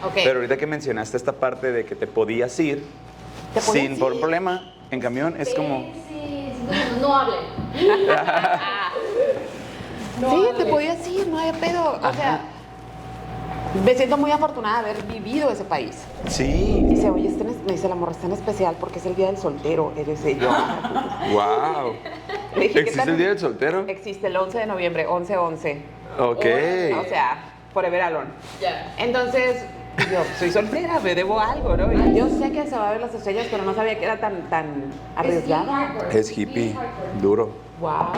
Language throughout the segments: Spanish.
Okay. Pero ahorita que mencionaste esta parte de que te podías ir sin por problema en camión, es como... Sí, no hablen. Sí, te podías ir, no hay pedo. O sea, me siento muy afortunada de haber vivido ese país. Sí. Dice, oye, me dice la morra, está en especial porque es el día del soltero. Eres yo. Wow. Le dije, ¿Existe el día del soltero? Existe el 11 de noviembre, 11-11. Ok. O sea, forever alone. Ya. Entonces, yo soy soltera, me debo algo, ¿no? Y yo sé que se va a ver las estrellas, pero no sabía que era tan arriesgada. Es hippie, duro. Wow.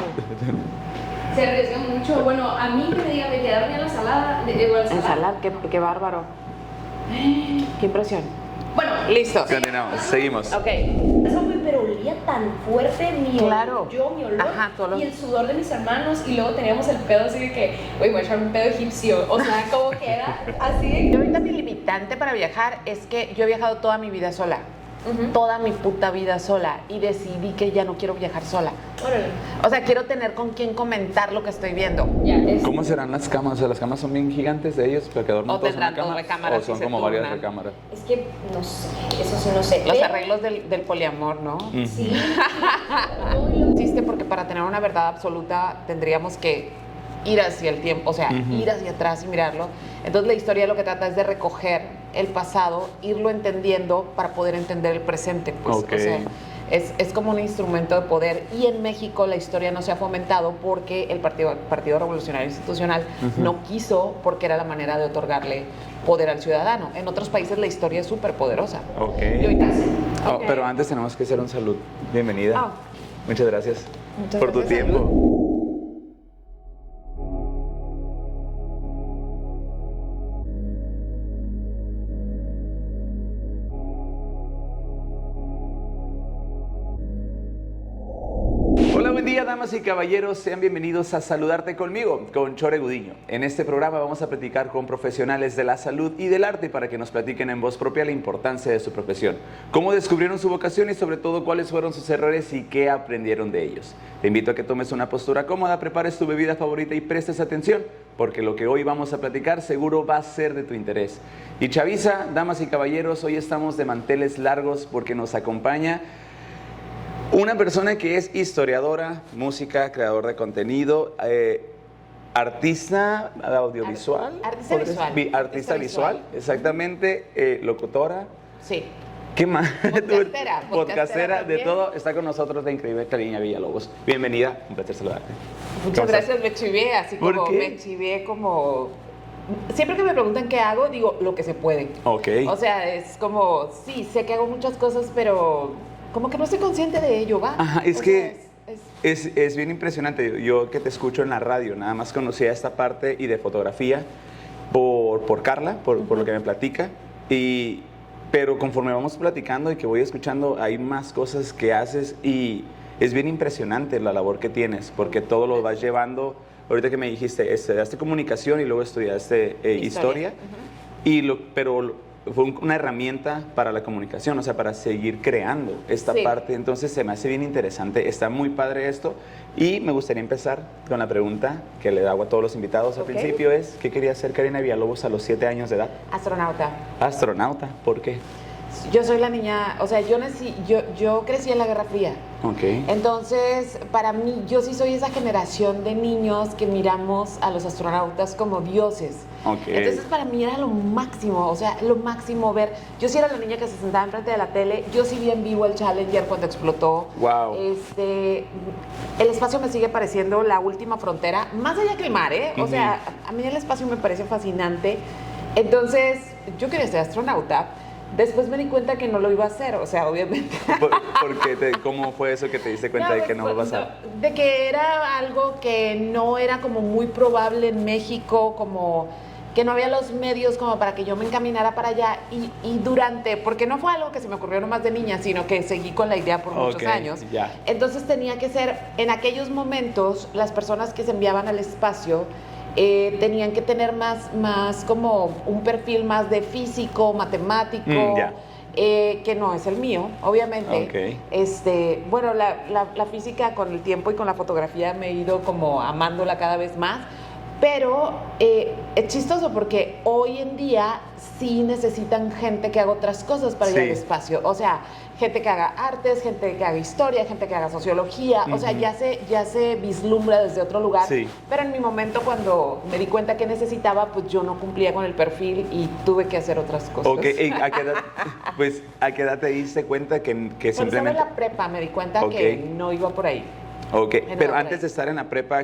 Se arriesga mucho. Bueno, a mí que me diga, me quedé dormida en la salada. Ensalar, qué bárbaro. Qué impresión. Bueno, Listo. Continuamos, seguimos. Ok. eso fue, pero olía tan fuerte mi Claro. mi olor Ajá, tu olor. y el sudor de mis hermanos. Y luego teníamos el pedo así de que, güey, voy a echar un pedo egipcio. O sea, como que era así de Y que... ahorita mi limitante para viajar es que yo he viajado toda mi vida sola. Toda mi puta vida sola. Y decidí que ya no quiero viajar sola. Órale. O sea, quiero tener con quién comentar lo que estoy viendo. Ya, ¿Cómo serán las camas? O sea, las camas son bien gigantes de ellos, pero que duermen O todos en una tendrán dos cama. recámaras O son y se como varias turnan. recámaras. Es que, no sé, eso sí no sé. Los Pero- arreglos del poliamor, ¿no? Sí. Existe porque para tener una verdad absoluta tendríamos que ir hacia el tiempo, o sea, ir hacia atrás y mirarlo. Entonces la historia lo que trata es de recoger el pasado, irlo entendiendo para poder entender el presente. Pues, Ok. o sea, es como un instrumento de poder. Y en México la historia no se ha fomentado porque el Partido Revolucionario Institucional no quiso, porque era la manera de otorgarle poder al ciudadano. En otros países la historia es súper poderosa. Ok. Y ahorita sí. Oh, Ok. pero antes tenemos que hacer un salud. Bienvenida. Ah. Muchas gracias Muchas por tu gracias, tiempo. Hola, buen día, damas y caballeros. Sean bienvenidos a Saludarte conmigo, con Chore Gudiño. En este programa vamos a platicar con profesionales de la salud y del arte para que nos platiquen en voz propia la importancia de su profesión, cómo descubrieron su vocación y sobre todo cuáles fueron sus errores y qué aprendieron de ellos. Te invito a que tomes una postura cómoda, prepares tu bebida favorita y prestes atención, porque lo que hoy vamos a platicar seguro va a ser de tu interés. Y Chavisa, damas y caballeros, hoy estamos de manteles largos porque nos acompaña una persona que es historiadora, música, creador de contenido, artista audiovisual. Artista visual. Artista visual, exactamente, locutora. Sí. ¿Qué más? Podcastera, Podcastera, de también. todo. Está con nosotros la increíble Karina Villalobos. Bienvenida, un placer saludarte. Muchas ¿Cómo gracias, me chivé, así ¿Por como qué? me chivé como... Siempre que me preguntan qué hago, digo lo que se puede. Ok. O sea, es como, sí, sé que hago muchas cosas, pero como que no estoy consciente de ello, ¿va? Ajá, es O que sea, es- es bien impresionante. Yo que te escucho en la radio, nada más conocía esta parte y de fotografía por Carla, por lo que me platica. Pero conforme vamos platicando y que voy escuchando, hay más cosas que haces y es bien impresionante la labor que tienes, porque todo lo vas llevando. Ahorita que me dijiste, estudiaste comunicación y luego estudiaste historia, pero fue una herramienta para la comunicación, o sea, para seguir creando esta Sí. parte. Entonces se me hace bien interesante, está muy padre esto. Y me gustaría empezar con la pregunta que le hago a todos los invitados al Ok. principio, es, ¿qué quería hacer Karina Villalobos a los 7 años de edad? Astronauta. Astronauta, ¿por qué? Yo soy la niña, o sea, yo crecí en la Guerra Fría. Ok. Entonces, para mí, yo sí soy esa generación de niños que miramos a los astronautas como dioses. Ok. Entonces, para mí era lo máximo, o sea, lo máximo ver. Yo sí era la niña que se sentaba enfrente de la tele, yo sí vi en vivo el Challenger cuando explotó. Wow. El espacio me sigue pareciendo la última frontera, más allá que el mar, ¿eh? O sea, a mí el espacio me parece fascinante. Entonces, yo quería ser astronauta. Después me di cuenta que no lo iba a hacer, o sea, obviamente. ¿Cómo fue eso que te diste cuenta de que no va a pasar? De que era algo que no era como muy probable en México, como que no había los medios como para que yo me encaminara para allá porque no fue algo que se me ocurrió nomás de niña, sino que seguí con la idea por muchos Ok, años. ya. Entonces tenía que ser, en aquellos momentos, las personas que se enviaban al espacio tenían que tener más como un perfil más de físico, matemático, Ya. que no es el mío, obviamente. Ok. Bueno, la física con el tiempo y con la fotografía me he ido como amándola cada vez más, Pero es chistoso porque hoy en día sí necesitan gente que haga otras cosas para ir al espacio. O sea, gente que haga artes, gente que haga historia, gente que haga sociología. O sea, ya se vislumbra desde otro lugar. Sí. Pero en mi momento, cuando me di cuenta que necesitaba, pues yo no cumplía con el perfil y tuve que hacer otras cosas. Ok, ¿a qué edad te diste cuenta que Por simplemente...? eso en la prepa me di cuenta que no iba por ahí. Ok, No pero iba antes por ahí. de estar en la prepa,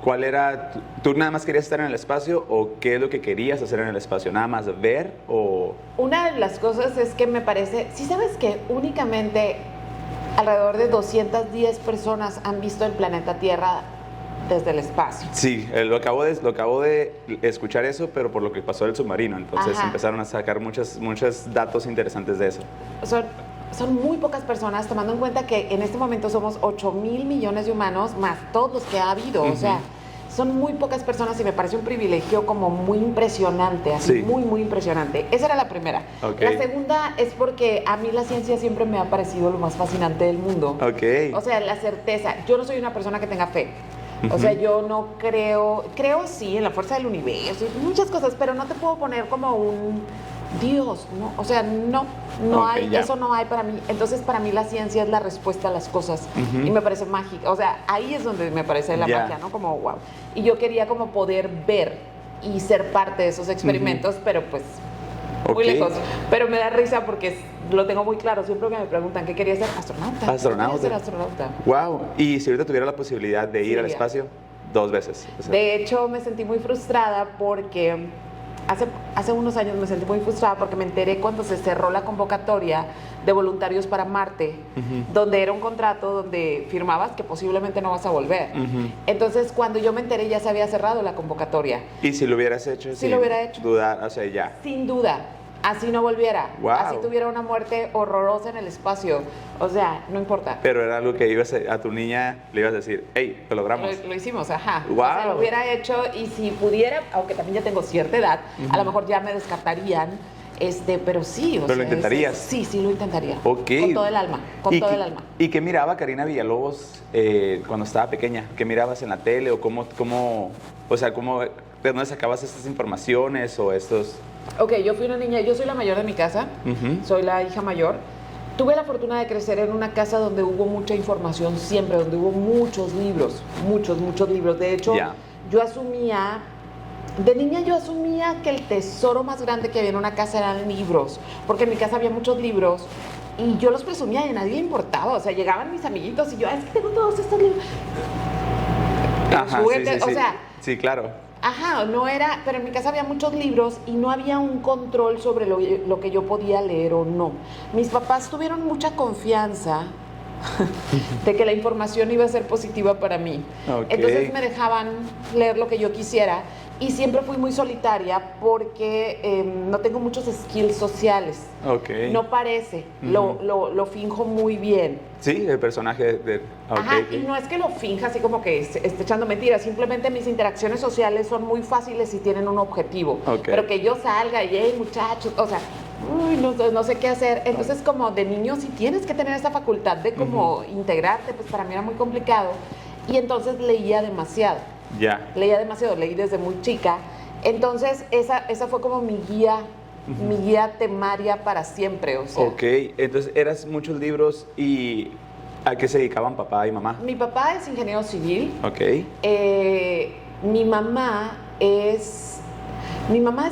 ¿cuál era? ¿Tú nada más querías estar en el espacio o qué es lo que querías hacer en el espacio? ¿Nada más ver o...? Una de las cosas es que me parece, sí sabes que únicamente alrededor de 210 personas han visto el planeta Tierra desde el espacio. Sí, lo acabo de escuchar eso, pero por lo que pasó del submarino, entonces Ajá. empezaron a sacar muchos datos interesantes de eso. Son muy pocas personas, tomando en cuenta que en este momento somos 8,000 millones de humanos, más todos los que ha habido. O sea, son muy pocas personas y me parece un privilegio como muy impresionante, así, Sí. muy impresionante. Esa era la primera. Ok. La segunda es porque a mí la ciencia siempre me ha parecido lo más fascinante del mundo. Ok. O sea, la certeza. Yo no soy una persona que tenga fe. O sea, yo no creo sí en la fuerza del universo y muchas cosas, pero no te puedo poner como un Dios, ¿no? O sea, no Ok, hay, ya. eso no hay para mí. Entonces, para mí la ciencia es la respuesta a las cosas y me parece mágica. O sea, ahí es donde me parece la Ya. magia, ¿no? Como, wow. Y yo quería como poder ver y ser parte de esos experimentos, pero pues muy Ok. lejos. Pero me da risa porque lo tengo muy claro. Siempre que me preguntan, ¿qué quería ser? Astronauta. Astronauta. Quería ser astronauta. Wow. Y si ahorita tuviera la posibilidad de ir Sí, al ya. espacio, 2 veces. O sea, De hecho, me sentí muy frustrada porque hace unos años me sentí muy frustrada porque me enteré cuando se cerró la convocatoria de voluntarios para Marte, donde era un contrato donde firmabas que posiblemente no vas a volver. Entonces, cuando yo me enteré ya se había cerrado la convocatoria. y si lo hubieras hecho, Sí sin lo hubiera hecho. dudar, o sea, ya. Sin duda, así no volviera. Wow. Así tuviera una muerte horrorosa en el espacio. O sea, no importa. Pero era algo que ibas a tu niña, le ibas a decir, hey, lo logramos. Lo hicimos, ajá. Wow. O sea, lo hubiera hecho y si pudiera, aunque también ya tengo cierta edad, a lo mejor ya me descartarían, pero sí. Pero lo intentarías. Sí, lo intentaría. Ok. Con todo el alma, con todo el alma. ¿Y qué miraba Karina Villalobos cuando estaba pequeña? ¿Qué mirabas en la tele o de dónde sacabas estas informaciones o estos? Ok, yo fui una niña, yo soy la mayor de mi casa, soy la hija mayor. Tuve la fortuna de crecer en una casa donde hubo mucha información siempre, donde hubo muchos libros, muchos libros. De hecho, Ya. de niña yo asumía que el tesoro más grande que había en una casa eran libros, porque en mi casa había muchos libros y yo los presumía y a nadie le importaba. O sea, llegaban mis amiguitos y yo, es que tengo todos estos libros. Ajá, Juguetes, sí. o sea, Sí, claro. ajá, no era, pero en mi casa había muchos libros y no había un control sobre lo que yo podía leer o no. Mis papás tuvieron mucha confianza de que la información iba a ser positiva para mí. Ok. Entonces me dejaban leer lo que yo quisiera y siempre fui muy solitaria porque no tengo muchos skills sociales. Ok. No parece, lo finjo muy bien. Sí, el personaje de... ok, Ajá, ok. y no es que lo finja así como que esté echando mentiras, simplemente mis interacciones sociales son muy fáciles y tienen un objetivo. Ok. Pero que yo salga y, hey, muchachos, o sea, no sé qué hacer. Entonces, como de niño, si tienes que tener esa facultad de como integrarte, pues para mí era muy complicado. Y entonces leía demasiado, Ya. leí desde muy chica. Entonces, esa fue como mi guía temaria para siempre, o sea. Ok, entonces eras muchos libros y ¿a qué se dedicaban papá y mamá? Mi papá es ingeniero civil. Ok. Mi mamá es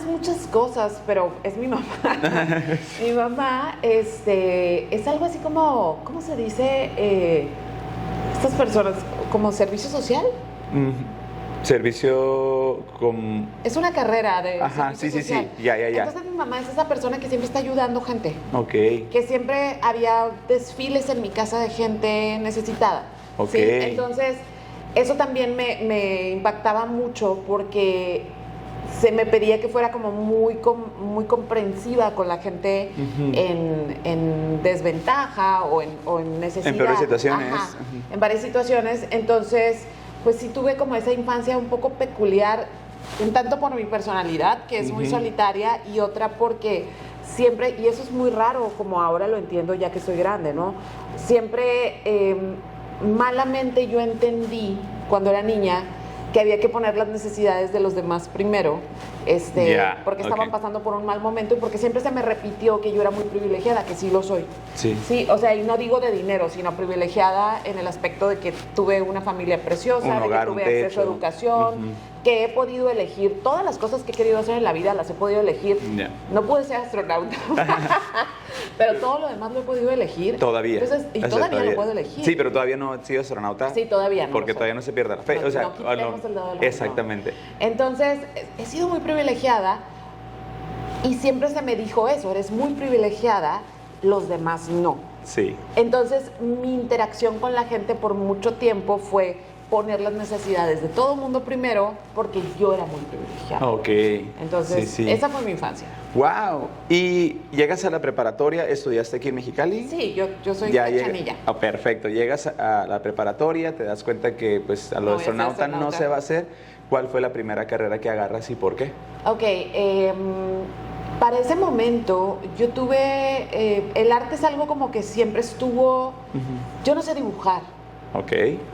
muchas cosas, pero es mi mamá. Mi mamá es algo así como, ¿cómo se dice? Estas personas, como servicio social. Servicio con... Es una carrera de Ajá, servicio sí, sí, social. sí. Ya. Entonces mi mamá es esa persona que siempre está ayudando gente. Ok. Que siempre había desfiles en mi casa de gente necesitada. Ok. ¿Sí? Entonces, eso también me impactaba mucho porque se me pedía que fuera como muy comprensiva con la gente en desventaja o en necesidad. En peores situaciones. Ajá, en varias situaciones. Entonces, pues sí tuve como esa infancia un poco peculiar, un tanto por mi personalidad, que es muy solitaria, y otra porque siempre, y eso es muy raro como ahora lo entiendo ya que soy grande, ¿no? Siempre malamente yo entendí cuando era niña que había que poner las necesidades de los demás primero, porque estaban ok. pasando por un mal momento y porque siempre se me repitió que yo era muy privilegiada, que sí lo soy. Sí. Sí, o sea, y no digo de dinero, sino privilegiada en el aspecto de que tuve una familia preciosa, Un de hogar, que tuve un techo. acceso a educación, que he podido elegir todas las cosas que he querido hacer en la vida, las he podido elegir. Ya. No pude ser astronauta, pero todo lo demás lo he podido elegir. Todavía. Entonces, y O sea, todavía lo puedo elegir. Sí, pero todavía no has sido astronauta. Sí, todavía no. Porque lo soy. todavía no se pierde la fe. No, o sea, no quitemos el dedo del renglón. exactamente. Entonces, he sido muy privilegiada y siempre se me dijo eso, eres muy privilegiada, los demás no. Sí. Entonces, mi interacción con la gente por mucho tiempo fue poner las necesidades de todo el mundo primero porque yo era muy privilegiada. Ok. Entonces, Sí, sí. esa fue mi infancia. Wow. ¿Y llegas a la preparatoria? ¿Estudiaste aquí en Mexicali? Sí, yo soy Ya llega- cachanilla. Perfecto. Llegas a la preparatoria, te das cuenta que pues a lo No voy a ser astronauta no astronauta. se va a hacer. ¿Cuál fue la primera carrera que agarras y por qué? Ok, para ese momento yo tuve, el arte es algo como que siempre estuvo, yo no sé dibujar. Ok.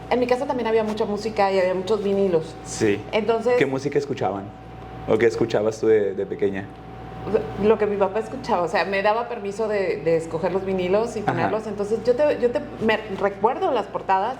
En mi casa también había mucha música y había muchos vinilos. Sí. Entonces, ¿Qué música escuchaban? ¿O qué escuchabas tú de pequeña? lo que mi papá escuchaba, o sea, me daba permiso de escoger los vinilos y Ajá. ponerlos. Entonces, me recuerdo las portadas.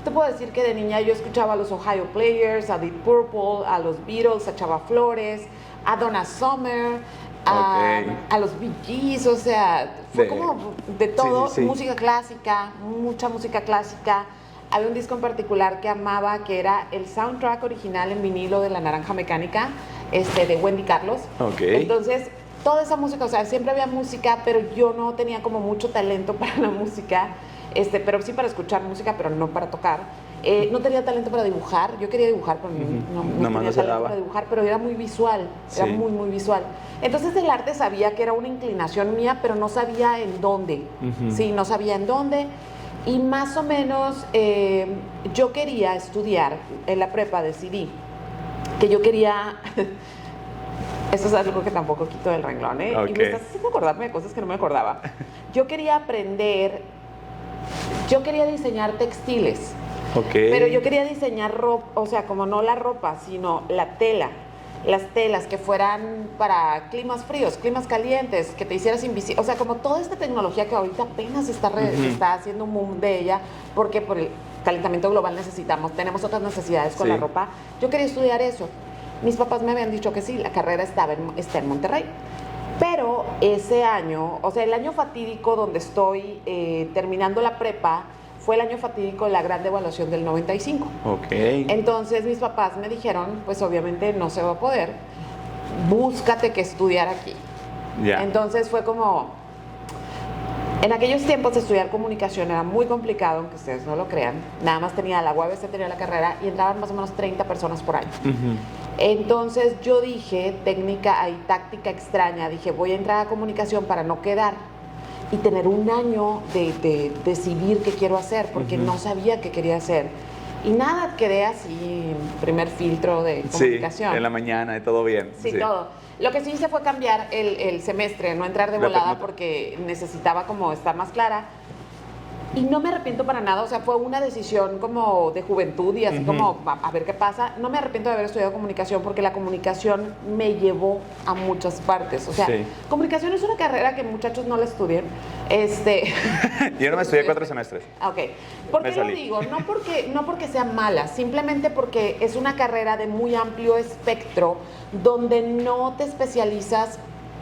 Te puedo decir que de niña yo escuchaba a los Ohio Players, a Deep Purple, a los Beatles, a Chava Flores, a Donna Summer, Ok. a los Bee Gees, o sea, fue De- como de todo, sí, sí. música clásica, mucha música clásica. Había un disco en particular que amaba, que era el soundtrack original en vinilo de La Naranja Mecánica, de Wendy Carlos. Ok. Entonces, toda esa música, o sea, siempre había música, pero yo no tenía como mucho talento para la música, pero sí para escuchar música, pero no para tocar. No tenía talento para dibujar, yo quería dibujar, pero no Nomás tenía no se talento daba. para dibujar, pero era muy visual, era Sí. muy, muy visual. Entonces el arte sabía que era una inclinación mía, pero no sabía en dónde, sí, no sabía en dónde. Y más o menos yo quería estudiar, en la prepa decidí que yo quería, eso es algo que tampoco quito del renglón, y Ok. me estás haciendo acordarme de cosas que no me acordaba. Yo quería aprender, yo quería diseñar textiles. Ok. Pero yo quería diseñar ropa, o sea, como no la ropa, sino la tela. Las telas que fueran para climas fríos, climas calientes, que te hicieras invisible. O sea, como toda esta tecnología que ahorita apenas está haciendo un boom de ella, porque por el calentamiento global tenemos otras necesidades con Sí. la ropa. Yo quería estudiar eso. Mis papás me habían dicho que sí, la carrera está en Monterrey. Pero ese año, o sea, el año fatídico donde estoy terminando la prepa, fue el año fatídico de la gran devaluación del 95. Ok. Entonces mis papás me dijeron, pues obviamente no se va a poder, búscate que estudiar aquí. Ya. Entonces fue como, en aquellos tiempos estudiar comunicación era muy complicado, aunque ustedes no lo crean. Nada más tenía la UABC, tenía la carrera y entraban más o menos 30 personas por año. Entonces yo dije, táctica extraña, dije voy a entrar a comunicación para no quedar y tener un año de decidir qué quiero hacer, porque no sabía qué quería hacer. Y nada, quedé así, primer filtro de comunicación. Sí, en la mañana y todo bien. Sí, todo. Lo que sí hice fue cambiar el semestre, no entrar de volada no- porque necesitaba como estar más clara. Y no me arrepiento para nada, o sea, fue una decisión como de juventud y así como a ver qué pasa. No me arrepiento de haber estudiado comunicación porque la comunicación me llevó a muchas partes. O sea, Sí. comunicación es una carrera que muchachos no la estudien. Yo no me estudié 4 semestres. Ok. ¿Por Me qué lo salí. digo? No porque sea mala, simplemente porque es una carrera de muy amplio espectro donde no te especializas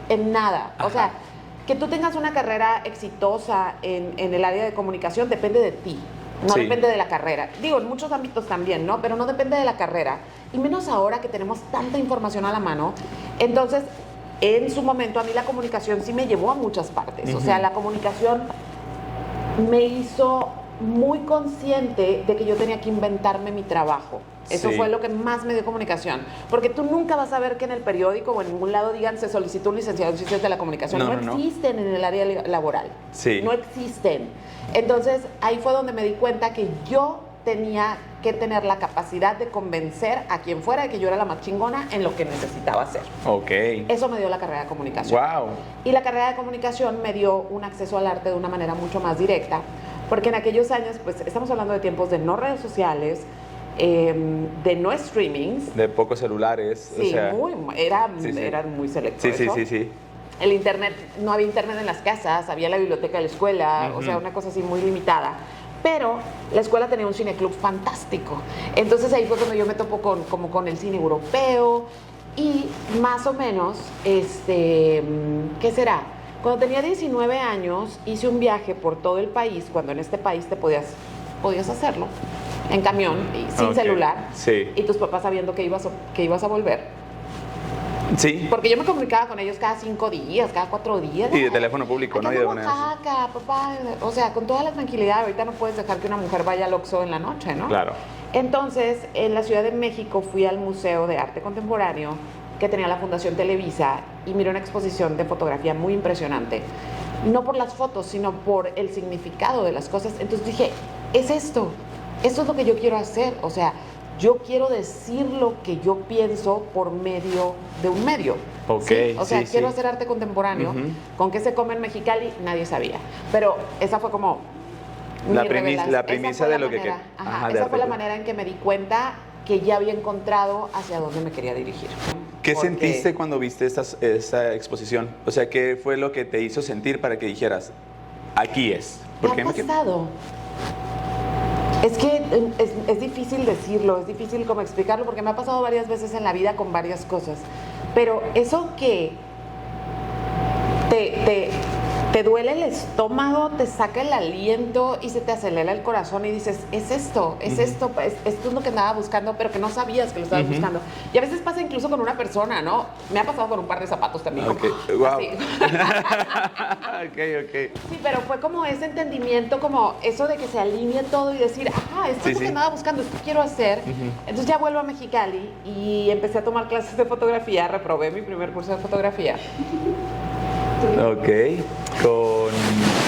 en nada. O sea, que tú tengas una carrera exitosa en el área de comunicación depende de ti, no Sí. depende de la carrera. Digo, en muchos ámbitos también, ¿no? Pero no depende de la carrera. Y menos ahora que tenemos tanta información a la mano. Entonces, en su momento a mí la comunicación sí me llevó a muchas partes. O sea, la comunicación me hizo muy consciente de que yo tenía que inventarme mi trabajo. Eso Sí. fue lo que más me dio comunicación. Porque tú nunca vas a ver que en el periódico o en ningún lado digan se solicitó un licenciado en ciencias de la comunicación. No, No, no, no. existen en el área laboral. Sí. No existen. Entonces ahí fue donde me di cuenta que yo tenía que tener la capacidad de convencer a quien fuera de que yo era la más chingona en lo que necesitaba hacer. Ok. Eso me dio la carrera de comunicación. Wow. Y la carrera de comunicación me dio un acceso al arte de una manera mucho más directa, porque en aquellos años, pues estamos hablando de tiempos de no redes sociales, de no streamings. De pocos celulares. Sí, o sea, eran muy selectos. Sí. El internet, no había internet en las casas, había la biblioteca de la escuela, o sea, una cosa así muy limitada. Pero la escuela tenía un cineclub fantástico. Entonces ahí fue cuando yo me topo con el cine europeo y más o menos, ¿qué será? Cuando tenía 19 años hice un viaje por todo el país, cuando en este país te podías hacerlo, en camión, y sin celular, sí. y tus papás sabiendo que ibas a volver. Sí. Porque yo me comunicaba con ellos cada 5 días, cada 4 días. Y de teléfono público, ¿no? Acá Y de en Oaxaca, papá. O sea, con toda la tranquilidad. Ahorita no puedes dejar que una mujer vaya al Oxxo en la noche, ¿no? Claro. Entonces, en la Ciudad de México fui al Museo de Arte Contemporáneo que tenía la Fundación Televisa y miré una exposición de fotografía muy impresionante. No por las fotos, sino por el significado de las cosas. Entonces dije, es esto es lo que yo quiero hacer. O sea, yo quiero decir lo que yo pienso por medio de un medio. Ok, ¿sí? O sea, sí, quiero sí. hacer arte contemporáneo. ¿Con qué se come en Mexicali? Nadie sabía. Pero esa fue como La mi premisa revelación. de lo que... Esa fue la manera en que me di cuenta que ya había encontrado hacia dónde me quería dirigir. ¿Qué Porque sentiste cuando viste esa exposición? O sea, ¿qué fue lo que te hizo sentir para que dijeras, aquí es? ¿Qué ha pasado? Es que es difícil decirlo, es difícil como explicarlo, porque me ha pasado varias veces en la vida con varias cosas. Pero eso que te duele el estómago, te saca el aliento y se te acelera el corazón y dices, es esto, esto es lo que andaba buscando, pero que no sabías que lo estabas buscando. Y a veces pasa incluso con una persona, ¿no? Me ha pasado con un par de zapatos también. Ok, wow. Así. Ok. Sí, pero fue como ese entendimiento, como eso de que se alinee todo y decir, ajá, esto es lo que andaba buscando, esto quiero hacer. Entonces ya vuelvo a Mexicali y empecé a tomar clases de fotografía, reprobé mi primer curso de fotografía. Ok, con...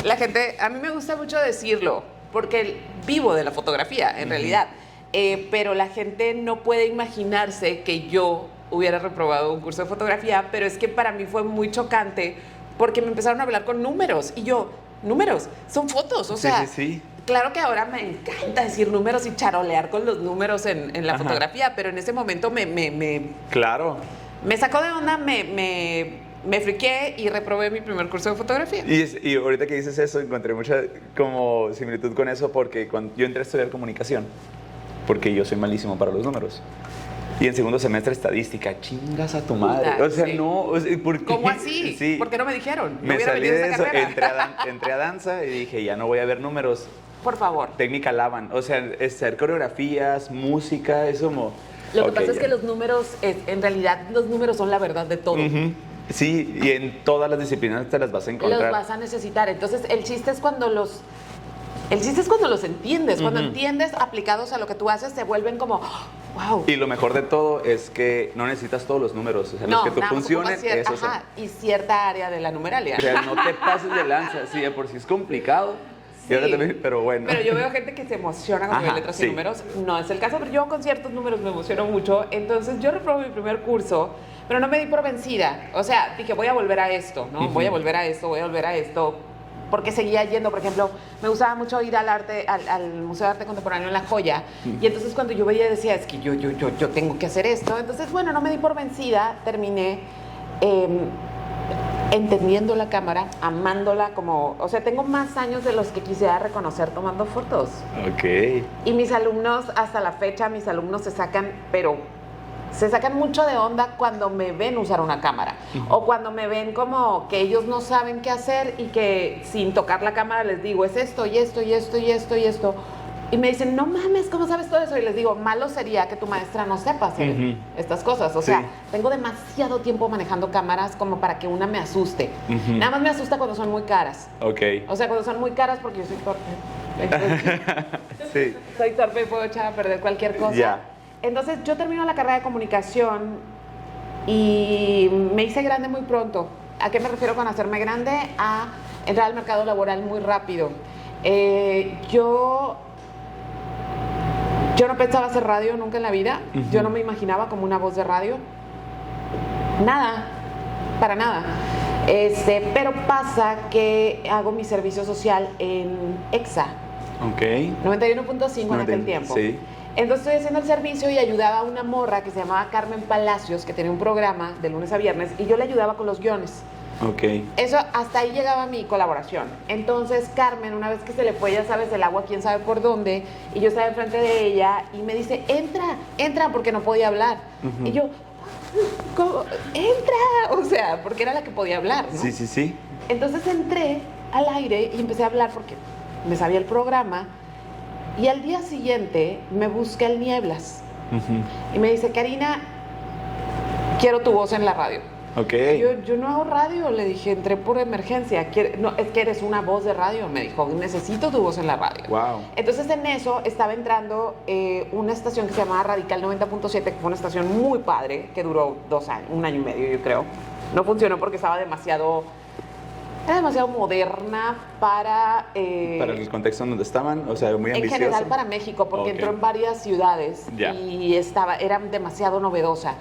La gente, a mí me gusta mucho decirlo, porque vivo de la fotografía, en realidad. Pero la gente no puede imaginarse que yo hubiera reprobado un curso de fotografía, pero es que para mí fue muy chocante, porque me empezaron a hablar con números, y yo, ¿números? Son fotos, o sea... Sí. Claro que ahora me encanta decir números y charolear con los números en la fotografía, pero en ese momento Claro. me sacó de onda, me friqué y reprobé mi primer curso de fotografía. Y ahorita que dices eso, encontré mucha como similitud con eso, porque cuando yo entré a estudiar comunicación, porque yo soy malísimo para los números. Y en segundo semestre estadística, chingas a tu madre. O sea, sí. no, o sea, ¿por qué? ¿Cómo así? Sí. ¿Por qué no me dijeron? Me hubiera salí venido de esa eso, carrera. entré a danza y dije, ya no voy a ver números. Por favor. Técnica laban, o sea, hacer coreografías, música, eso como... Lo que ok, pasa es ya. que los números, en realidad, los números son la verdad de todo. Sí, y en todas las disciplinas te las vas a encontrar. Los vas a necesitar. Entonces, el chiste es cuando los entiendes. Cuando entiendes aplicados a lo que tú haces, se vuelven como, wow. Y lo mejor de todo es que no necesitas todos los números. O sea, los que tú nada más funcionen, ocupas cierta, esos son. y cierta área de la numeralia. O sea, no te pases de lanza. Sí, de por sí es complicado. Sí. Pero bueno. Pero yo veo gente que se emociona cuando ve letras y números. No es el caso, pero yo con ciertos números me emociono mucho. Entonces yo reprobé mi primer curso, pero no me di por vencida. O sea, dije, voy a volver a esto, ¿no? Voy a volver a esto. Porque seguía yendo, por ejemplo, me gustaba mucho ir al Museo de Arte Contemporáneo en La Joya. Y entonces cuando yo veía decía, es que yo tengo que hacer esto. Entonces, bueno, no me di por vencida. Terminé entendiendo la cámara, amándola como... O sea, tengo más años de los que quisiera reconocer tomando fotos. Ok. Y mis alumnos, hasta la fecha, se sacan mucho de onda cuando me ven usar una cámara. O cuando me ven como que ellos no saben qué hacer y que sin tocar la cámara les digo, es esto, y esto, y esto, y esto, y esto. Y me dicen, no mames, ¿cómo sabes todo eso? Y les digo, malo sería que tu maestra no sepa hacer estas cosas. O sea, tengo demasiado tiempo manejando cámaras como para que una me asuste. Nada más me asusta cuando son muy caras. Ok. O sea, cuando son muy caras porque yo soy torpe. Sí. Soy torpe y puedo echar a perder cualquier cosa. Ya. Entonces, yo termino la carrera de comunicación y me hice grande muy pronto. ¿A qué me refiero con hacerme grande? A entrar al mercado laboral muy rápido. Yo no pensaba hacer radio nunca en la vida. Yo no me imaginaba como una voz de radio. Nada, para nada. Pero pasa que hago mi servicio social en EXA. Ok. 91.5 en aquel tiempo. Sí. Entonces estoy haciendo el servicio y ayudaba a una morra que se llamaba Carmen Palacios, que tenía un programa de lunes a viernes, y yo le ayudaba con los guiones. Ok. Eso, hasta ahí llegaba mi colaboración. Entonces Carmen, una vez que se le fue, ya sabes, el agua quién sabe por dónde, y yo estaba enfrente de ella y me dice, entra, porque no podía hablar. Y yo, ¿cómo? Entra, o sea, porque era la que podía hablar, ¿no? Sí, sí, sí. Entonces entré al aire y empecé a hablar porque me sabía el programa, y al día siguiente me busca el Nieblas y me dice, Karina, quiero tu voz en la radio. Ok. Yo no hago radio, le dije, entré por emergencia. No, es que eres una voz de radio, me dijo, necesito tu voz en la radio. Wow. Entonces en eso estaba entrando una estación que se llamaba Radical 90.7, que fue una estación muy padre, que duró 2 años, 1 año y medio, yo creo. No funcionó porque era demasiado moderna para el contexto en donde estaban, o sea, muy ambiciosa. En general para México, porque entró en varias ciudades y era demasiado novedosa.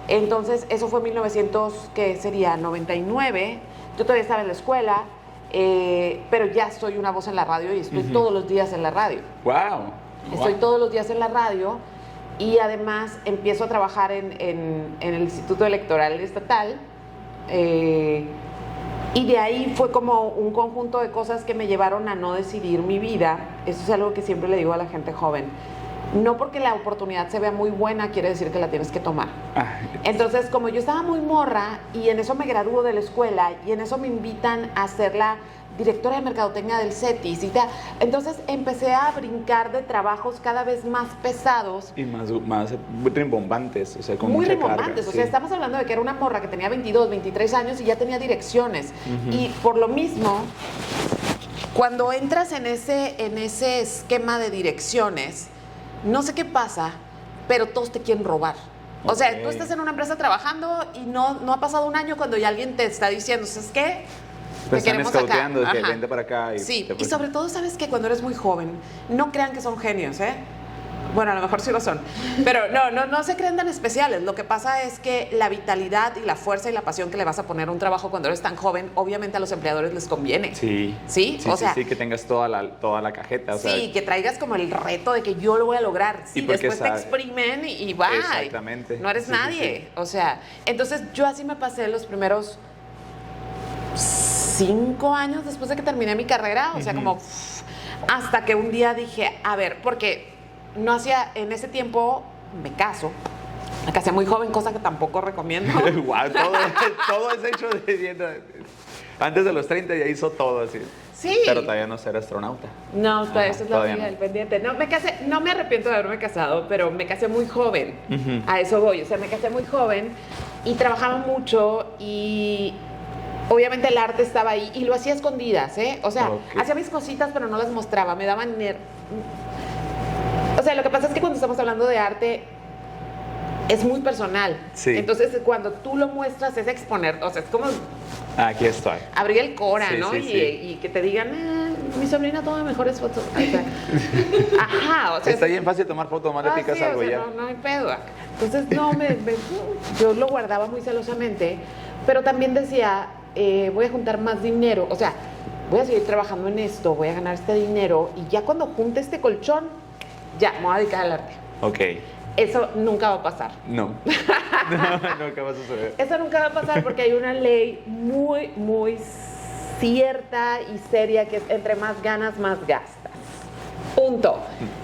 Entonces, eso fue 1999. Yo todavía estaba en la escuela, pero ya soy una voz en la radio y estoy todos los días en la radio. ¡Wow! Estoy todos los días en la radio y además empiezo a trabajar en el Instituto Electoral Estatal. Y de ahí fue como un conjunto de cosas que me llevaron a no decidir mi vida. Eso es algo que siempre le digo a la gente joven. No porque la oportunidad se vea muy buena quiere decir que la tienes que tomar. Entonces, como yo estaba muy morra y en eso me gradúo de la escuela y en eso me invitan a ser la directora de mercadotecnia del CETIS, entonces empecé a brincar de trabajos cada vez más pesados. Y más rimbombantes, o sea, con muy mucha rimbombantes, carga, o sea, estamos hablando de que era una morra que tenía 22, 23 años y ya tenía direcciones. Y por lo mismo, cuando entras en ese esquema de direcciones, no sé qué pasa, pero todos te quieren robar. O sea, tú estás en una empresa trabajando y no ha pasado 1 año cuando ya alguien te está diciendo, ¿sabes qué? Te están escauteando, que vente para acá. Sí, y sobre todo, ¿sabes qué? Cuando eres muy joven, no crean que son genios, ¿eh? Bueno, a lo mejor sí lo son, pero no se creen tan especiales. Lo que pasa es que la vitalidad y la fuerza y la pasión que le vas a poner a un trabajo cuando eres tan joven, obviamente a los empleadores les conviene. Sí. ¿Sí? Sí, o sea, que tengas toda la cajeta. O sea, sí, que traigas como el reto de que yo lo voy a lograr. Sí, después te exprimen y bye. Exactamente. No eres nadie. O sea, entonces yo así me pasé los primeros 5 años después de que terminé mi carrera. O sea, como hasta que un día dije, a ver, porque no hacía, en ese tiempo me casé muy joven, cosa que tampoco recomiendo. Wow, todo es hecho antes de los 30 ya hizo todo así. Sí. Pero todavía no ser astronauta. No, esa es la vida del pendiente. No me arrepiento de haberme casado, pero me casé muy joven. A eso voy, o sea, me casé muy joven y trabajaba mucho y obviamente el arte estaba ahí y lo hacía a escondidas, ¿eh? O sea, hacía mis cositas pero no las mostraba, me daban o sea, lo que pasa es que cuando estamos hablando de arte es muy personal. Sí. Entonces, cuando tú lo muestras es exponer, o sea, es como aquí estoy. Abrir el Cora, sí, ¿no? Sí, y que te digan, mi sobrina toma mejores fotos. O sea, ajá, o sea. Está bien fácil tomar fotos, más le picas sí, algo o sea, ya. No hay pedo. Entonces, yo lo guardaba muy celosamente, pero también decía, voy a juntar más dinero, o sea, voy a seguir trabajando en esto, voy a ganar este dinero y ya cuando junte este colchón, ya, me voy a dedicar al arte. Ok. Eso nunca va a pasar. No. Nunca va a suceder. Eso nunca va a pasar porque hay una ley muy, muy cierta y seria que es entre más ganas, más gastas. Punto.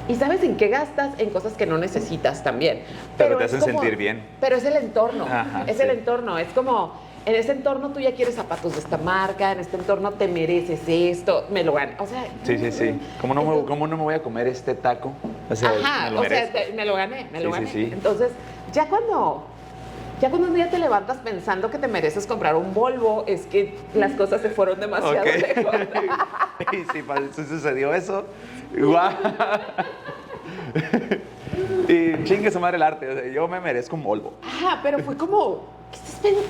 ¿Y sabes en qué gastas? En cosas que no necesitas también. Pero te hacen sentir bien. Pero es el entorno. Ajá, el entorno. Es como, en ese entorno tú ya quieres zapatos de esta marca, en este entorno te mereces esto, me lo gané. O sea, sí. ¿Cómo no me voy a comer este taco? O sea, me lo gané. Sí. Entonces, ya cuando un día te levantas pensando que te mereces comprar un Volvo, es que las cosas se fueron demasiado lejos. Y si sucedió eso, ¡guau! Y chingue su madre el arte, o sea, yo me merezco un Volvo. Ajá, pero fue como, ¿qué estás pensando?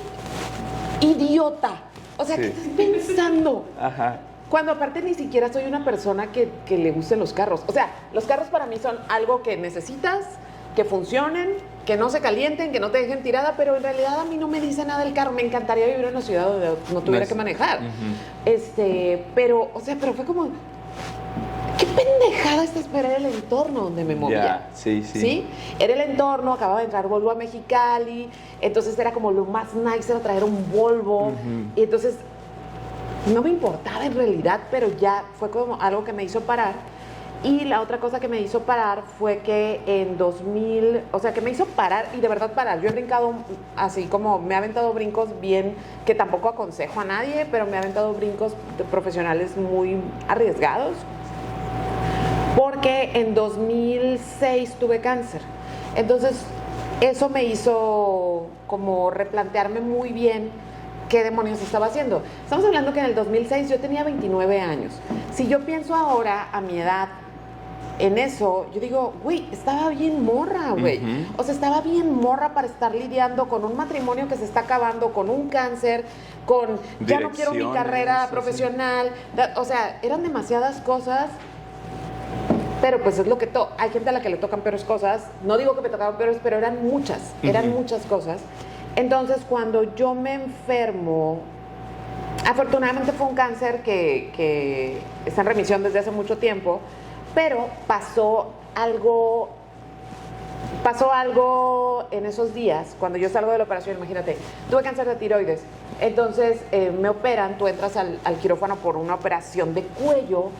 Idiota. O sea, ¿qué estás pensando? Ajá. Cuando aparte ni siquiera soy una persona que le gusten los carros. O sea, los carros para mí son algo que necesitas, que funcionen, que no se calienten, que no te dejen tirada, pero en realidad a mí no me dice nada el carro. Me encantaría vivir en una ciudad donde no tuviera que manejar. Pero fue como, ¿qué pendejada esta espera, era el entorno donde me movía. Ya, sí. ¿Sí? Era el entorno, acababa de entrar Volvo a Mexicali, entonces era como lo más nice era traer un Volvo, y entonces no me importaba en realidad, pero ya fue como algo que me hizo parar. Y la otra cosa que me hizo parar fue que en 2000, o sea, que me hizo parar y de verdad parar. Yo he brincado así como, me he aventado brincos bien, que tampoco aconsejo a nadie, pero me he aventado brincos profesionales muy arriesgados. Porque en 2006 tuve cáncer. Entonces, eso me hizo como replantearme muy bien qué demonios estaba haciendo. Estamos hablando que en el 2006 yo tenía 29 años. Si yo pienso ahora a mi edad en eso, yo digo, güey, estaba bien morra, güey. O sea, estaba bien morra para estar lidiando con un matrimonio que se está acabando, con un cáncer, con ya no quiero mi carrera profesional. O sea, eran demasiadas cosas. Pero pues es lo que hay gente a la que le tocan peores cosas. No digo que me tocaban peores, pero eran muchas cosas. Entonces, cuando yo me enfermo, afortunadamente fue un cáncer que está en remisión desde hace mucho tiempo, pero pasó algo en esos días, cuando yo salgo de la operación, imagínate, tuve cáncer de tiroides. Entonces, me operan, tú entras al quirófano por una operación de cuello,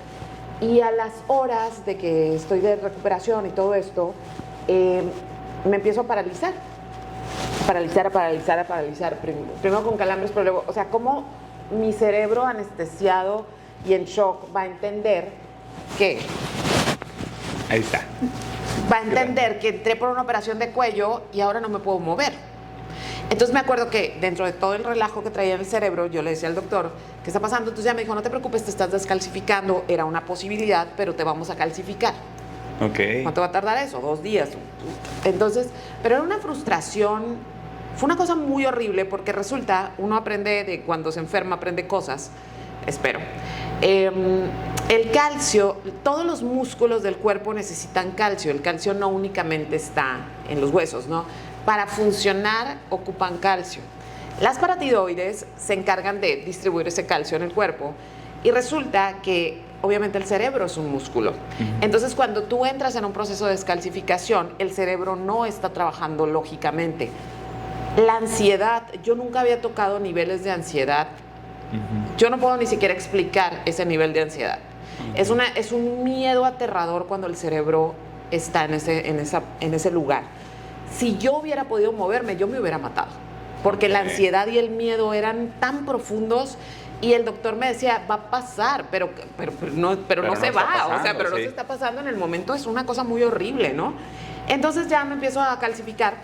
y a las horas de que estoy de recuperación y todo esto, me empiezo a paralizar. A paralizar. Primero con calambres, pero luego, o sea, como mi cerebro anestesiado y en shock va a entender que... Ahí está. Va a entender que entré por una operación de cuello y ahora no me puedo mover. Entonces me acuerdo que dentro de todo el relajo que traía en el cerebro, yo le decía al doctor, ¿qué está pasando? Entonces ya me dijo, no te preocupes, te estás descalcificando, era una posibilidad, pero te vamos a calcificar. Ok. ¿Cuánto va a tardar eso? 2 días. Entonces, pero era una frustración, fue una cosa muy horrible porque resulta, uno aprende de cuando se enferma, aprende cosas, espero. El calcio, todos los músculos del cuerpo necesitan calcio, el calcio no únicamente está en los huesos, ¿no? Para funcionar ocupan calcio. Las paratiroides se encargan de distribuir ese calcio en el cuerpo y resulta que obviamente el cerebro es un músculo. Entonces cuando tú entras en un proceso de descalcificación, el cerebro no está trabajando lógicamente. La ansiedad, yo nunca había tocado niveles de ansiedad. Yo no puedo ni siquiera explicar ese nivel de ansiedad. Es un miedo aterrador cuando el cerebro está en ese lugar. Si yo hubiera podido moverme, yo me hubiera matado. Porque la ansiedad y el miedo eran tan profundos y el doctor me decía, va a pasar, pero no se va. Pasando, o sea, pero no se está pasando en el momento, es una cosa muy horrible, ¿no? Entonces ya me empiezo a calcificar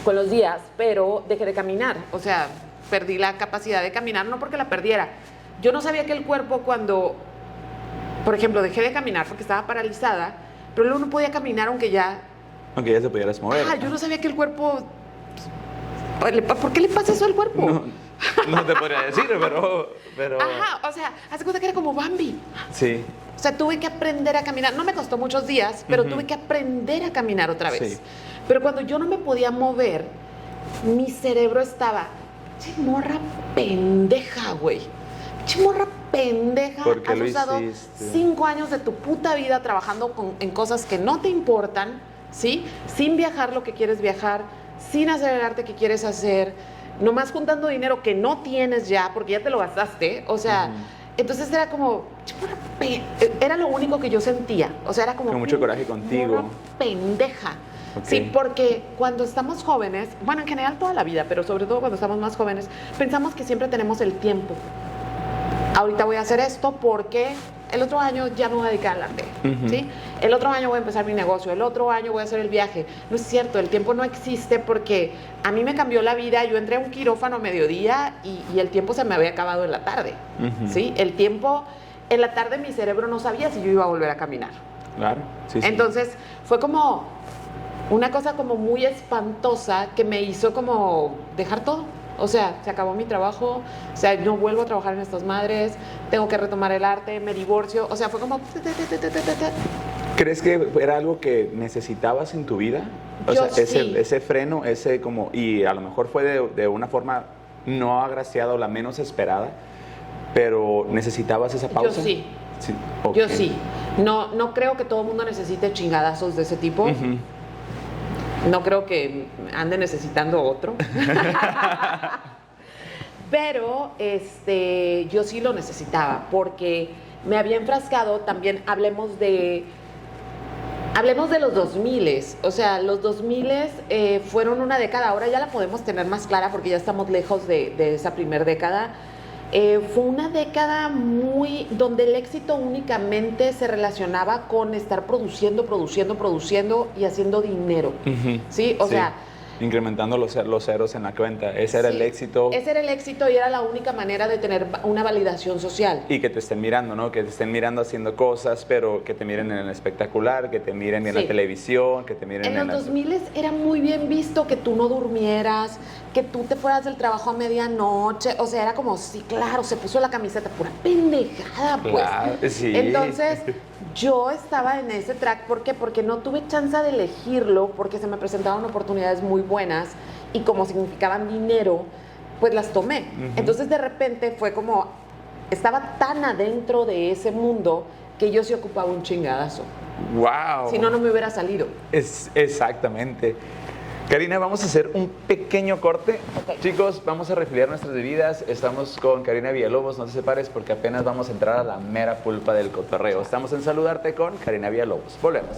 con los días, pero dejé de caminar. O sea, perdí la capacidad de caminar, no porque la perdiera. Yo no sabía que el cuerpo cuando, por ejemplo, dejé de caminar porque estaba paralizada, pero luego no podía caminar aunque ya se pudieras mover. Yo no sabía que el cuerpo... ¿Por qué le pasa eso al cuerpo? No te podría decir, pero... Ajá, o sea, hace cuenta que era como Bambi. Sí. O sea, tuve que aprender a caminar. No me costó muchos días, pero tuve que aprender a caminar otra vez. Sí. Pero cuando yo no me podía mover, mi cerebro estaba... Che, morra pendeja, güey. Che, morra pendeja. Has usado 5 años de tu puta vida trabajando en cosas que no te importan, ¿sí? Sin viajar lo que quieres viajar, sin hacer el arte que quieres hacer, nomás juntando dinero que no tienes ya, porque ya te lo gastaste, o sea, entonces era como, era lo único que yo sentía, o sea, era como... Con mucho coraje contigo. Pendeja. Sí, porque cuando estamos jóvenes, bueno, en general toda la vida, pero sobre todo cuando estamos más jóvenes, pensamos que siempre tenemos el tiempo. Ahorita voy a hacer esto porque el otro año ya me voy a dedicar al arte, ¿sí? El otro año voy a empezar mi negocio, el otro año voy a hacer el viaje. No es cierto, el tiempo no existe porque a mí me cambió la vida. Yo entré a un quirófano a mediodía y el tiempo se me había acabado en la tarde, ¿sí? El tiempo, en la tarde mi cerebro no sabía si yo iba a volver a caminar. Claro, sí. Entonces fue como una cosa como muy espantosa que me hizo como dejar todo. O sea, se acabó mi trabajo, o sea, no vuelvo a trabajar en estas madres, tengo que retomar el arte, me divorcio, o sea, fue como... ¿Crees que era algo que necesitabas en tu vida? O sea, ese freno, ese como... Y a lo mejor fue de una forma no agraciada o la menos esperada, pero ¿necesitabas esa pausa? Yo sí. Sí. Okay. Yo sí. No creo que todo el mundo necesite chingadazos de ese tipo. No creo que ande necesitando otro. Pero yo sí lo necesitaba porque me había enfrascado también. Hablemos de los 2000, o sea, los 2000 fueron una década, ahora ya la podemos tener más clara porque ya estamos lejos de esa primera década. Fue una década donde el éxito únicamente se relacionaba con estar produciendo y haciendo dinero, ¿sí? O sea, incrementando los ceros en la cuenta. Ese era el éxito. Ese era el éxito y era la única manera de tener una validación social. Y que te estén mirando, ¿no? Que te estén mirando haciendo cosas, pero que te miren en el espectacular, que te miren en la televisión, que te miren en los 2000 era muy bien visto que tú no durmieras, que tú te fueras del trabajo a medianoche. O sea, era como, sí, claro, se puso la camiseta, pura pendejada, pues. Claro, sí. Entonces, yo estaba en ese track. ¿Por qué? Porque no tuve chance de elegirlo, porque se me presentaban oportunidades muy buenas y como significaban dinero, pues las tomé. Entonces, de repente fue como, estaba tan adentro de ese mundo que yo sí ocupaba un chingadazo. ¡Wow! Si no, no me hubiera salido. Exactamente. Karina, vamos a hacer un pequeño corte. Okay. Chicos, vamos a refiliar nuestras bebidas. Estamos con Karina Villalobos, no te separes porque apenas vamos a entrar a la mera pulpa del cotorreo. Estamos en Saludarte con Karina Villalobos. Volvemos.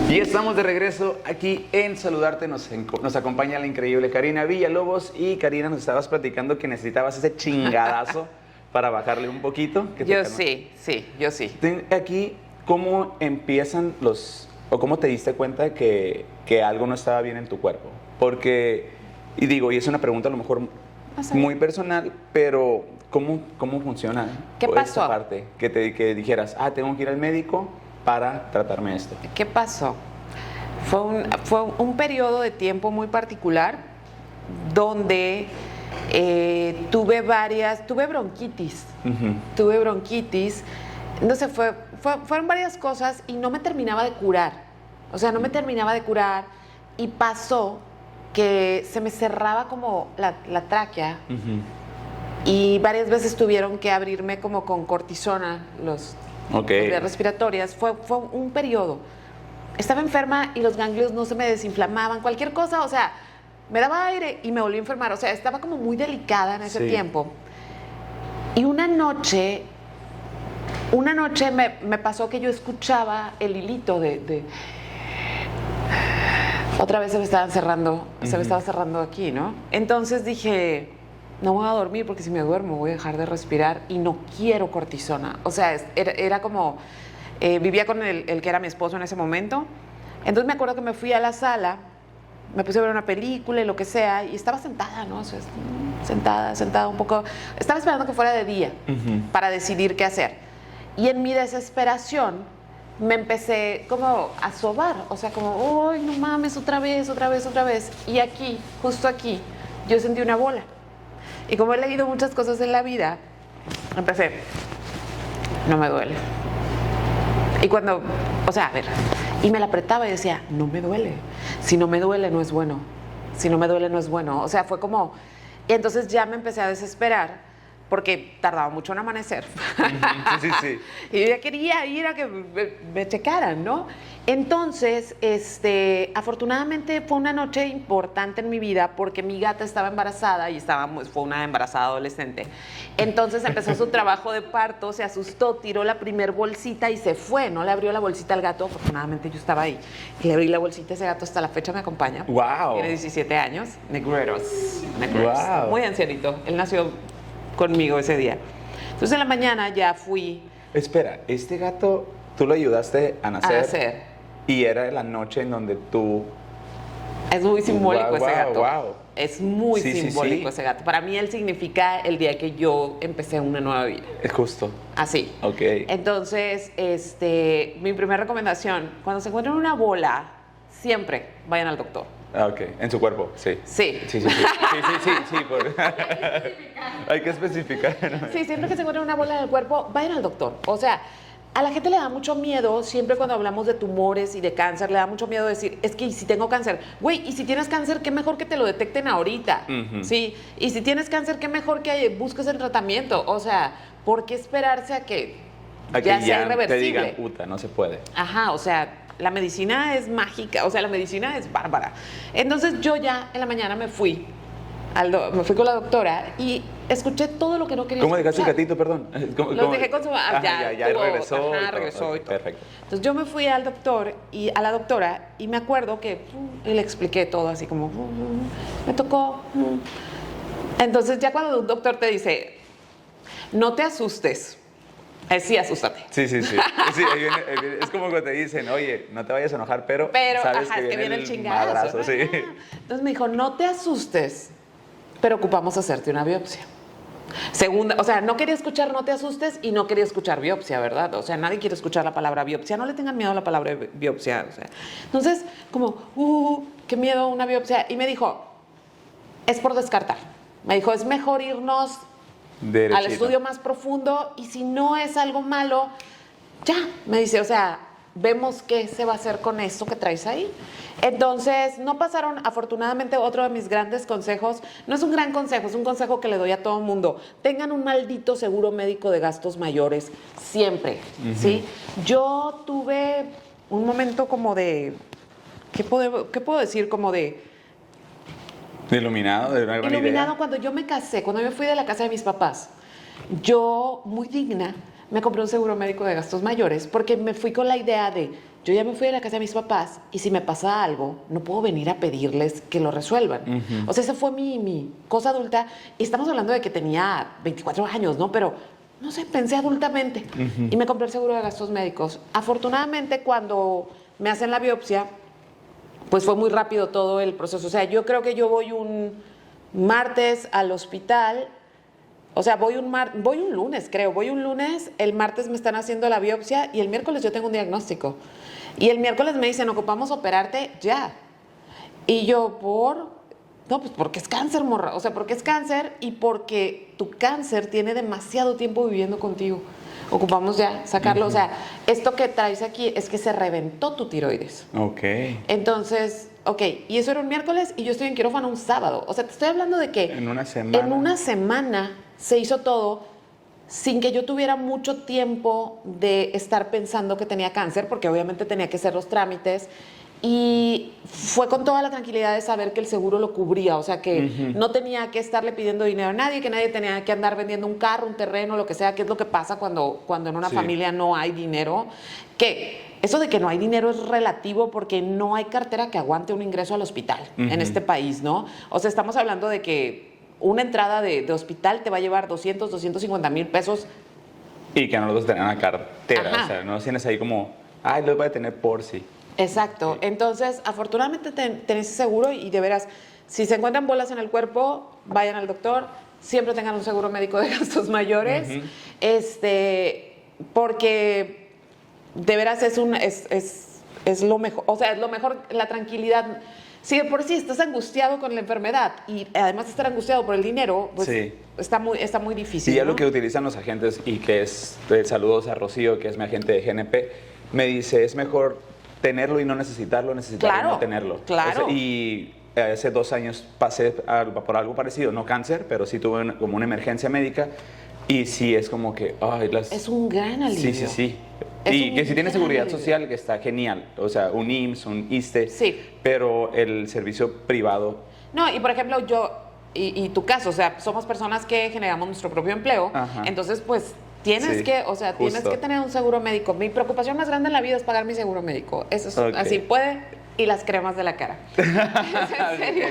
Y estamos de regreso aquí en Saludarte. Nos acompaña la increíble Karina Villalobos. Y Karina, nos estabas platicando que necesitabas ese chingadazo para bajarle un poquito. Yo sí. Aquí, ¿cómo empiezan o cómo te diste cuenta que algo no estaba bien en tu cuerpo? Porque, y es una pregunta a lo mejor muy personal, pero ¿cómo funciona? ¿Qué pasó? Esta parte, que dijeras, tengo que ir al médico para tratarme esto. ¿Qué pasó? Fue un periodo de tiempo muy particular donde tuve bronquitis. Tuve bronquitis. Entonces fueron varias cosas y no me terminaba de curar. O sea, no me terminaba de curar y pasó que se me cerraba como la tráquea y varias veces tuvieron que abrirme como con cortisona las vías respiratorias. Fue un periodo. Estaba enferma y los ganglios no se me desinflamaban, cualquier cosa, o sea, me daba aire y me volví a enfermar. O sea, estaba como muy delicada en ese tiempo. Y una noche me pasó que yo escuchaba el hilito de otra vez se me estaba cerrando aquí, ¿no? Entonces dije, no voy a dormir porque si me duermo voy a dejar de respirar y no quiero cortisona. O sea, era como, vivía con el que era mi esposo en ese momento. Entonces me acuerdo que me fui a la sala, me puse a ver una película y lo que sea, y estaba sentada, ¿no? O sea, sentada un poco. Estaba esperando que fuera de día para decidir qué hacer. Y en mi desesperación me empecé como a sobar, o sea, como, ¡ay, no mames, otra vez! Y aquí, justo aquí, yo sentí una bola. Y como he leído muchas cosas en la vida, empecé, no me duele. Y cuando, o sea, a ver, y me la apretaba y decía, no me duele. Si no me duele, no es bueno. Si no me duele, no es bueno. O sea, fue como, y entonces ya me empecé a desesperar porque tardaba mucho en amanecer. Sí. Y yo ya quería ir a que me checaran, ¿no? Entonces, afortunadamente fue una noche importante en mi vida porque mi gata estaba embarazada y fue una embarazada adolescente. Entonces empezó su trabajo de parto, se asustó, tiró la primer bolsita y se fue. No le abrió la bolsita al gato, afortunadamente yo estaba ahí. Y le abrí la bolsita, ese gato hasta la fecha me acompaña. ¡Wow! Tiene 17 años, Negreros. Wow. Muy ancianito. Él nació conmigo ese día. Entonces en la mañana ya fui. Espera, este gato, tú lo ayudaste a nacer. Y era la noche en donde tú... Es muy simbólico ese gato. Wow. Es muy simbólico ese gato. Para mí él significa el día que yo empecé una nueva vida. Es justo. Así. Ok. Entonces, mi primera recomendación, cuando se encuentren una bola, siempre vayan al doctor. Ok, en su cuerpo, sí. Sí. Sí. Hay que especificar. ¿No? Sí, siempre que se encuentre una bola en el cuerpo, vayan al doctor. O sea, a la gente le da mucho miedo, siempre cuando hablamos de tumores y de cáncer, le da mucho miedo decir, es que ¿y si tengo cáncer? Güey, y si tienes cáncer, qué mejor que te lo detecten ahorita, ¿sí? Y si tienes cáncer, qué mejor que busques el tratamiento. O sea, ¿por qué esperarse a que A que ya sea te irreversible. digan, puta, no se puede. Ajá, o sea, la medicina es mágica, o sea, la medicina es bárbara. Entonces yo ya en la mañana me fui con la doctora y escuché todo lo que no quería ¿Cómo dejaste el escuchar. gatito, perdón? Los dejé con su... Ajá, ya tuvo- regresó. ajá, y todo. regresó y Ok, todo. perfecto. Entonces yo me fui al doctor y a la doctora y me acuerdo que y le expliqué todo así como me tocó. Entonces ya cuando un doctor te dice, no te asustes, sí, asústate. Sí. Sí, ahí viene, es como cuando te dicen, oye, no te vayas a enojar, pero sabes ajá, que es que viene el chingazo. madrazo, sí. Entonces me dijo, no te asustes, pero ocupamos hacerte una biopsia. Segunda, o sea, no quería escuchar no te asustes y no quería escuchar biopsia, ¿verdad? O sea, nadie quiere escuchar la palabra biopsia, no le tengan miedo a la palabra biopsia, o sea. Entonces, como, qué miedo una biopsia. Y me dijo, es por descartar. Me dijo, es mejor irnos Derechito. al estudio más profundo y si no es algo malo, ya, me dice, o sea, vemos qué se va a hacer con esto que traes ahí. Entonces, no pasaron, afortunadamente, otro de mis grandes consejos, no es un gran consejo, es un consejo que le doy a todo el mundo, tengan un maldito seguro médico de gastos mayores, siempre, ¿sí? Yo tuve un momento como de, ¿qué puedo decir? Como de... Iluminado, de una gran Iluminado, idea. cuando yo me casé, cuando yo fui de la casa de mis papás, yo, muy digna, me compré un seguro médico de gastos mayores porque me fui con la idea de, yo ya me fui de la casa de mis papás y si me pasa algo, no puedo venir a pedirles que lo resuelvan. O sea, esa fue mi cosa adulta y estamos hablando de que tenía 24 años, ¿no? Pero, no sé, pensé adultamente y me compré el seguro de gastos médicos. Afortunadamente, cuando me hacen la biopsia, pues fue muy rápido todo el proceso. O sea, yo creo que yo voy un martes al hospital, o sea, voy un lunes, creo, voy un lunes, el martes me están haciendo la biopsia y el miércoles yo tengo un diagnóstico. Y el miércoles me dicen, ocupamos operarte ya. Y yo, no, pues porque es cáncer, morra. O sea, porque es cáncer y porque tu cáncer tiene demasiado tiempo viviendo contigo. Ocupamos ya sacarlo. O sea, esto que traes aquí es que se reventó tu tiroides. Ok. Entonces, ok, y eso era un miércoles y yo estoy en quirófano un sábado. O sea, te estoy hablando de que En una semana. en una semana se hizo todo sin que yo tuviera mucho tiempo de estar pensando que tenía cáncer, porque obviamente tenía que hacer los trámites. Y fue con toda la tranquilidad de saber que el seguro lo cubría, o sea que no tenía que estarle pidiendo dinero a nadie, que nadie tenía que andar vendiendo un carro, un terreno, lo que sea, que es lo que pasa cuando en una familia no hay dinero. Que eso de que no hay dinero es relativo porque no hay cartera que aguante un ingreso al hospital en este país, ¿no? O sea, estamos hablando de que una entrada de hospital te va a llevar 250 mil pesos. Y que no los tengan en la cartera, Ajá. o sea, no los tienes ahí como, ay, los voy a tener por sí. Exacto. Sí. Entonces, afortunadamente tenés seguro y de veras, si se encuentran bolas en el cuerpo, vayan al doctor. Siempre tengan un seguro médico de gastos mayores. Porque de veras es lo mejor. O sea, es lo mejor, la tranquilidad. Si de por sí estás angustiado con la enfermedad y además de estar angustiado por el dinero, pues Sí. está muy difícil. Y ya ¿no? lo que utilizan los agentes, y que es, saludos a Rocío, que es mi agente de GNP, me dice, es mejor tenerlo y no necesitarlo, necesitarlo Claro, y no tenerlo. claro. O sea, y hace 2 años pasé por algo parecido, no cáncer, pero sí tuve como una emergencia médica, y sí es como que, ay, Es un gran alivio. Sí. Es Y un que si tiene gran seguridad alivio. social, que está genial, o sea, un IMSS, un ISSSTE, Sí. pero el servicio privado, No, y por ejemplo, yo y tu caso, o sea, somos personas que generamos nuestro propio empleo, Ajá. entonces pues tienes Sí, que, o sea, tienes justo. que tener un seguro médico. Mi preocupación más grande en la vida es pagar mi seguro médico. Eso es Ok. así puede. Y las cremas de la cara. En serio.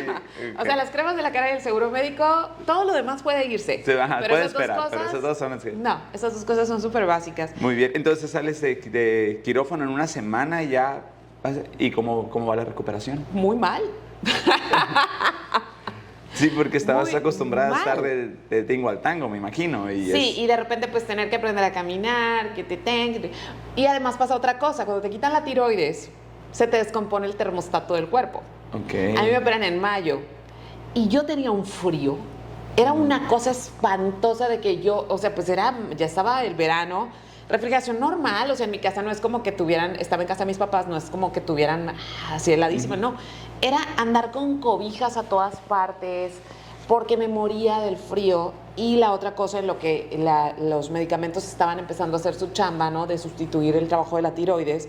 Ok. O sea, las cremas de la cara y el seguro médico, todo lo demás puede irse. Sí, ajá, puede esas dos esperar, pero cosas, esas dos son las que- No, esas dos cosas son súper básicas. Muy bien, entonces sales de quirófano en una semana y ya, ¿y cómo va la recuperación? Muy mal. Sí, porque estabas Muy acostumbrada mal. a estar de tingo al tango, me imagino. Y Sí, y de repente pues tener que aprender a caminar, y además pasa otra cosa, cuando te quitan la tiroides, se te descompone el termostato del cuerpo. Ok. A mí me operan en mayo y yo tenía un frío, era una cosa espantosa de que yo, o sea, pues ya estaba el verano, refrigeración normal, o sea, en mi casa no es como que tuvieran, estaba en casa de mis papás, no es como que tuvieran así heladísima, no, era andar con cobijas a todas partes, porque me moría del frío. Y la otra cosa en lo que los medicamentos estaban empezando a hacer su chamba, ¿no? De sustituir el trabajo de la tiroides.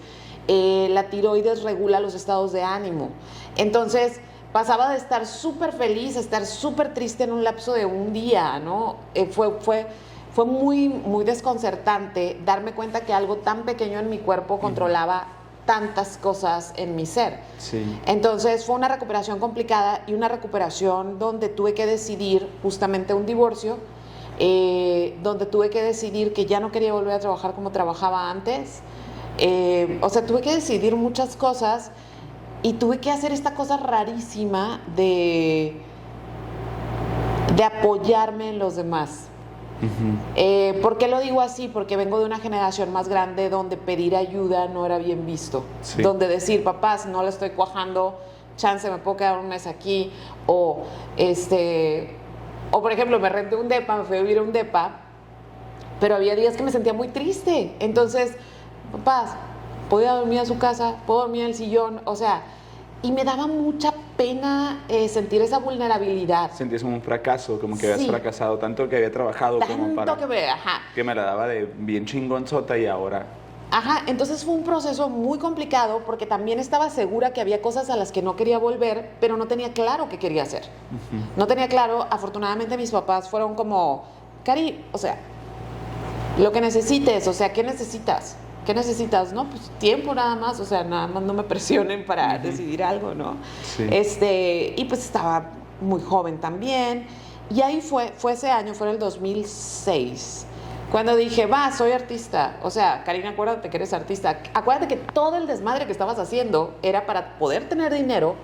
La tiroides regula los estados de ánimo. Entonces, pasaba de estar súper feliz a estar súper triste en un lapso de un día, ¿no? Fue muy, muy desconcertante darme cuenta que algo tan pequeño en mi cuerpo controlaba tantas cosas en mi ser. Sí. Entonces fue una recuperación complicada y una recuperación donde tuve que decidir justamente un divorcio, donde tuve que decidir que ya no quería volver a trabajar como trabajaba antes. O sea, tuve que decidir muchas cosas y tuve que hacer esta cosa rarísima de apoyarme en los demás. Uh-huh. ¿Por qué lo digo así? Porque vengo de una generación más grande donde pedir ayuda no era bien visto. Sí. Donde decir, papás, no le estoy cuajando, chance, me puedo quedar un mes aquí. O por ejemplo, me renté un depa, me fui a vivir a un depa, pero había días que me sentía muy triste. Entonces, papás, ¿puedo ir a dormir a su casa? ¿Puedo dormir en el sillón? O sea, y me daba mucha pena sentir esa vulnerabilidad. Sentías como un fracaso, como que habías Sí. fracasado tanto que había trabajado como Tanto para que me la daba de bien chingonzota y ahora... Ajá, entonces fue un proceso muy complicado porque también estaba segura que había cosas a las que no quería volver, pero no tenía claro qué quería hacer. Uh-huh. No tenía claro, afortunadamente mis papás fueron como, Cari, o sea, lo que necesites, o sea, ¿qué necesitas? ¿Qué necesitas? No, pues tiempo nada más, o sea, nada más no me presionen para decidir algo, ¿no? Sí. Y pues estaba muy joven también, y ahí fue ese año, fue en el 2006, cuando dije, soy artista. O sea, Karina, acuérdate que eres artista. Acuérdate que todo el desmadre que estabas haciendo era para poder tener dinero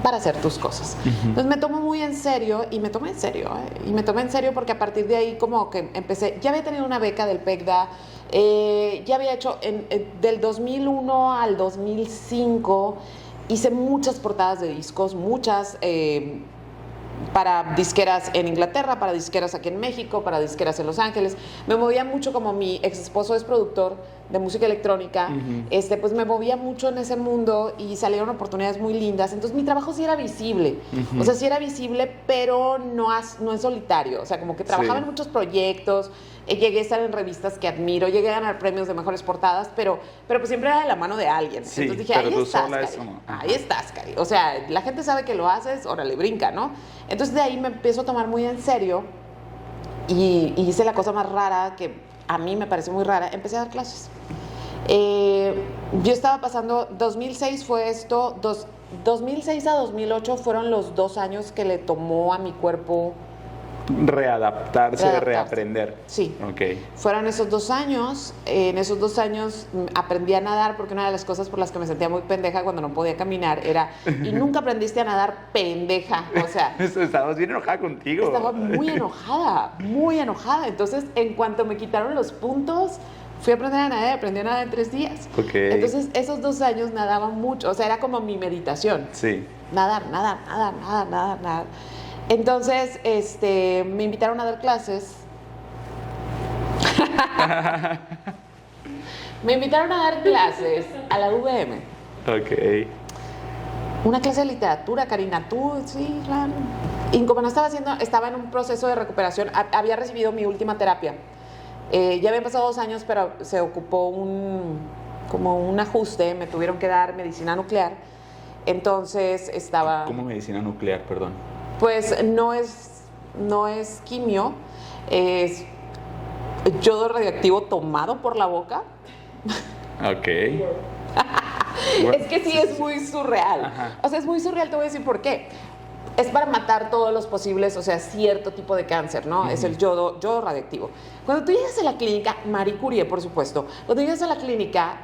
para hacer tus cosas. Uh-huh. Entonces me tomo muy en serio, y me tomé en serio, y me tomé en serio porque a partir de ahí como que empecé, ya había tenido una beca del PECDA, ya había hecho, del 2001 al 2005, hice muchas portadas de discos, muchas... para disqueras en Inglaterra, para disqueras aquí en México, para disqueras en Los Ángeles. Me movía mucho, como mi ex esposo es productor de música electrónica, uh-huh. pues me movía mucho en ese mundo y salieron oportunidades muy lindas. Entonces mi trabajo sí era visible, uh-huh. o sea, sí era visible, pero no en solitario. O sea, como que trabajaba sí. en muchos proyectos, llegué a estar en revistas que admiro, llegué a ganar premios de mejores portadas, pero pues siempre era de la mano de alguien. Sí, entonces dije, pero ahí estás, sola Cari. eso no. Ahí estás, Cari. O sea, la gente sabe que lo haces, órale, brinca, ¿no? Entonces de ahí me empiezo a tomar muy en serio y hice la cosa más rara, que a mí me pareció muy rara, empecé a dar clases. Yo estaba pasando, 2006 fue esto, 2006 a 2008 fueron los 2 años que le tomó a mi cuerpo Readaptarse, reaprender. Sí. Ok. Fueron esos 2 años. En esos 2 años aprendí a nadar, porque una de las cosas por las que me sentía muy pendeja cuando no podía caminar era, y nunca aprendiste a nadar, pendeja. O sea, estabas bien enojada contigo. Estaba muy enojada, muy enojada. Entonces, en cuanto me quitaron los puntos, fui a aprender a nadar, aprendí a nadar en 3 días. Okay. Entonces, esos 2 años nadaba mucho, o sea, era como mi meditación. Sí. Nadar. Entonces, me invitaron a dar clases. Me invitaron a dar clases a la UVM. Ok. Una clase de literatura, Karina, tú, sí, claro. Y como no estaba en un proceso de recuperación, había recibido mi última terapia. Ya habían pasado 2 años, pero se ocupó como un ajuste, me tuvieron que dar medicina nuclear. Entonces estaba... ¿Cómo medicina nuclear, perdón? Pues no es quimio, es yodo radioactivo tomado por la boca. Ok. Es que sí es muy surreal. Ajá. O sea, es muy surreal, te voy a decir por qué. Es para matar todos los posibles, o sea, cierto tipo de cáncer, ¿no? Uh-huh. Es el yodo radioactivo. Cuando tú llegas a la clínica, Marie Curie, por supuesto, cuando llegas a la clínica,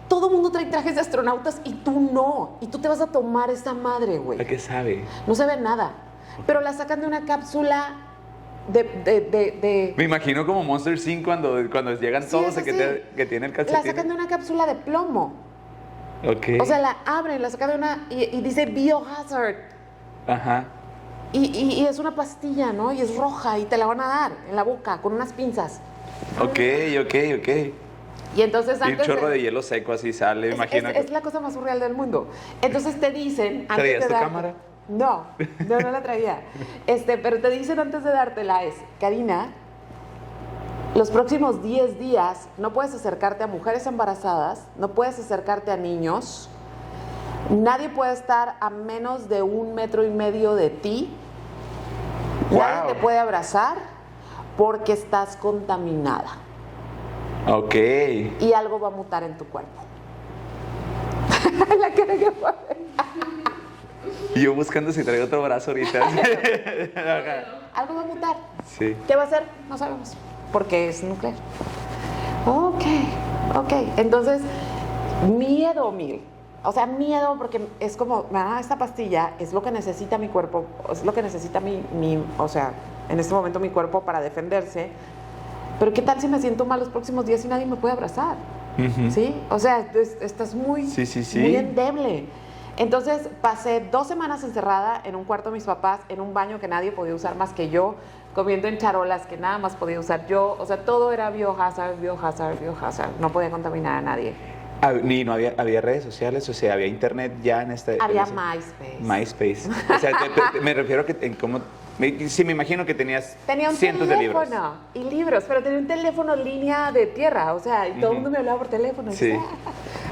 todo el mundo trae trajes de astronautas y tú no. Y tú te vas a tomar esa madre, güey. ¿A qué sabe? No se ve nada. Pero la sacan de una cápsula de... Me imagino como Monster Inc. cuando llegan todos que tiene el calcetín. La sacan de una cápsula de plomo. Ok. O sea, la abren, la sacan de una... Y dice Biohazard. Ajá. Y es una pastilla, ¿no? Y es roja y te la van a dar en la boca con unas pinzas. Ok. Y entonces antes... Y un chorro de hielo seco así sale, imagina. Es la cosa más surreal del mundo. Entonces te dicen... ¿Traías tu cámara? No la traía. Pero te dicen antes de dártela Karina, los próximos 10 días no puedes acercarte a mujeres embarazadas, no puedes acercarte a niños, nadie puede estar a menos de 1,5 metros de ti, nadie te puede abrazar porque estás contaminada. Ok. Y algo va a mutar en tu cuerpo. La cara que fue. Y yo buscando si traigo otro brazo ahorita. Algo va a mutar. Sí. ¿Qué va a hacer? No sabemos. Porque es nuclear. Ok. Entonces, miedo 1000. O sea, miedo porque es como, esta pastilla es lo que necesita mi cuerpo, es lo que necesita o sea, en este momento mi cuerpo para defenderse. Pero ¿qué tal si me siento mal los próximos días y nadie me puede abrazar? Uh-huh. ¿Sí? O sea, estás muy endeble. Entonces pasé 2 semanas encerrada en un cuarto de mis papás, en un baño que nadie podía usar más que yo, comiendo en charolas que nada más podía usar yo. O sea, todo era biohazard. No podía contaminar a nadie. No había redes sociales, o sea, había internet ya en Había MySpace. O sea, me refiero a que sí, me imagino que tenías cientos de libros. Y libros, pero tenía un teléfono línea de tierra, o sea, y todo el mundo me hablaba por teléfono. Sí.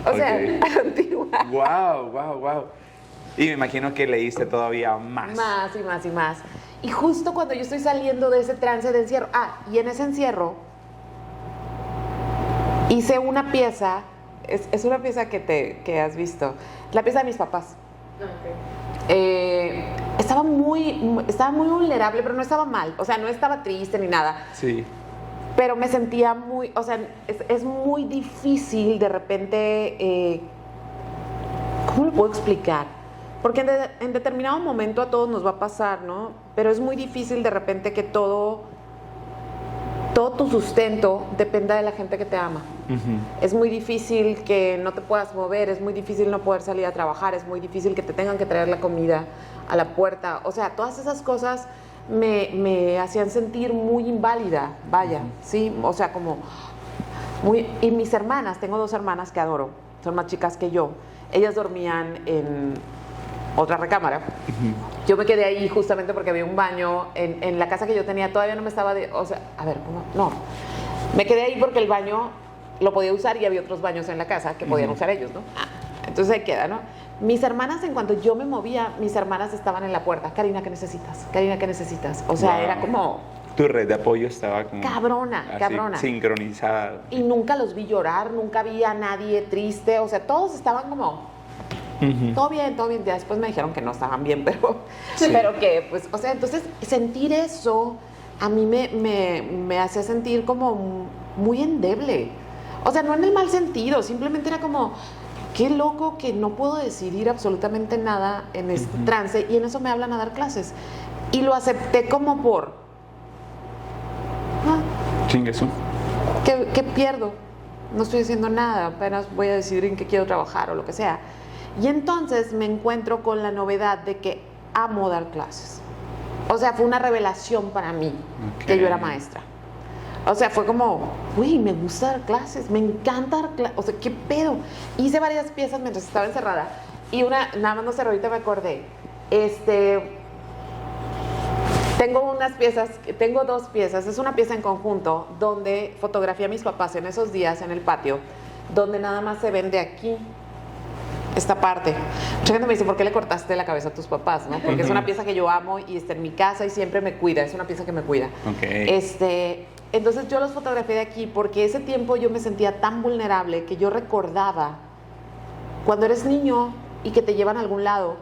O sea, antigua. Wow. Y me imagino que leíste todavía más. Más. Y justo cuando yo estoy saliendo de ese trance de encierro, y en ese encierro hice una pieza, es una pieza que has visto, la pieza de mis papás. Okay. Estaba muy vulnerable, pero no estaba mal, o sea, no estaba triste ni nada. Sí. Pero me sentía muy, o sea, es muy difícil de repente, ¿cómo lo puedo explicar? Porque en determinado momento a todos nos va a pasar, ¿no? Pero es muy difícil de repente que todo tu sustento dependa de la gente que te ama. Uh-huh. Es muy difícil que no te puedas mover, es muy difícil no poder salir a trabajar, es muy difícil que te tengan que traer la comida a la puerta. O sea, todas esas cosas me hacían sentir muy inválida, vaya, uh-huh. ¿Sí? O sea, como y mis hermanas, tengo 2 hermanas que adoro, son más chicas que yo. Ellas dormían en otra recámara. Uh-huh. Yo me quedé ahí justamente porque había un baño en la casa que yo tenía, todavía no me estaba me quedé ahí porque el baño lo podía usar y había otros baños en la casa que podían uh-huh. usar ellos, ¿no? Entonces ahí queda, ¿no? Mis hermanas, en cuanto yo me movía, mis hermanas estaban en la puerta. Karina, ¿qué necesitas? O sea, era como... Tu red de apoyo estaba como... Cabrona. Sincronizada. Y nunca los vi llorar, nunca vi a nadie triste, o sea, todos estaban como... Uh-huh. Todo bien. Ya después me dijeron que no estaban bien, pero que, pues, o sea, entonces sentir eso a mí me hacía sentir como muy endeble. O sea, no en el mal sentido, simplemente era como, qué loco que no puedo decidir absolutamente nada en este uh-huh. trance, y en eso me hablan a dar clases. Y lo acepté como por... Chingueso. ¿Qué pierdo? No estoy haciendo nada, apenas voy a decidir en qué quiero trabajar o lo que sea. Y entonces me encuentro con la novedad de que amo dar clases. O sea, fue una revelación para mí que yo era maestra. O sea, fue como, me gusta dar clases, me encanta dar clases. O sea, ¿qué pedo? Hice varias piezas mientras estaba encerrada. Y nada más no sé, ahorita me acordé. Tengo 2 piezas. Es una pieza en conjunto donde fotografié a mis papás en esos días en el patio, donde nada más se ven de aquí esta parte. Mucha gente me dice, ¿por qué le cortaste la cabeza a tus papás? ¿No? Porque es una pieza que yo amo y está en mi casa y siempre me cuida. Es una pieza que me cuida. Okay. Entonces yo los fotografié de aquí porque ese tiempo yo me sentía tan vulnerable que yo recordaba cuando eres niño y que te llevan a algún lado,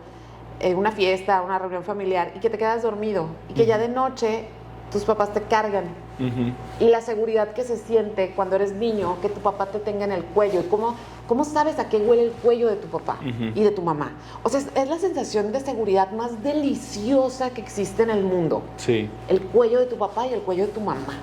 en una fiesta, una reunión familiar, y que te quedas dormido y que ya de noche tus papás te cargan. Uh-huh. Y la seguridad que se siente cuando eres niño, que tu papá te tenga en el cuello. ¿Cómo sabes a qué huele el cuello de tu papá uh-huh. y de tu mamá? O sea, es la sensación de seguridad más deliciosa que existe en el mundo. Sí. El cuello de tu papá y el cuello de tu mamá.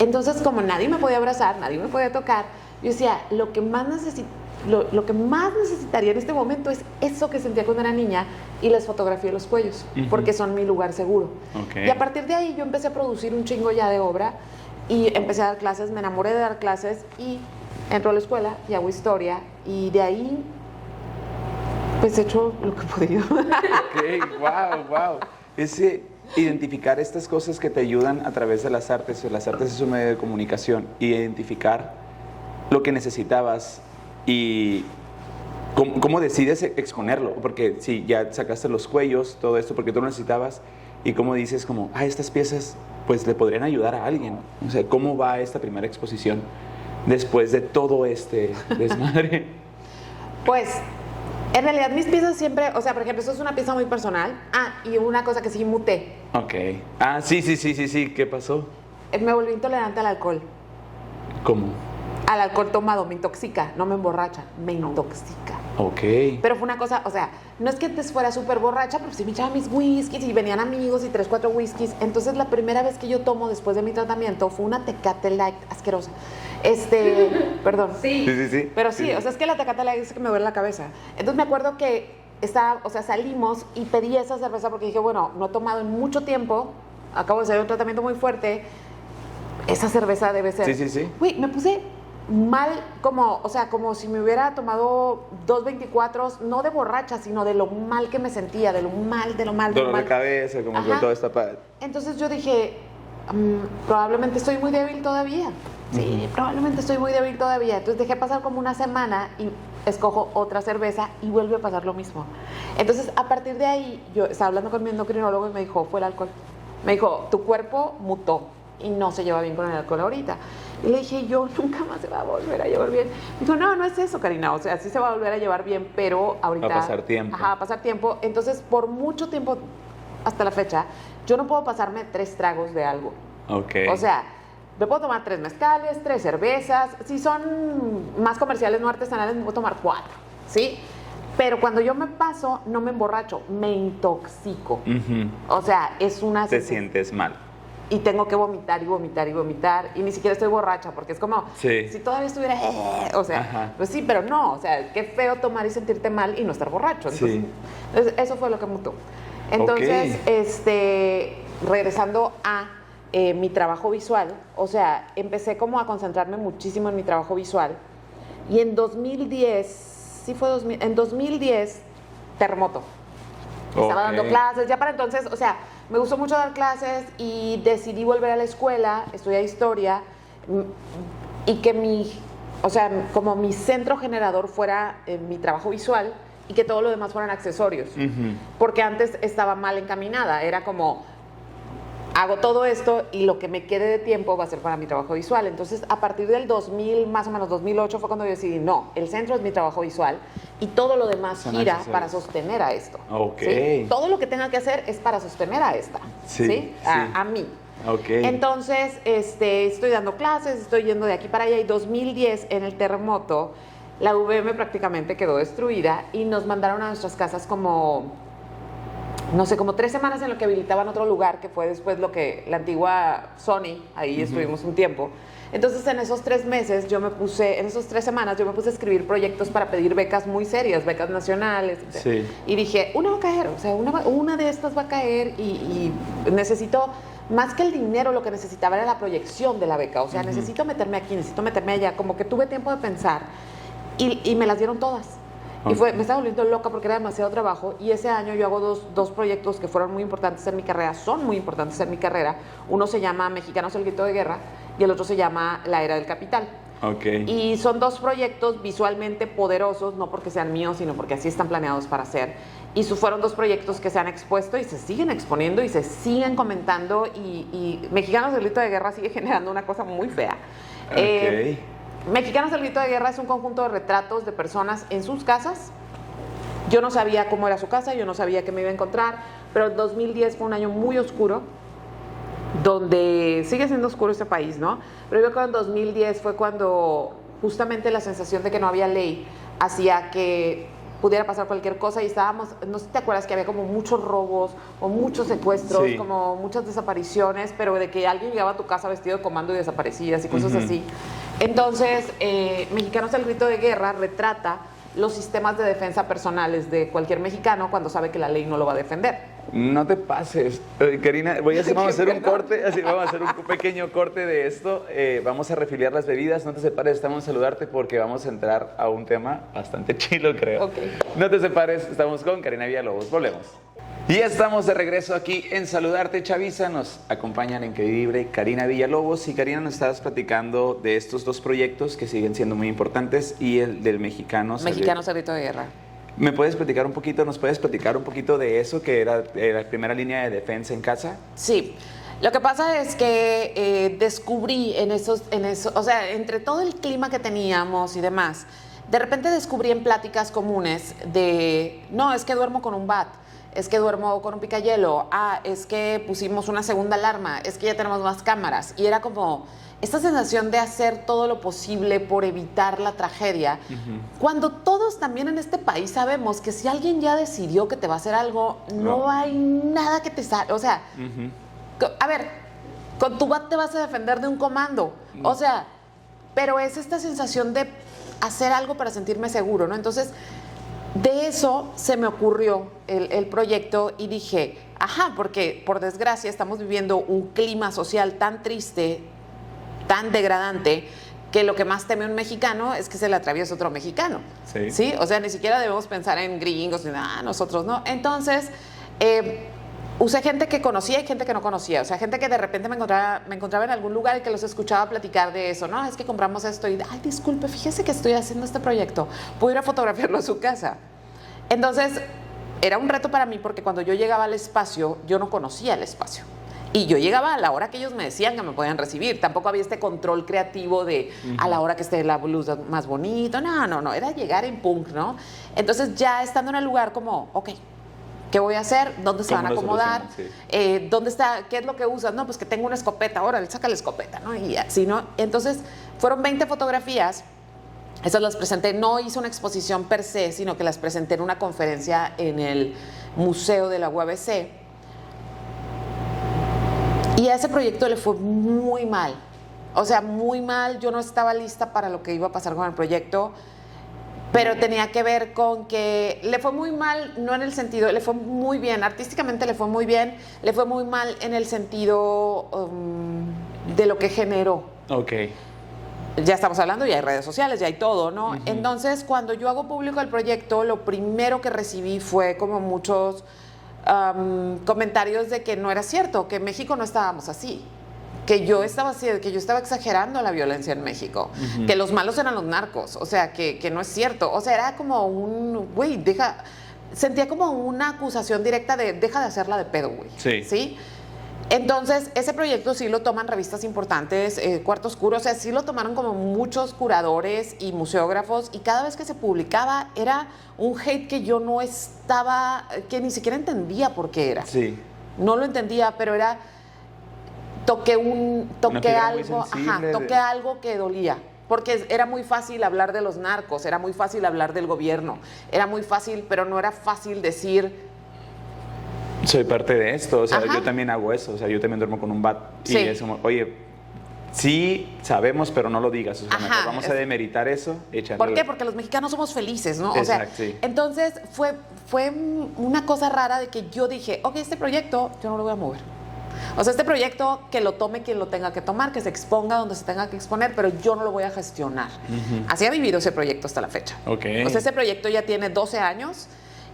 Entonces, como nadie me podía abrazar, nadie me podía tocar, yo decía, lo que más necesitaría en este momento es eso que sentía cuando era niña, y les fotografié los cuellos, uh-huh. porque son mi lugar seguro. Okay. Y a partir de ahí yo empecé a producir un chingo ya de obra y empecé a dar clases, me enamoré de dar clases y entro a la escuela y hago historia, y de ahí Pues he hecho lo que he podido. Ok, wow. Identificar estas cosas que te ayudan a través de las artes. Las artes es un medio de comunicación. Identificar lo que necesitabas y cómo decides exponerlo. Porque sí, ya sacaste los cuellos, todo esto, porque tú lo necesitabas. Y cómo dices como, estas piezas pues le podrían ayudar a alguien. O sea, ¿cómo va esta primera exposición después de todo este desmadre? Pues, en realidad mis piezas siempre, o sea, por ejemplo, esto es una pieza muy personal. Y una cosa que sí muté. Ok. Sí. ¿Qué pasó? Me volví intolerante al alcohol. ¿Cómo? Al alcohol tomado, me intoxica, no me emborracha, me intoxica. Ok. Pero fue una cosa, o sea, no es que antes fuera súper borracha, pero sí me echaba mis whiskies y venían amigos y 3, 4 whiskies. Entonces la primera vez que yo tomo después de mi tratamiento fue una Tecate Light asquerosa. Perdón. Sí. Sí. Pero sí, o sea, es que la Tecate Light es que me duele la cabeza. Entonces me acuerdo que salimos y pedí esa cerveza porque dije, bueno, no he tomado en mucho tiempo, acabo de hacer un tratamiento muy fuerte, esa cerveza debe ser. Sí. Uy, me puse mal, como si me hubiera tomado 2 24, no de borracha, sino de lo mal que me sentía, de lo mal. Dolor de cabeza, como con toda esta parte. Entonces yo dije, probablemente estoy muy débil todavía. Sí, probablemente estoy muy débil todavía. Entonces dejé pasar como una semana y escojo otra cerveza y vuelve a pasar lo mismo. Entonces, a partir de ahí, yo estaba hablando con mi endocrinólogo y me dijo, fue el alcohol. Me dijo, tu cuerpo mutó y no se lleva bien con el alcohol ahorita. Y le dije, yo nunca más se va a volver a llevar bien. Me dijo, no es eso, Karina. O sea, sí se va a volver a llevar bien, pero ahorita... Va a pasar tiempo. Ajá, va a pasar tiempo. Entonces, por mucho tiempo, hasta la fecha, yo no puedo pasarme 3 tragos de algo. Ok. O sea, me puedo tomar 3 mezcales, 3 cervezas. Si son más comerciales, no artesanales, me puedo tomar 4, ¿sí? Pero cuando yo me paso, no me emborracho, me intoxico. O sea, es una... Te sientes mal. Y tengo que vomitar y ni siquiera estoy borracha, porque es como si todavía estuviera, o sea, Ajá. Pues sí, pero no, o sea, qué feo tomar y sentirte mal y no estar borracho. Entonces, eso fue lo que mutó. Entonces, regresando a mi trabajo visual, o sea, empecé como a concentrarme muchísimo en mi trabajo visual y en 2010, en 2010, terremoto. Estaba dando clases, ya para entonces, o sea, me gustó mucho dar clases y decidí volver a la escuela, estudiar historia y que como mi centro generador fuera mi trabajo visual y que todo lo demás fueran accesorios. Porque antes estaba mal encaminada, era como, hago todo esto y lo que me quede de tiempo va a ser para mi trabajo visual. Entonces, a partir del 2000, más o menos 2008, fue cuando yo decidí, no, el centro es mi trabajo visual y todo lo demás gira para sostener a esto. ¿Sí? Todo lo que tenga que hacer es para sostener a esta, a mí. Entonces, estoy dando clases, estoy yendo de aquí para allá y 2010, en el terremoto, la UVM prácticamente quedó destruida y nos mandaron a nuestras casas como 3 semanas en lo que habilitaban otro lugar, que fue después la antigua Sony, ahí estuvimos un tiempo. Entonces, en esos 3 meses, en esas 3 semanas, yo me puse a escribir proyectos para pedir becas muy serias, becas nacionales. Sí. Y dije, una va a caer, o sea, una de estas va a caer y necesito, más que el dinero, lo que necesitaba era la proyección de la beca. O sea, necesito meterme aquí, necesito meterme allá. Como que tuve tiempo de pensar y me las dieron todas. Y me estaba volviendo loca porque era demasiado trabajo y ese año yo hago dos proyectos que fueron muy importantes en mi carrera, son muy importantes en mi carrera. Uno se llama Mexicanos el Grito de Guerra y el otro se llama La Era del Capital. Y son 2 proyectos visualmente poderosos, no porque sean míos, sino porque así están planeados para ser. Y fueron 2 proyectos que se han expuesto y se siguen exponiendo y se siguen comentando y Mexicanos el Grito de Guerra sigue generando una cosa muy fea. Mexicanos el Grito de Guerra es un conjunto de retratos de personas en sus casas. Yo no sabía cómo era su casa, yo no sabía qué me iba a encontrar, pero el 2010 fue un año muy oscuro, donde sigue siendo oscuro este país, ¿no? Pero yo creo que en 2010 fue cuando justamente la sensación de que no había ley hacía que pudiera pasar cualquier cosa y estábamos, no sé si te acuerdas que había como muchos robos o muchos secuestros, como muchas desapariciones, pero de que alguien llegaba a tu casa vestido de comando y desaparecías y cosas así. Entonces, Mexicanos el Grito de Guerra retrata los sistemas de defensa personales de cualquier mexicano cuando sabe que la ley no lo va a defender. No te pases. Karina, vamos a hacer un corte, así vamos a hacer un pequeño corte de esto. Vamos a refiliar las bebidas. No te separes, estamos a saludarte porque vamos a entrar a un tema bastante chilo, creo. Ok. No te separes, estamos con Karina Villalobos. Volvemos. Y ya estamos de regreso aquí en Saludarte Chaviza. Nos acompaña la increíble Karina Villalobos. Y Karina, nos estabas platicando de estos dos proyectos que siguen siendo muy importantes y el del Mexicano Cerdito de Guerra. ¿Me puedes platicar un poquito, nos puedes platicar un poquito de eso, que era la primera línea de defensa en casa? Sí. Lo que pasa es que descubrí o sea, entre todo el clima que teníamos y demás, de repente descubrí en pláticas comunes no, es que duermo con un bat, es que duermo con un picayelo, es que pusimos una segunda alarma, es que ya tenemos más cámaras. Y era como esta sensación de hacer todo lo posible por evitar la tragedia, cuando todos también en este país sabemos que si alguien ya decidió que te va a hacer algo, no hay nada que te salga. O sea, a ver, con tu bat te vas a defender de un comando. O sea, pero es esta sensación de hacer algo para sentirme seguro, ¿no? Entonces, de eso se me ocurrió el proyecto y dije, porque por desgracia estamos viviendo un clima social tan triste, tan degradante, que lo que más teme un mexicano es que se le atraviese otro mexicano. Sí. O sea, ni siquiera debemos pensar en gringos, nosotros no. Entonces, usé gente que conocía y gente que no conocía. O sea, gente que de repente me encontraba en algún lugar y que los escuchaba platicar de eso. No, es que compramos esto y, disculpe, fíjese que estoy haciendo este proyecto. ¿Puedo ir a fotografiarlo a su casa? Entonces, era un reto para mí porque cuando yo llegaba al espacio, yo no conocía el espacio. Y yo llegaba a la hora que ellos me decían que me podían recibir. Tampoco había este control creativo de a la hora que esté la luz más bonito. No. Era llegar en punk, ¿no? Entonces, ya estando en el lugar como, ok, ¿qué voy a hacer? ¿Dónde se van a acomodar? Sí. ¿Dónde está? ¿Qué es lo que usas? No, pues que tengo una escopeta. Órale, saca la escopeta, ¿no? Y así, ¿no? Entonces, fueron 20 fotografías. Esas las presenté. No hice una exposición per se, sino que las presenté en una conferencia en el Museo de la UABC. Y a ese proyecto le fue muy mal. O sea, muy mal. Yo no estaba lista para lo que iba a pasar con el proyecto. Pero tenía que ver con que le fue muy mal, no en el sentido, le fue muy bien, artísticamente le fue muy bien, le fue muy mal en el sentido de lo que generó. Ok. Ya estamos hablando, ya hay redes sociales, ya hay todo, ¿no? Entonces, cuando yo hago público el proyecto, lo primero que recibí fue como muchos comentarios de que no era cierto, que en México no estábamos así. Que yo estaba exagerando la violencia en México, que los malos eran los narcos, o sea, que no es cierto. O sea, era como sentía como una acusación directa de deja de hacerla de pedo, güey. ¿Sí? Entonces, ese proyecto sí lo toman revistas importantes, Cuarto Oscuro, o sea, sí lo tomaron como muchos curadores y museógrafos, y cada vez que se publicaba era un hate que yo no estaba, que ni siquiera entendía por qué era. Sí. No lo entendía, pero era... Toqué algo que dolía, porque era muy fácil hablar de los narcos, era muy fácil hablar del gobierno, era muy fácil, pero no era fácil decir... Soy parte de esto, o sea, yo también hago eso, o sea, yo también duermo con un bat. Sí. Y eso, oye, sí sabemos, pero no lo digas, o sea, mejor vamos a demeritar eso. ¿Por qué? Porque los mexicanos somos felices, ¿no? O sea, entonces fue una cosa rara de que yo dije, ok, este proyecto yo no lo voy a mover. O sea, este proyecto que lo tome quien lo tenga que tomar, que se exponga donde se tenga que exponer, pero yo no lo voy a gestionar. Así ha vivido ese proyecto hasta la fecha. Okay. O sea, ese proyecto ya tiene 12 años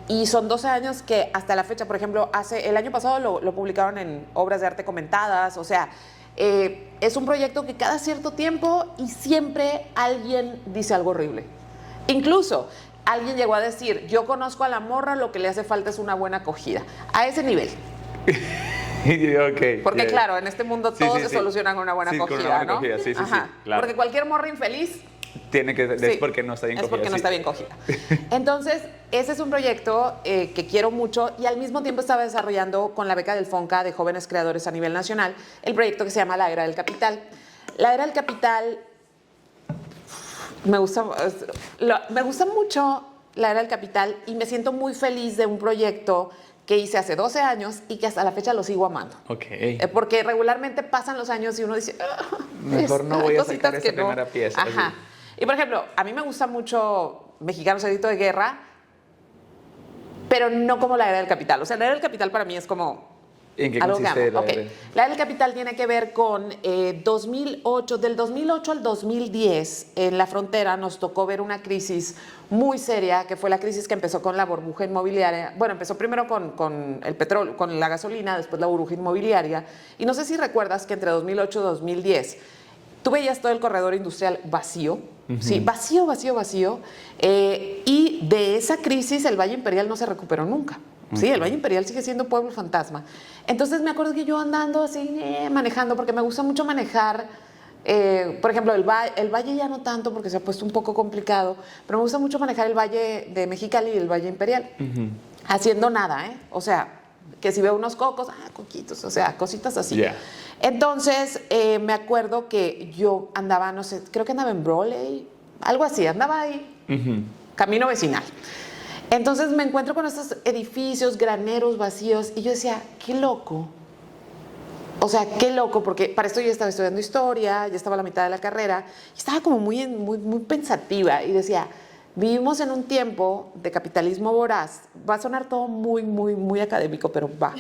y son 12 años que hasta la fecha, por ejemplo, el año pasado lo publicaron en Obras de Arte Comentadas. O sea, es un proyecto que cada cierto tiempo y siempre alguien dice algo horrible. Incluso alguien llegó a decir, yo conozco a la morra, lo que le hace falta es una buena acogida. A ese nivel. Porque claro, en este mundo todo se soluciona con una buena acogida, ¿no? Sí, claro. Porque cualquier morra infeliz tiene que es porque no está bien cogida. Es porque no está bien cogida. Entonces, ese es un proyecto que quiero mucho y al mismo tiempo estaba desarrollando con la beca del FONCA de jóvenes creadores a nivel nacional el proyecto que se llama La Era del Capital. La Era del Capital me gusta mucho La Era del Capital y me siento muy feliz de un proyecto que hice hace 12 años y que hasta la fecha lo sigo amando. Porque regularmente pasan los años y uno dice, mejor no voy a sacar esa primera pieza. Ajá. Y por ejemplo, a mí me gusta mucho Mexicano Cerdito de Guerra pero no como la era del capital. O sea, la era del capital para mí es como ¿En qué algo que consiste amo. la Ok. La era del capital tiene que ver con 2008, del 2008 al 2010, en la frontera nos tocó ver una crisis muy seria, que fue la crisis que empezó con la burbuja inmobiliaria. Bueno, empezó primero con el petróleo, con la gasolina, después la burbuja inmobiliaria. Y no sé si recuerdas que entre 2008 y 2010 tú veías todo el corredor industrial vacío, sí, vacío, vacío, vacío, y de esa crisis el Valle Imperial no se recuperó nunca. Sí, el Valle Imperial sigue siendo pueblo fantasma. Entonces me acuerdo que yo andando así, manejando, porque me gusta mucho manejar. Por ejemplo, el Valle ya no tanto porque se ha puesto un poco complicado, pero me gusta mucho manejar el Valle de Mexicali y el Valle Imperial, haciendo nada, o sea, que si veo unos cocos, coquitos, o sea, cositas así. Yeah. Entonces, me acuerdo que yo andaba, no sé, creo que andaba en Broly, algo así, andaba ahí, camino vecinal. Entonces me encuentro con estos edificios, graneros vacíos, y yo decía, qué loco. O sea, qué loco, porque para esto yo estaba estudiando historia, ya estaba a la mitad de la carrera, y estaba como muy pensativa, y decía, vivimos en un tiempo de capitalismo voraz. Va a sonar todo muy académico, pero va.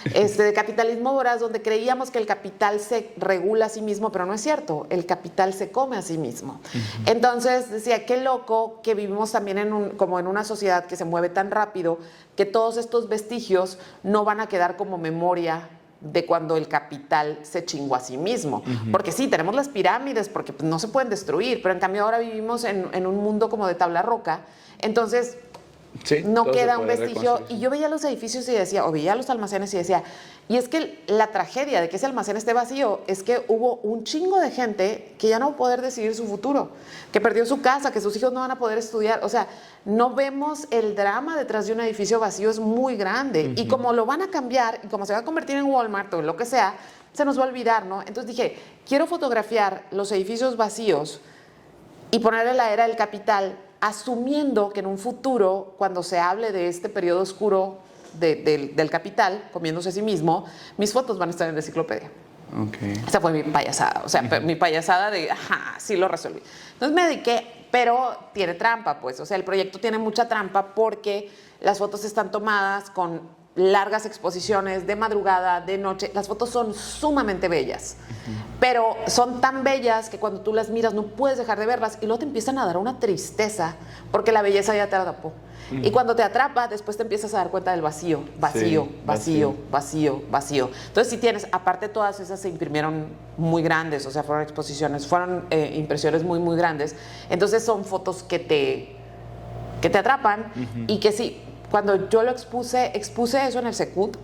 De capitalismo voraz, donde creíamos que el capital se regula a sí mismo, pero no es cierto, el capital se come a sí mismo. Entonces decía, qué loco que vivimos también como en una sociedad que se mueve tan rápido, que todos estos vestigios no van a quedar como memoria de cuando el capital se chingó a sí mismo. Porque sí, tenemos las pirámides, porque pues, no se pueden destruir, pero en cambio ahora vivimos en un mundo como de tabla roca, entonces Sí, no queda un vestigio. Y yo veía los edificios y decía, o veía los almacenes y decía, y es que la tragedia de que ese almacén esté vacío es que hubo un chingo de gente que ya no va a poder decidir su futuro, que perdió su casa, que sus hijos no van a poder estudiar. O sea, no vemos el drama detrás de un edificio vacío, es muy grande. Y como lo van a cambiar, y como se va a convertir en Walmart o lo que sea, se nos va a olvidar, ¿no? Entonces dije, quiero fotografiar los edificios vacíos y ponerle la era del capital, asumiendo que en un futuro, cuando se hable de este periodo oscuro del capital, comiéndose a sí mismo, mis fotos van a estar en la enciclopedia. Okay. Esa fue mi payasada, o sea, mi payasada de, sí lo resolví. Entonces me dediqué, pero tiene trampa, pues, o sea, el proyecto tiene mucha trampa porque las fotos están tomadas con largas exposiciones de madrugada, de noche. Las fotos son sumamente bellas, pero son tan bellas que cuando tú las miras no puedes dejar de verlas y luego te empiezan a dar una tristeza porque la belleza ya te atrapó. Y cuando te atrapa, después te empiezas a dar cuenta del vacío. Entonces, si tienes, aparte todas esas se imprimieron muy grandes, o sea, fueron exposiciones, fueron impresiones muy grandes. Entonces son fotos que te atrapan y que sí. Cuando yo lo expuse eso en el Secut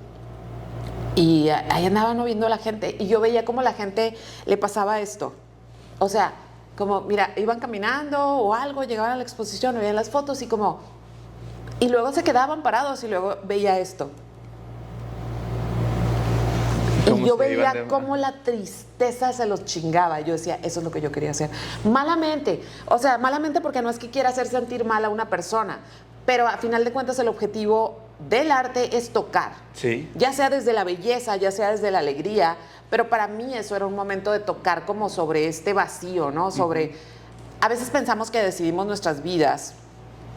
y ahí andaba no viendo a la gente y yo veía cómo la gente le pasaba esto. O sea, como, mira, iban caminando o algo, llegaban a la exposición, veían las fotos y luego se quedaban parados y luego veía esto. Y yo veía cómo la tristeza se los chingaba. Yo decía, eso es lo que yo quería hacer. Malamente. O sea, malamente porque no es que quiera hacer sentir mal a una persona, pero a final de cuentas el objetivo del arte es tocar. Sí. Ya sea desde la belleza, ya sea desde la alegría, pero para mí eso era un momento de tocar como sobre este vacío, ¿no? Sobre, a veces pensamos que decidimos nuestras vidas,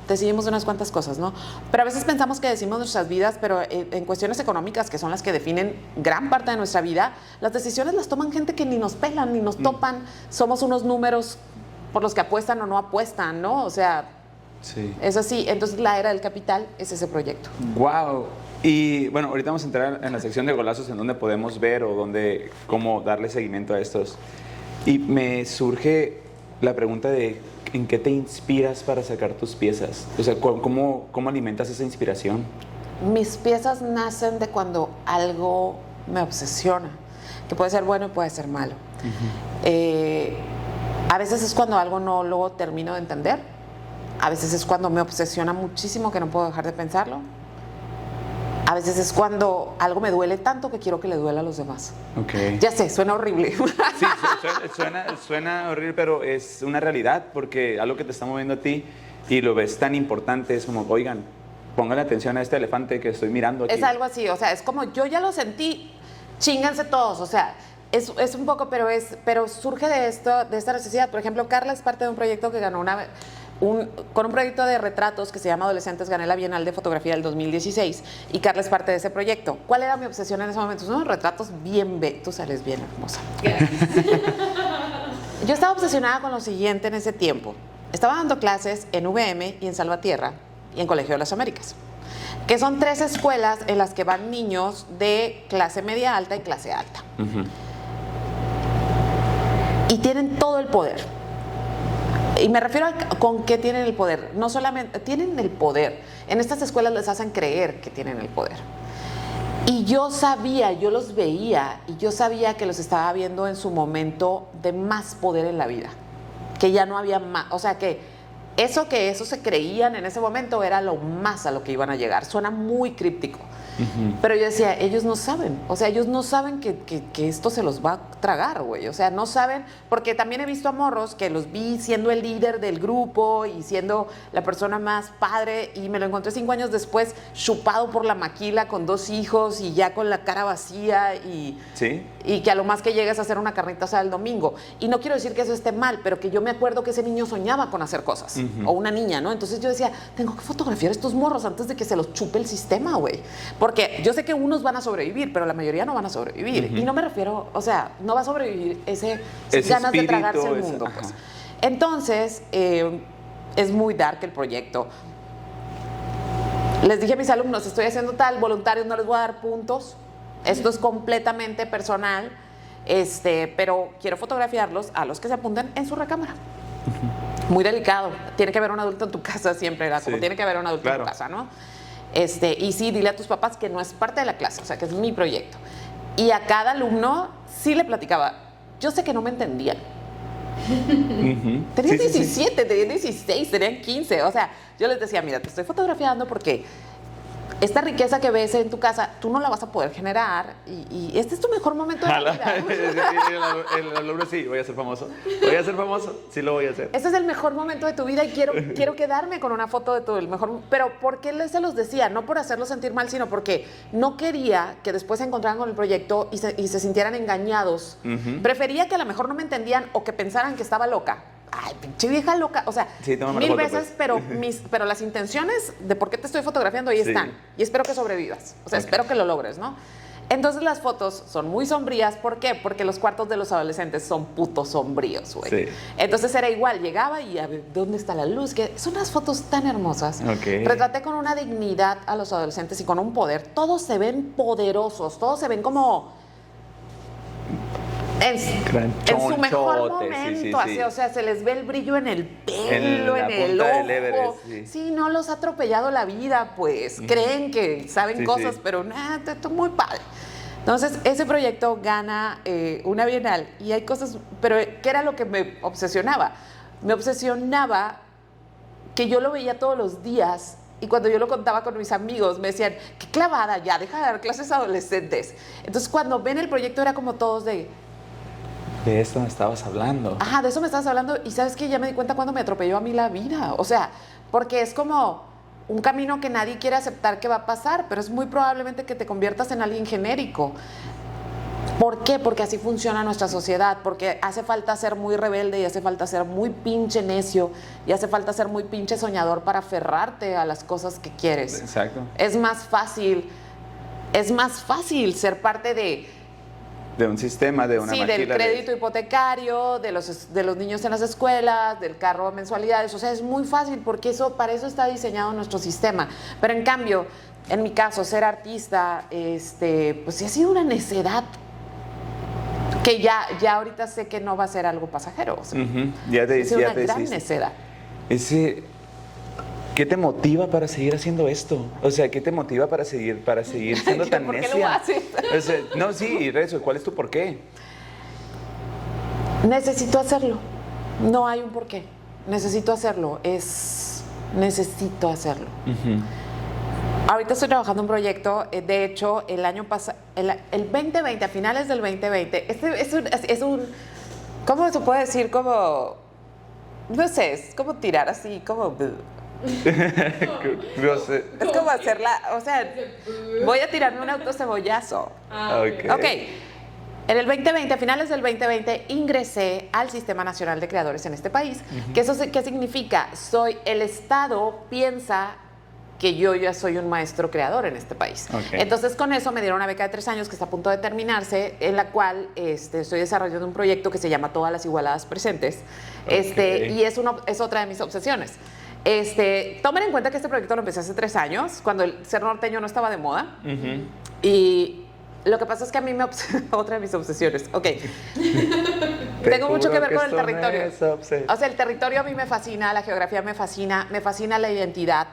decidimos unas cuantas cosas, ¿no? Pero a veces pensamos que decidimos nuestras vidas, pero en cuestiones económicas, que son las que definen gran parte de nuestra vida, las decisiones las toman gente que ni nos pelan, ni nos topan, somos unos números por los que apuestan o no apuestan, ¿no? O sea, sí. Es así. Entonces la era del capital es ese proyecto. Wow. Y bueno, ahorita vamos a entrar en la sección de golazos en donde podemos ver o cómo darle seguimiento a estos. Y me surge la pregunta de ¿en qué te inspiras para sacar tus piezas? O sea, ¿cómo alimentas esa inspiración? Mis piezas nacen de cuando algo me obsesiona, que puede ser bueno y puede ser malo. A veces es cuando algo no lo termino de entender. A veces es cuando me obsesiona muchísimo que no puedo dejar de pensarlo. A veces es cuando algo me duele tanto que quiero que le duela a los demás. Okay. Ya sé, suena horrible. Sí, suena horrible, pero es una realidad porque algo que te está moviendo a ti y lo ves tan importante es como, oigan, pónganle atención a este elefante que estoy mirando aquí. Es algo así, o sea, es como yo ya lo sentí, chínganse todos, o sea, es un poco, pero surge de esta necesidad. Por ejemplo, Carla es parte de un proyecto que ganó con un proyecto de retratos que se llama Adolescentes. Gané la Bienal de Fotografía del 2016 y Carla es parte de ese proyecto. ¿Cuál era mi obsesión en ese momento? Son unos retratos bien tú sales bien hermosa. Yo estaba obsesionada con lo siguiente en ese tiempo. Estaba dando clases en UVM y en Salvatierra y en Colegio de las Américas, que son 3 escuelas en las que van niños de clase media alta y clase alta. Y tienen todo el poder. Y me refiero a con qué tienen el poder. No solamente tienen el poder. En estas escuelas les hacen creer que tienen el poder. Y yo sabía, yo los veía y yo sabía que los estaba viendo en su momento de más poder en la vida. Que ya no había más. O sea, que eso se creían en ese momento era lo más a lo que iban a llegar. Suena muy críptico. Pero yo decía, ellos no saben, o sea, ellos no saben que esto se los va a tragar, güey, o sea, no saben, porque también he visto a morros que los vi siendo el líder del grupo y siendo la persona más padre y me lo encontré 5 años después chupado por la maquila con 2 hijos y ya con la cara vacía y que a lo más que llegues a hacer una carnita asada el domingo. Y no quiero decir que eso esté mal, pero que yo me acuerdo que ese niño soñaba con hacer cosas, o una niña, ¿no? Entonces yo decía, tengo que fotografiar a estos morros antes de que se los chupe el sistema, güey. Porque yo sé que unos van a sobrevivir, pero la mayoría no van a sobrevivir. Y no me refiero, o sea, no va a sobrevivir ese ganas de tragarse el mundo. Pues. Entonces, es muy dark el proyecto. Les dije a mis alumnos, estoy haciendo tal, voluntarios no les voy a dar puntos. Esto es completamente personal, pero quiero fotografiarlos a los que se apunten en su recámara. Muy delicado. Tiene que haber un adulto en tu casa siempre, ¿verdad? Como tiene que haber un adulto en tu casa, ¿no? Y sí, dile a tus papás que no es parte de la clase, o sea, que es mi proyecto. Y a cada alumno sí le platicaba. Yo sé que no me entendían. Tenían 17, tenían 16, tenían 15. O sea, yo les decía, mira, te estoy fotografiando porque esta riqueza que ves en tu casa, tú no la vas a poder generar y este es tu mejor momento de la vida. El alumno sí, voy a ser famoso, sí lo voy a hacer. Este es el mejor momento de tu vida y quiero quedarme con una foto de tu el mejor. Pero ¿por qué se los decía? No por hacerlos sentir mal, sino porque no quería que después se encontraran con el proyecto y se sintieran engañados. Prefería que a lo mejor no me entendían o que pensaran que estaba loca. Ay, pinche vieja loca, o sea, sí, 1000 veces, pues. pero las intenciones de por qué te estoy fotografiando ahí están, y espero que sobrevivas, o sea, espero que lo logres, ¿no? Entonces las fotos son muy sombrías, ¿por qué? Porque los cuartos de los adolescentes son putos sombríos, güey. Sí. Entonces era igual, llegaba y a ver, ¿dónde está la luz? Que son unas fotos tan hermosas. Retraté con una dignidad a los adolescentes y con un poder, todos se ven poderosos, todos se ven como en su mejor momento, así, o sea, se les ve el brillo en el pelo, en el ojo. Sí, no los ha atropellado la vida, pues. Creen que saben cosas, pero nada, esto es muy padre. Entonces, ese proyecto gana una bienal y hay cosas, pero ¿qué era lo que me obsesionaba? Me obsesionaba que yo lo veía todos los días. Y cuando yo lo contaba con mis amigos, me decían, qué clavada, ya, deja de dar clases a adolescentes. Entonces, cuando ven el proyecto, era como todos de esto me estabas hablando. Ajá, de eso me estabas hablando. Y ¿sabes qué? Ya me di cuenta cuando me atropelló a mí la vida. O sea, porque es como un camino que nadie quiere aceptar que va a pasar, pero es muy probablemente que te conviertas en alguien genérico. ¿Por qué? Porque así funciona nuestra sociedad, porque hace falta ser muy rebelde y hace falta ser muy pinche necio y hace falta ser muy pinche soñador para aferrarte a las cosas que quieres. Exacto. Es más fácil ser parte de un sistema, de una maquila. Sí, del crédito hipotecario, de los niños en las escuelas, del carro a mensualidades. O sea, es muy fácil porque para eso está diseñado nuestro sistema. Pero en cambio, en mi caso, ser artista, pues sí ha sido una necedad que ya ahorita sé que no va a ser algo pasajero. O sea, ya te decía. Es una gran necedad. ¿Qué te motiva para seguir haciendo esto? O sea, ¿qué te motiva para seguir siendo tan necia? ¿Por qué lo haces? O sea, no, sí, Rezo, ¿cuál es tu por qué? Necesito hacerlo. No hay un por qué. Necesito hacerlo. Necesito hacerlo. Ahorita estoy trabajando en un proyecto, de hecho, el año pasado, el 2020, a finales del 2020, es un ¿cómo se puede decir? Como, no sé, es como tirar así, como no sé. Es como hacerla, o sea, voy a tirarme un autocebollazo. Ok. En el 2020, a finales del 2020, ingresé al Sistema Nacional de Creadores en este país. ¿Qué significa? El Estado piensa que yo ya soy un maestro creador en este país. Okay. Entonces, con eso me dieron una beca de 3 años que está a punto de terminarse, en la cual estoy desarrollando un proyecto que se llama Todas las Igualadas Presentes. Okay. Y es otra de mis obsesiones. Tomen en cuenta que este proyecto lo empecé hace 3 años, cuando el ser norteño no estaba de moda. Y lo que pasa es que a mí otra de mis obsesiones. Ok. Tengo mucho que ver con el territorio. O sea, el territorio a mí me fascina, la geografía me fascina la identidad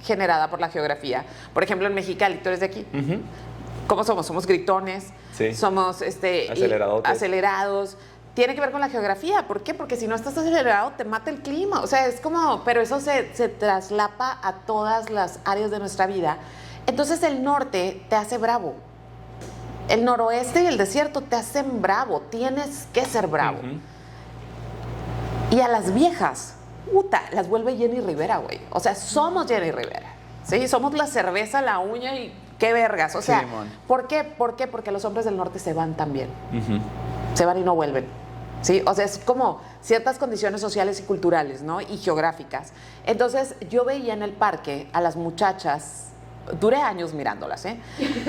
generada por la geografía. Por ejemplo, en Mexicali, tú eres de aquí. ¿Cómo somos? Somos gritones, sí. Somos acelerados. Tiene que ver con la geografía. ¿Por qué? Porque si no estás acelerado, te mata el clima. O sea, es como, pero eso se traslapa a todas las áreas de nuestra vida. Entonces el norte te hace bravo. El noroeste y el desierto te hacen bravo. Tienes que ser bravo. Y a las viejas, puta, las vuelve Jenny Rivera, güey. O sea, somos Jenny Rivera. ¿Sí? Somos la cerveza, la uña y qué vergas. O sea, ¿por qué? Porque los hombres del norte se van también. Se van y no vuelven. ¿Sí? O sea, es como ciertas condiciones sociales y culturales, ¿no? Y geográficas. Entonces, yo veía en el parque a las muchachas, duré años mirándolas,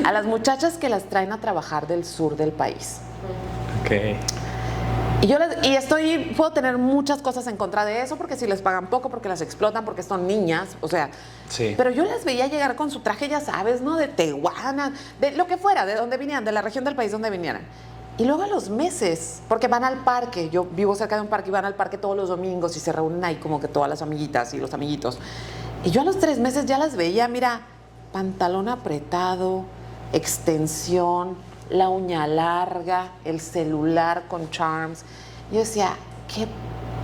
a las muchachas que las traen a trabajar del sur del país. Ok. Puedo tener muchas cosas en contra de eso, porque si les pagan poco, porque las explotan, porque son niñas, o sea. Sí. Pero yo las veía llegar con su traje, ya sabes, ¿no? De Tehuana, de lo que fuera, de donde vinieran, de la región del país donde vinieran. Y luego a los meses, porque van al parque, yo vivo cerca de un parque y van al parque todos los domingos y se reúnen ahí como que todas las amiguitas y los amiguitos. Y yo a los 3 meses ya las veía, mira, pantalón apretado, extensión, la uña larga, el celular con charms. Yo decía, qué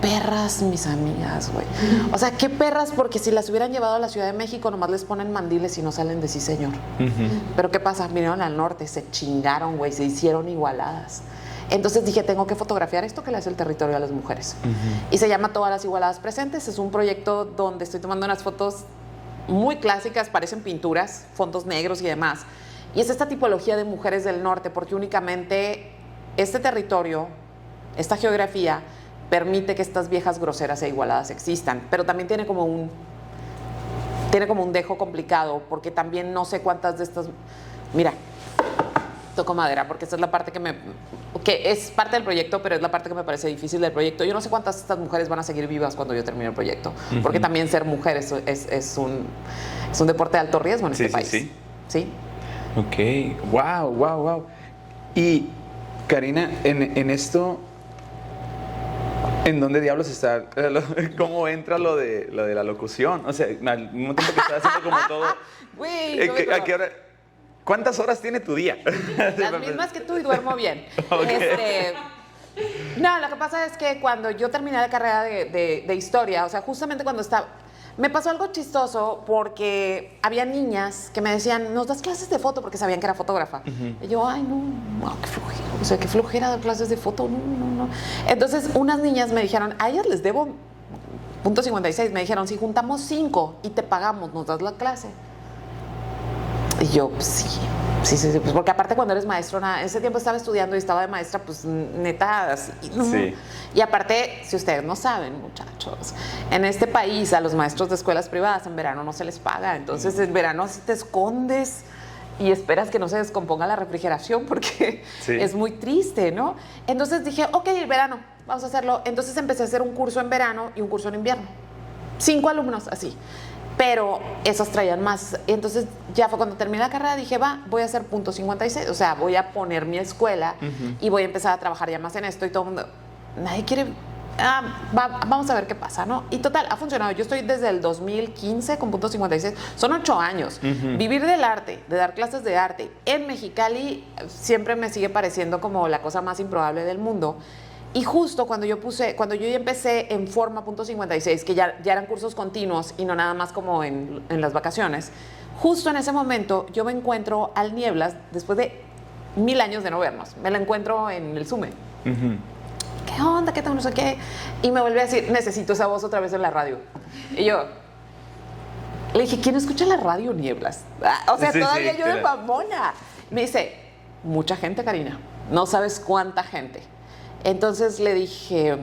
perras mis amigas, güey. O sea, qué perras, porque si las hubieran llevado a la Ciudad de México, nomás les ponen mandiles y no salen de sí, señor. Pero ¿qué pasa? Vinieron al norte, se chingaron, güey, se hicieron igualadas. Entonces dije, tengo que fotografiar esto que le hace el territorio a las mujeres. Y se llama Todas las Igualadas Presentes. Es un proyecto donde estoy tomando unas fotos muy clásicas, parecen pinturas, fondos negros y demás. Y es esta tipología de mujeres del norte, porque únicamente este territorio, esta geografía, permite que estas viejas groseras e igualadas existan. Pero también tiene como un dejo complicado, porque también no sé cuántas de estas... Mira, toco madera, porque esta es la parte que es parte del proyecto, pero es la parte que me parece difícil del proyecto. Yo no sé cuántas de estas mujeres van a seguir vivas cuando yo termine el proyecto, porque también ser mujer es un deporte de alto riesgo en este país. Sí. Ok, wow. Y Karina, en esto, ¿en dónde diablos está? ¿Cómo entra lo de la locución? O sea, al mismo tiempo que estás haciendo como todo. Güey, ¿A qué hora? ¿Cuántas horas tiene tu día? Las mismas que tú y duermo bien. Okay. No, lo que pasa es que cuando yo terminé la carrera de historia, o sea, justamente cuando estaba... Me pasó algo chistoso porque había niñas que me decían, nos das clases de foto, porque sabían que era fotógrafa. Y yo, ay, no, qué flojera. O sea, qué flojera dar clases de foto, no. Entonces, unas niñas me dijeron, a ellas les debo .56. Me dijeron, si juntamos 5 y te pagamos, ¿nos das la clase? Y yo, pues sí, pues porque aparte cuando eres maestro, en ese tiempo estaba estudiando y estaba de maestra, pues neta, así, ¿no? Sí. Y aparte, si ustedes no saben, muchachos, en este país a los maestros de escuelas privadas en verano no se les paga, entonces en verano así te escondes y esperas que no se descomponga la refrigeración porque es muy triste, ¿no? Entonces dije, ok, el verano, vamos a hacerlo. Entonces empecé a hacer un curso en verano y un curso en invierno. 5 alumnos, así. Pero esos traían más. Entonces ya fue cuando terminé la carrera, dije, voy a hacer .56, o sea, voy a poner mi escuela y voy a empezar a trabajar ya más en esto y todo el mundo, nadie quiere, vamos a ver qué pasa, ¿no? Y total, ha funcionado. Yo estoy desde el 2015 con .56, son 8 añí. Vivir del arte, de dar clases de arte en Mexicali siempre me sigue pareciendo como la cosa más improbable del mundo. Y justo cuando yo ya empecé en forma .56, que ya eran cursos continuos y no nada más como en las vacaciones, justo en ese momento yo me encuentro al Nieblas, después de 1000 años de no vernos, me la encuentro en el Sume. ¿Qué onda? ¿Qué tal? No sé qué. Y me vuelve a decir, necesito esa voz otra vez en la radio. Y yo le dije, ¿quién escucha la radio, Nieblas? O sea, todavía yo de mamona. Me dice, mucha gente, Karina. no sabes cuánta gente. Entonces le dije,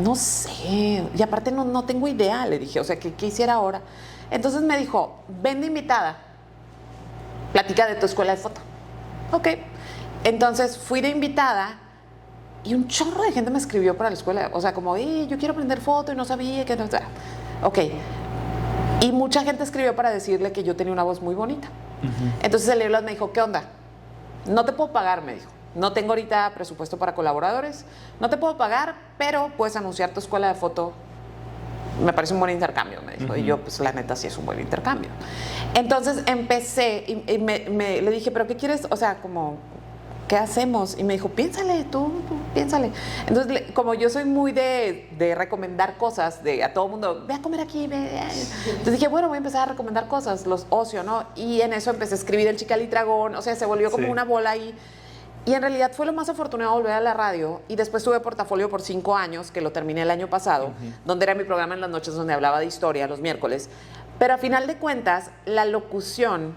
no sé, y aparte no tengo idea, le dije, o sea, ¿qué hiciera ahora? Entonces me dijo, ven de invitada, platica de tu escuela de foto. Ok, entonces fui de invitada y un chorro de gente me escribió para la escuela, o sea, como, yo quiero aprender foto y no sabía que no. Ok, y mucha gente escribió para decirle que yo tenía una voz muy bonita. Entonces el Eblas me dijo, ¿qué onda? No te puedo pagar, me dijo. No tengo ahorita presupuesto para colaboradores, no te puedo pagar, pero puedes anunciar tu escuela de foto. Me parece un buen intercambio, me dijo. Y yo, pues la neta sí es un buen intercambio. Entonces empecé y le dije, ¿pero qué quieres? O sea, como, ¿qué hacemos? Y me dijo, piénsale, tú piénsale. Entonces, como yo soy muy de recomendar cosas, a todo mundo, ve a comer aquí, ve. Entonces dije, bueno, voy a empezar a recomendar cosas, los ocio, ¿no? Y en eso empecé a escribir el Chicalitragón, o sea, se volvió como una bola ahí. Y en realidad fue lo más afortunado volver a la radio. Y después tuve Portafolio por 5 años, que lo terminé el año pasado, donde era mi programa en las noches, donde hablaba de historia los miércoles. Pero a final de cuentas, la locución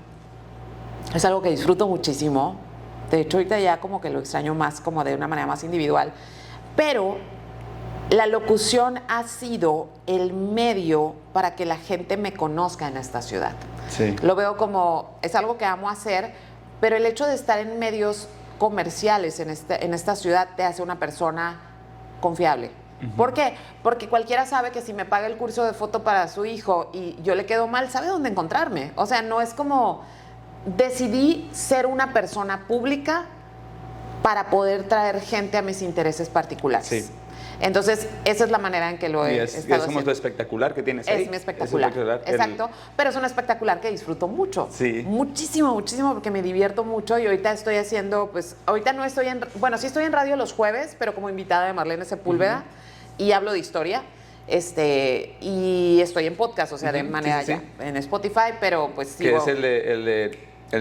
es algo que disfruto muchísimo. De hecho, ahorita ya como que lo extraño más, como de una manera más individual. Pero la locución ha sido el medio para que la gente me conozca en esta ciudad. Sí. Lo veo como, es algo que amo hacer, pero el hecho de estar en medios comerciales en esta ciudad te hace una persona confiable. ¿Por qué? Porque cualquiera sabe que si me paga el curso de foto para su hijo y yo le quedo mal, sabe dónde encontrarme. O sea, no es como... Decidí ser una persona pública para poder traer gente a mis intereses particulares. Sí. Entonces, esa es la manera en que lo he estado haciendo. Es como tu espectacular que tienes ahí. Es mi espectacular. Exacto. Pero es un espectacular que disfruto mucho. Sí. Muchísimo, muchísimo, porque me divierto mucho y ahorita estoy haciendo, pues, ahorita no estoy bueno, sí estoy en radio los jueves, pero como invitada de Marlene Sepúlveda y hablo de historia. Y estoy en podcast, o sea, de manera ya en Spotify, pero pues sigo. Que es el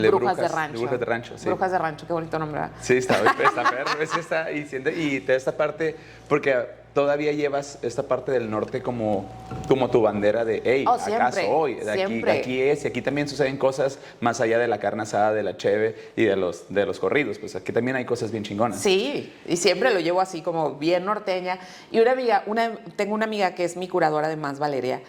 de Brujas de Rancho. Brujas de Rancho, sí. Brujas de Rancho, qué bonito nombre, ¿verdad? Sí, está perro, y toda esta parte, porque todavía llevas esta parte del norte como tu bandera de, hey, ¿acaso hoy? De aquí es, y aquí también suceden cosas más allá de la carne asada, de la cheve y de los corridos, pues aquí también hay cosas bien chingonas. Sí, y siempre lo llevo así como bien norteña. Y tengo una amiga que es mi curadora además, Valeria,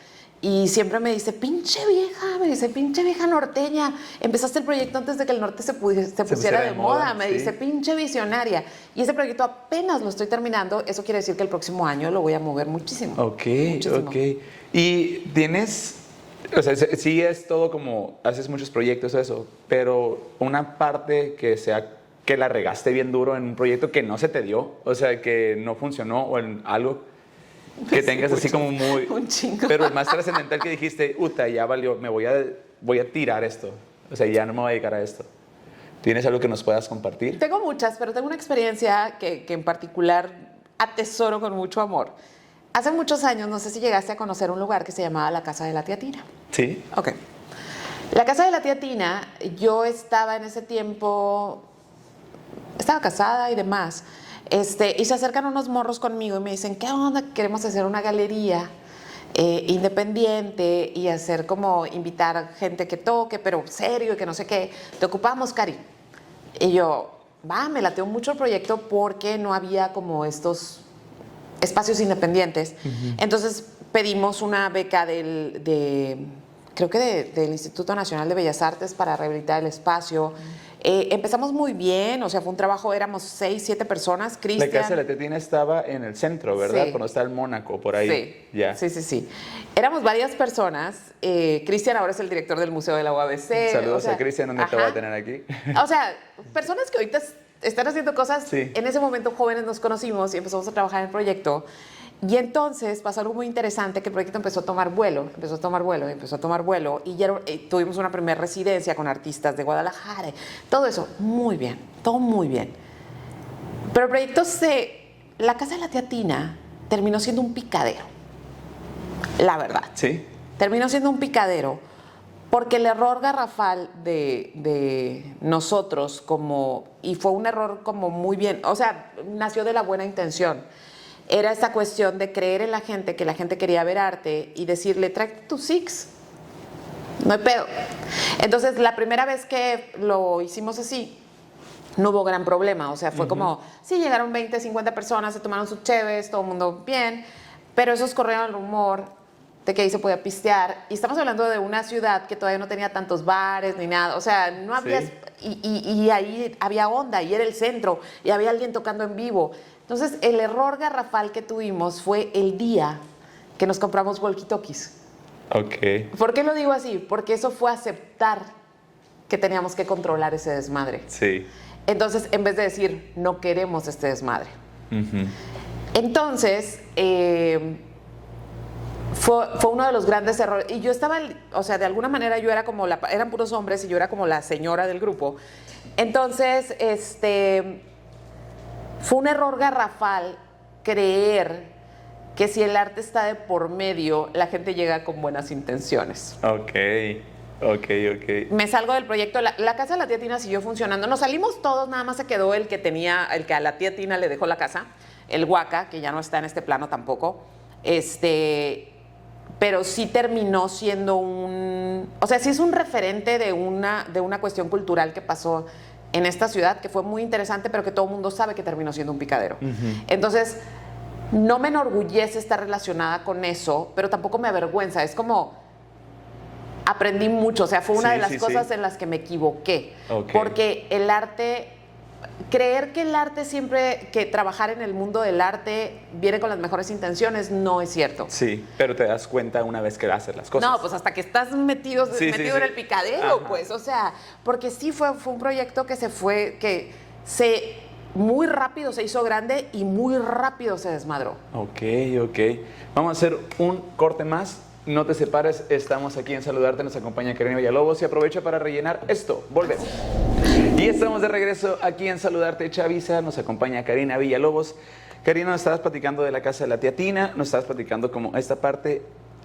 y siempre me dice, pinche vieja norteña, empezaste el proyecto antes de que el norte se pusiera de moda, me dice, pinche visionaria. Y ese proyecto apenas lo estoy terminando, eso quiere decir que el próximo año lo voy a mover muchísimo. Ok. Y tienes, o sea, sí es todo como, haces muchos proyectos, eso, pero una parte que la regaste bien duro en un proyecto que no se te dio, o sea, que no funcionó, o en algo que tengas así como muy... Un chingo. Pero el más trascendental que dijiste, ya valió, voy a tirar esto. O sea, ya no me voy a dedicar a esto. ¿Tienes algo que nos puedas compartir? Tengo muchas, pero tengo una experiencia que en particular atesoro con mucho amor. Hace muchos años, no sé si llegaste a conocer un lugar que se llamaba la Casa de la Tía Tina. Sí. Ok. La Casa de la Tía Tina, yo estaba en ese tiempo... Estaba casada y demás... y se acercan unos morros conmigo y me dicen, ¿qué onda? Queremos hacer una galería independiente y hacer como invitar a gente que toque, pero serio y que no sé qué. Te ocupamos, Cari. Y yo, me lateó mucho el proyecto porque no había como estos espacios independientes. Entonces pedimos una beca creo que del Instituto Nacional de Bellas Artes para rehabilitar el espacio. Empezamos muy bien, o sea, fue un trabajo, éramos 6, 7 personas. Cristian. La Casa de la Tía Tina estaba en el centro, ¿verdad? Sí. Cuando está el Mónaco, por ahí. Sí, ya. sí. Éramos varias personas. Cristian ahora es el director del Museo de la UABC. Saludos a Cristian, donde te voy a tener aquí. O sea, personas que ahorita están haciendo cosas. Sí. En ese momento jóvenes nos conocimos y empezamos a trabajar en el proyecto. Y entonces pasó algo muy interesante, que el proyecto empezó a tomar vuelo, y ya tuvimos una primera residencia con artistas de Guadalajara, todo eso, muy bien, todo muy bien. Pero el proyecto la Casa de la Tía Tina terminó siendo un picadero, la verdad. Sí. Terminó siendo un picadero porque el error garrafal de nosotros y fue un error como muy bien, o sea, nació de la buena intención. Era esta cuestión de creer en la gente, que la gente quería ver arte y decirle, trae tu Six, no hay pedo. Entonces, la primera vez que lo hicimos así, no hubo gran problema. O sea, fue como, sí, llegaron 20, 50 personas, se tomaron sus cheves, todo el mundo bien, pero esos corrieron el rumor de que ahí se podía pistear. Y estamos hablando de una ciudad que todavía no tenía tantos bares ni nada. O sea, no había... Sí. Y ahí había onda, y era el centro, y había alguien tocando en vivo. Entonces, el error garrafal que tuvimos fue el día que nos compramos walkie-talkies. Ok. ¿Por qué lo digo así? Porque eso fue aceptar que teníamos que controlar ese desmadre. Sí. Entonces, en vez de decir, no queremos este desmadre. Ujú. Entonces, fue uno de los grandes errores. Y yo estaba, o sea, de alguna manera yo era como eran puros hombres y yo era como la señora del grupo. Entonces, fue un error garrafal creer que si el arte está de por medio, la gente llega con buenas intenciones. Ok. Me salgo del proyecto, la casa de la tía Tina siguió funcionando. Nos salimos todos, nada más se quedó el que a la tía Tina le dejó la casa, el Huaca, que ya no está en este plano tampoco. Pero sí terminó siendo o sea, sí es un referente de una cuestión cultural que pasó en esta ciudad, que fue muy interesante, pero que todo el mundo sabe que terminó siendo un picadero. Entonces, no me enorgullece estar relacionada con eso, pero tampoco me avergüenza. Es como, aprendí mucho, o sea, fue una de las cosas en las que me equivoqué. Porque el arte... Creer que el arte siempre, que trabajar en el mundo del arte viene con las mejores intenciones, no es cierto. Sí, pero te das cuenta una vez que haces las cosas. No, pues hasta que estás metido en el picadero, pues, o sea, porque sí fue un proyecto que muy rápido se hizo grande y muy rápido se desmadró. Ok. Vamos a hacer un corte más. No te separes, estamos aquí en Saludarte, nos acompaña Karina Villalobos y aprovecha para rellenar esto. Volvemos. Y estamos de regreso aquí en Saludarte, Chavisa, nos acompaña Karina Villalobos. Karina, nos estabas platicando de la casa de la tía Tina, nos estabas platicando como esta parte.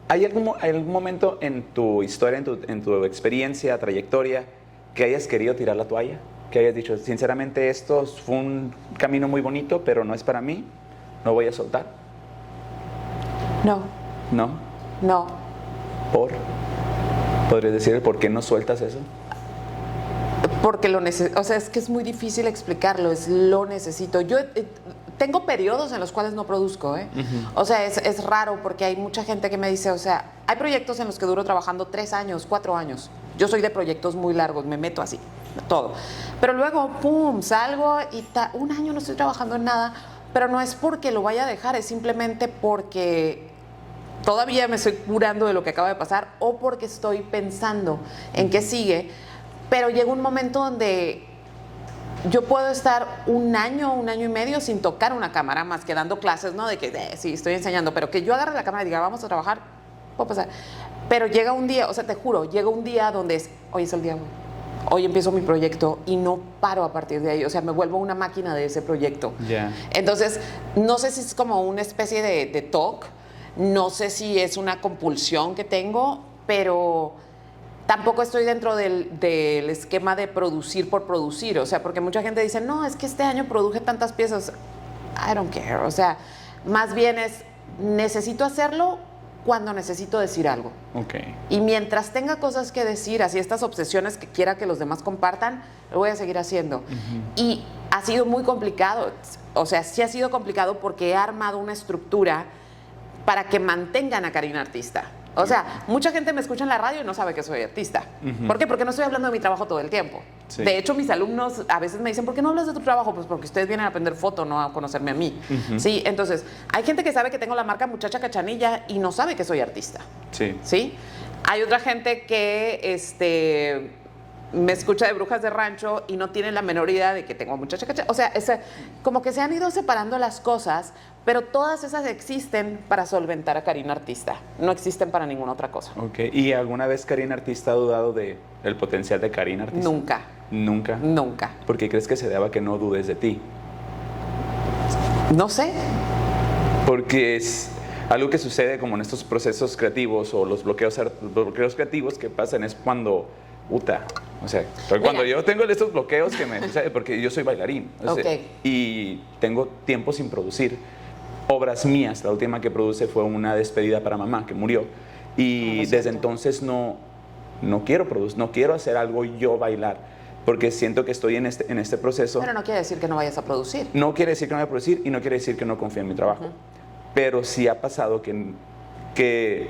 ¿Hay algún momento en tu historia, en tu experiencia, trayectoria, que hayas querido tirar la toalla? Que hayas dicho, sinceramente, esto fue un camino muy bonito, pero no es para mí, no voy a soltar. No. ¿Podrías decir el por qué no sueltas eso? Porque o sea, es que es muy difícil explicarlo, lo necesito. Yo tengo periodos en los cuales no produzco, O sea, es raro porque hay mucha gente que me dice, o sea, hay proyectos en los que duro trabajando 3 años, 4 años. Yo soy de proyectos muy largos, me meto así, todo. Pero luego, pum, salgo y 1 año no estoy trabajando en nada, pero no es porque lo vaya a dejar, es simplemente porque todavía me estoy curando de lo que acaba de pasar o porque estoy pensando en qué sigue. Pero llega un momento donde yo puedo estar 1 año y medio sin tocar una cámara, más que dando clases, ¿no? De que sí, estoy enseñando, pero que yo agarre la cámara y diga, vamos a trabajar, puede pasar. Pero llega un día, o sea, te juro, llega un día donde hoy es el día, hoy empiezo mi proyecto y no paro a partir de ahí, o sea, me vuelvo una máquina de ese proyecto. Entonces, no sé si es como una especie de TOC, no sé si es una compulsión que tengo, pero tampoco estoy dentro del esquema de producir por producir, o sea, porque mucha gente dice, no, es que este año produje tantas piezas. I don't care, o sea, más bien necesito hacerlo cuando necesito decir algo. Y mientras tenga cosas que decir, así estas obsesiones que quiera que los demás compartan, lo voy a seguir haciendo. Y ha sido muy complicado, o sea, sí ha sido complicado porque he armado una estructura para que mantengan a Karina artista. O sea, mucha gente me escucha en la radio y no sabe que soy artista. ¿Por qué? Porque no estoy hablando de mi trabajo todo el tiempo. De hecho, mis alumnos a veces me dicen, ¿por qué no hablas de tu trabajo? Pues porque ustedes vienen a aprender foto, no a conocerme a mí. Sí, entonces, hay gente que sabe que tengo la marca Muchacha Cachanilla y no sabe que soy artista. Sí. Hay otra gente que me escucha de Brujas de Rancho y no tiene la menor idea de que tengo Muchacha Cachanilla. O sea, como que se han ido separando las cosas, pero todas esas existen para solventar a Karina artista. No existen para ninguna otra cosa. ¿Y alguna vez Karina artista ha dudado del potencial de Karina artista? Nunca. ¿Por qué crees que se deba que no dudes de ti? No sé. Porque es algo que sucede como en estos procesos creativos o los bloqueos creativos que pasan es cuando... O sea, cuando yo tengo estos bloqueos porque yo soy bailarín y tengo tiempo sin producir obras mías. La última que produce fue una despedida para mamá que murió y desde entonces no quiero producir, no quiero hacer algo yo bailar, porque siento que estoy en este proceso. Pero no quiere decir que no vayas a producir. No quiere decir que no voy a producir y no quiere decir que no confíe en mi trabajo. Pero sí ha pasado que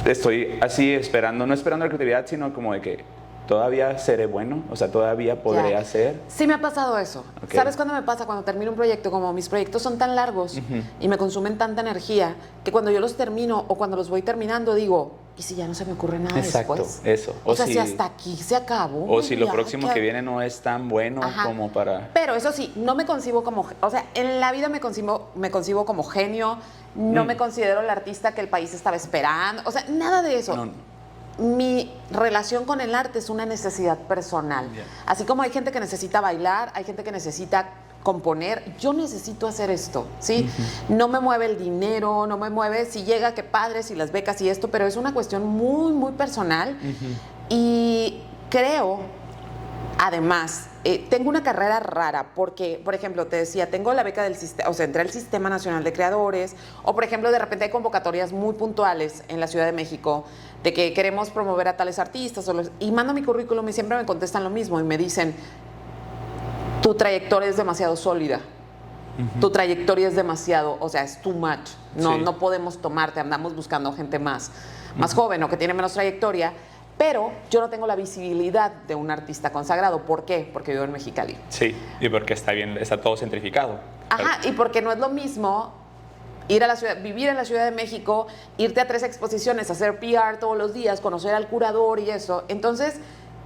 estoy así esperando, no esperando la creatividad, sino como de que todavía seré bueno, o sea, todavía podré hacer. Sí me ha pasado eso. Okay. ¿Sabes cuándo me pasa? Cuando termino un proyecto, como mis proyectos son tan largos y me consumen tanta energía, que cuando yo los termino o cuando los voy terminando digo, ¿y si ya no se me ocurre nada Exacto, después? eso. O sea, si hasta aquí se acabó. O si lo ya, próximo que viene no es tan bueno como para... Pero eso sí, no me concibo como... O sea, en la vida me concibo como genio, no me considero el artista que el país estaba esperando, o sea, nada de eso. No. Mi relación con el arte es una necesidad personal. Yeah. Así como hay gente que necesita bailar, hay gente que necesita componer, yo necesito hacer esto, ¿sí? No me mueve el dinero, no me mueve si llega, qué padre, si las becas y esto, pero es una cuestión muy, muy personal. Y creo, además, tengo una carrera rara porque, por ejemplo, te decía, tengo la beca del sistema, o sea, entré al Sistema Nacional de Creadores, o por ejemplo, de repente hay convocatorias muy puntuales en la Ciudad de México de que queremos promover a tales artistas, y mando mi currículum y siempre me contestan lo mismo y me dicen, tu trayectoria es demasiado sólida, tu trayectoria es demasiado, o sea, es too much, no podemos tomarte, andamos buscando gente más joven o que tiene menos trayectoria. Pero yo no tengo la visibilidad de un artista consagrado. ¿Por qué? Porque vivo en Mexicali. Sí, y porque está todo centrificado. Ajá, y porque no es lo mismo ir a la ciudad, vivir en la Ciudad de México, irte a 3 exposiciones, hacer PR todos los días, conocer al curador y eso. Entonces,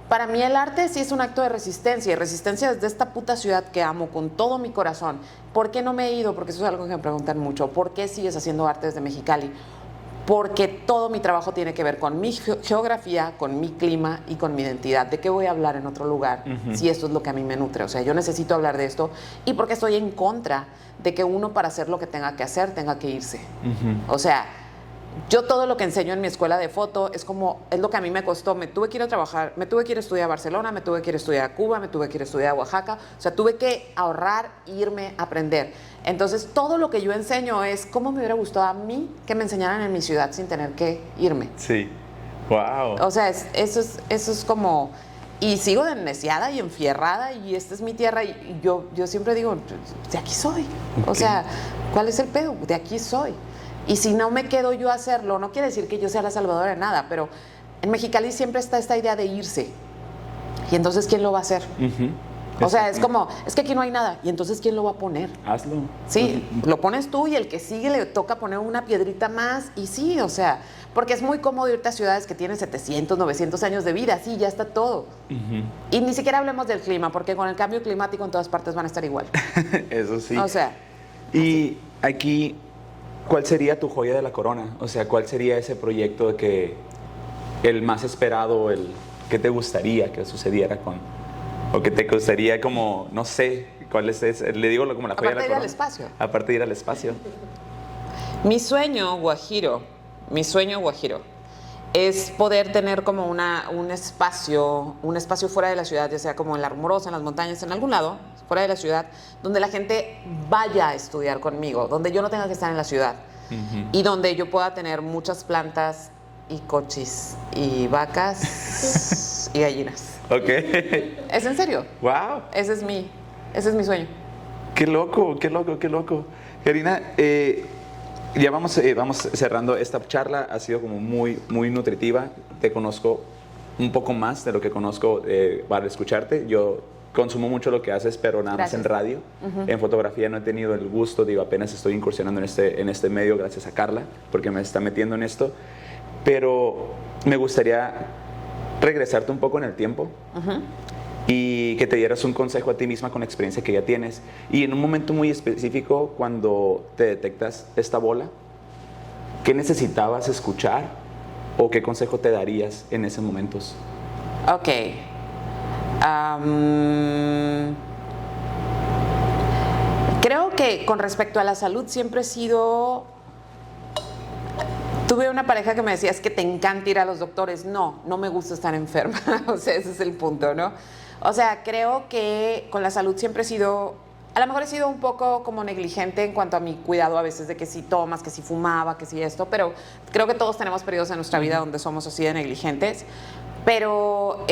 para mí el arte sí es un acto de resistencia, y resistencia desde esta puta ciudad que amo con todo mi corazón. ¿Por qué no me he ido? Porque eso es algo que me preguntan mucho. ¿Por qué sigues haciendo arte desde Mexicali? Porque todo mi trabajo tiene que ver con mi geografía, con mi clima y con mi identidad. ¿De qué voy a hablar en otro lugar si esto es lo que a mí me nutre? O sea, yo necesito hablar de esto, y porque estoy en contra de que uno, para hacer lo que tenga que hacer, tenga que irse. O sea, yo todo lo que enseño en mi escuela de foto es lo que a mí me costó. Me tuve que ir a trabajar, me tuve que ir a estudiar a Barcelona, me tuve que ir a estudiar a Cuba, me tuve que ir a estudiar a Oaxaca. O sea, tuve que ahorrar, irme a aprender. Entonces, todo lo que yo enseño es cómo me hubiera gustado a mí que me enseñaran en mi ciudad sin tener que irme. Sí. Wow. O sea, eso es como... Y sigo de neciada y enfierrada, y esta es mi tierra, y yo siempre digo, de aquí soy. O sea, ¿cuál es el pedo? De aquí soy. Y si no me quedo yo a hacerlo, no quiere decir que yo sea la salvadora de nada, pero en Mexicali siempre está esta idea de irse. Y entonces, ¿quién lo va a hacer? O sea, es como, es que aquí no hay nada, y entonces, ¿quién lo va a poner? Hazlo. Sí, lo pones tú, y el que sigue le toca poner una piedrita más, y sí, o sea, porque es muy cómodo irte a ciudades que tienen 700, 900 años de vida, sí, ya está todo. Y ni siquiera hablemos del clima, porque con el cambio climático en todas partes van a estar igual. Eso sí. O sea. Y aquí, ¿cuál sería tu joya de la corona? O sea, ¿cuál sería ese proyecto que el más esperado, el que te gustaría que sucediera o que te gustaría como, no sé, cuál es ese? Le digo como la joya de la corona. Aparte de ir al espacio. Aparte de ir al espacio. Mi sueño guajiro es poder tener como un espacio fuera de la ciudad, ya sea como en la Rumorosa, en las montañas, en algún lado, fuera de la ciudad, donde la gente vaya a estudiar conmigo, donde yo no tenga que estar en la ciudad, y donde yo pueda tener muchas plantas y cochis y vacas y gallinas. Ok. ¿Es en serio? Wow. Ese es mi sueño. Qué loco, qué loco, qué loco. Karina, ya vamos cerrando esta charla. Ha sido como muy, muy nutritiva. Te conozco un poco más de lo que conozco para escucharte. Yo consumo mucho lo que haces, pero nada más en radio. En fotografía no he tenido el gusto, digo, apenas estoy incursionando en este medio gracias a Carla, porque me está metiendo en esto. Pero me gustaría regresarte un poco en el tiempo y que te dieras un consejo a ti misma con la experiencia que ya tienes. Y en un momento muy específico, cuando te detectas esta bola, ¿qué necesitabas escuchar o qué consejo te darías en esos momentos? Ok. Creo que con respecto a la salud siempre he sido... Tuve una pareja que me decía, es que te encanta ir a los doctores. No me gusta estar enferma. O sea, ese es el punto, ¿no? O sea, creo que con la salud siempre he sido... A lo mejor he sido un poco como negligente en cuanto a mi cuidado a veces, de que si tomas, que si fumaba, que si esto, pero creo que todos tenemos periodos en nuestra vida donde somos así de negligentes. Pero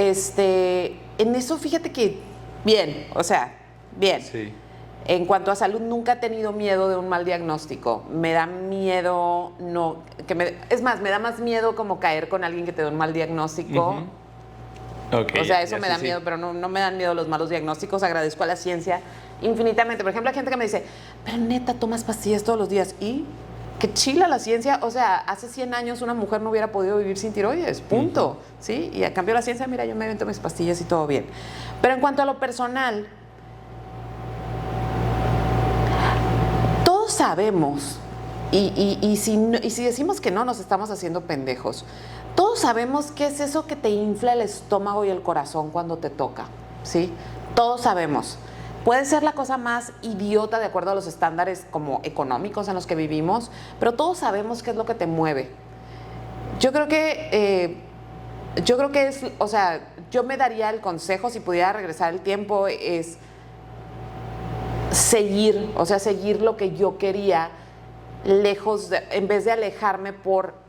en eso fíjate que bien, o sea, bien. Sí. En cuanto a salud, nunca he tenido miedo de un mal diagnóstico. Me da miedo, es más, me da más miedo como caer con alguien que te da un mal diagnóstico. Okay, o sea, eso me da sí. miedo, pero no me dan miedo los malos diagnósticos. Agradezco a la ciencia infinitamente. Por ejemplo, hay gente que me dice, pero neta, tomas pastillas todos los días. Y qué chila la ciencia. O sea, hace 100 años una mujer no hubiera podido vivir sin tiroides, punto. ¿Sí? Y a cambio la ciencia, mira, yo me invento mis pastillas y todo bien. Pero en cuanto a lo personal, todos sabemos, y si decimos que no, nos estamos haciendo pendejos. Todos sabemos qué es eso que te infla el estómago y el corazón cuando te toca, ¿sí? Todos sabemos. Puede ser la cosa más idiota de acuerdo a los estándares como económicos en los que vivimos, pero todos sabemos qué es lo que te mueve. Yo creo que es, o sea, yo me daría el consejo, si pudiera regresar el tiempo, es seguir lo que yo quería, en vez de alejarme por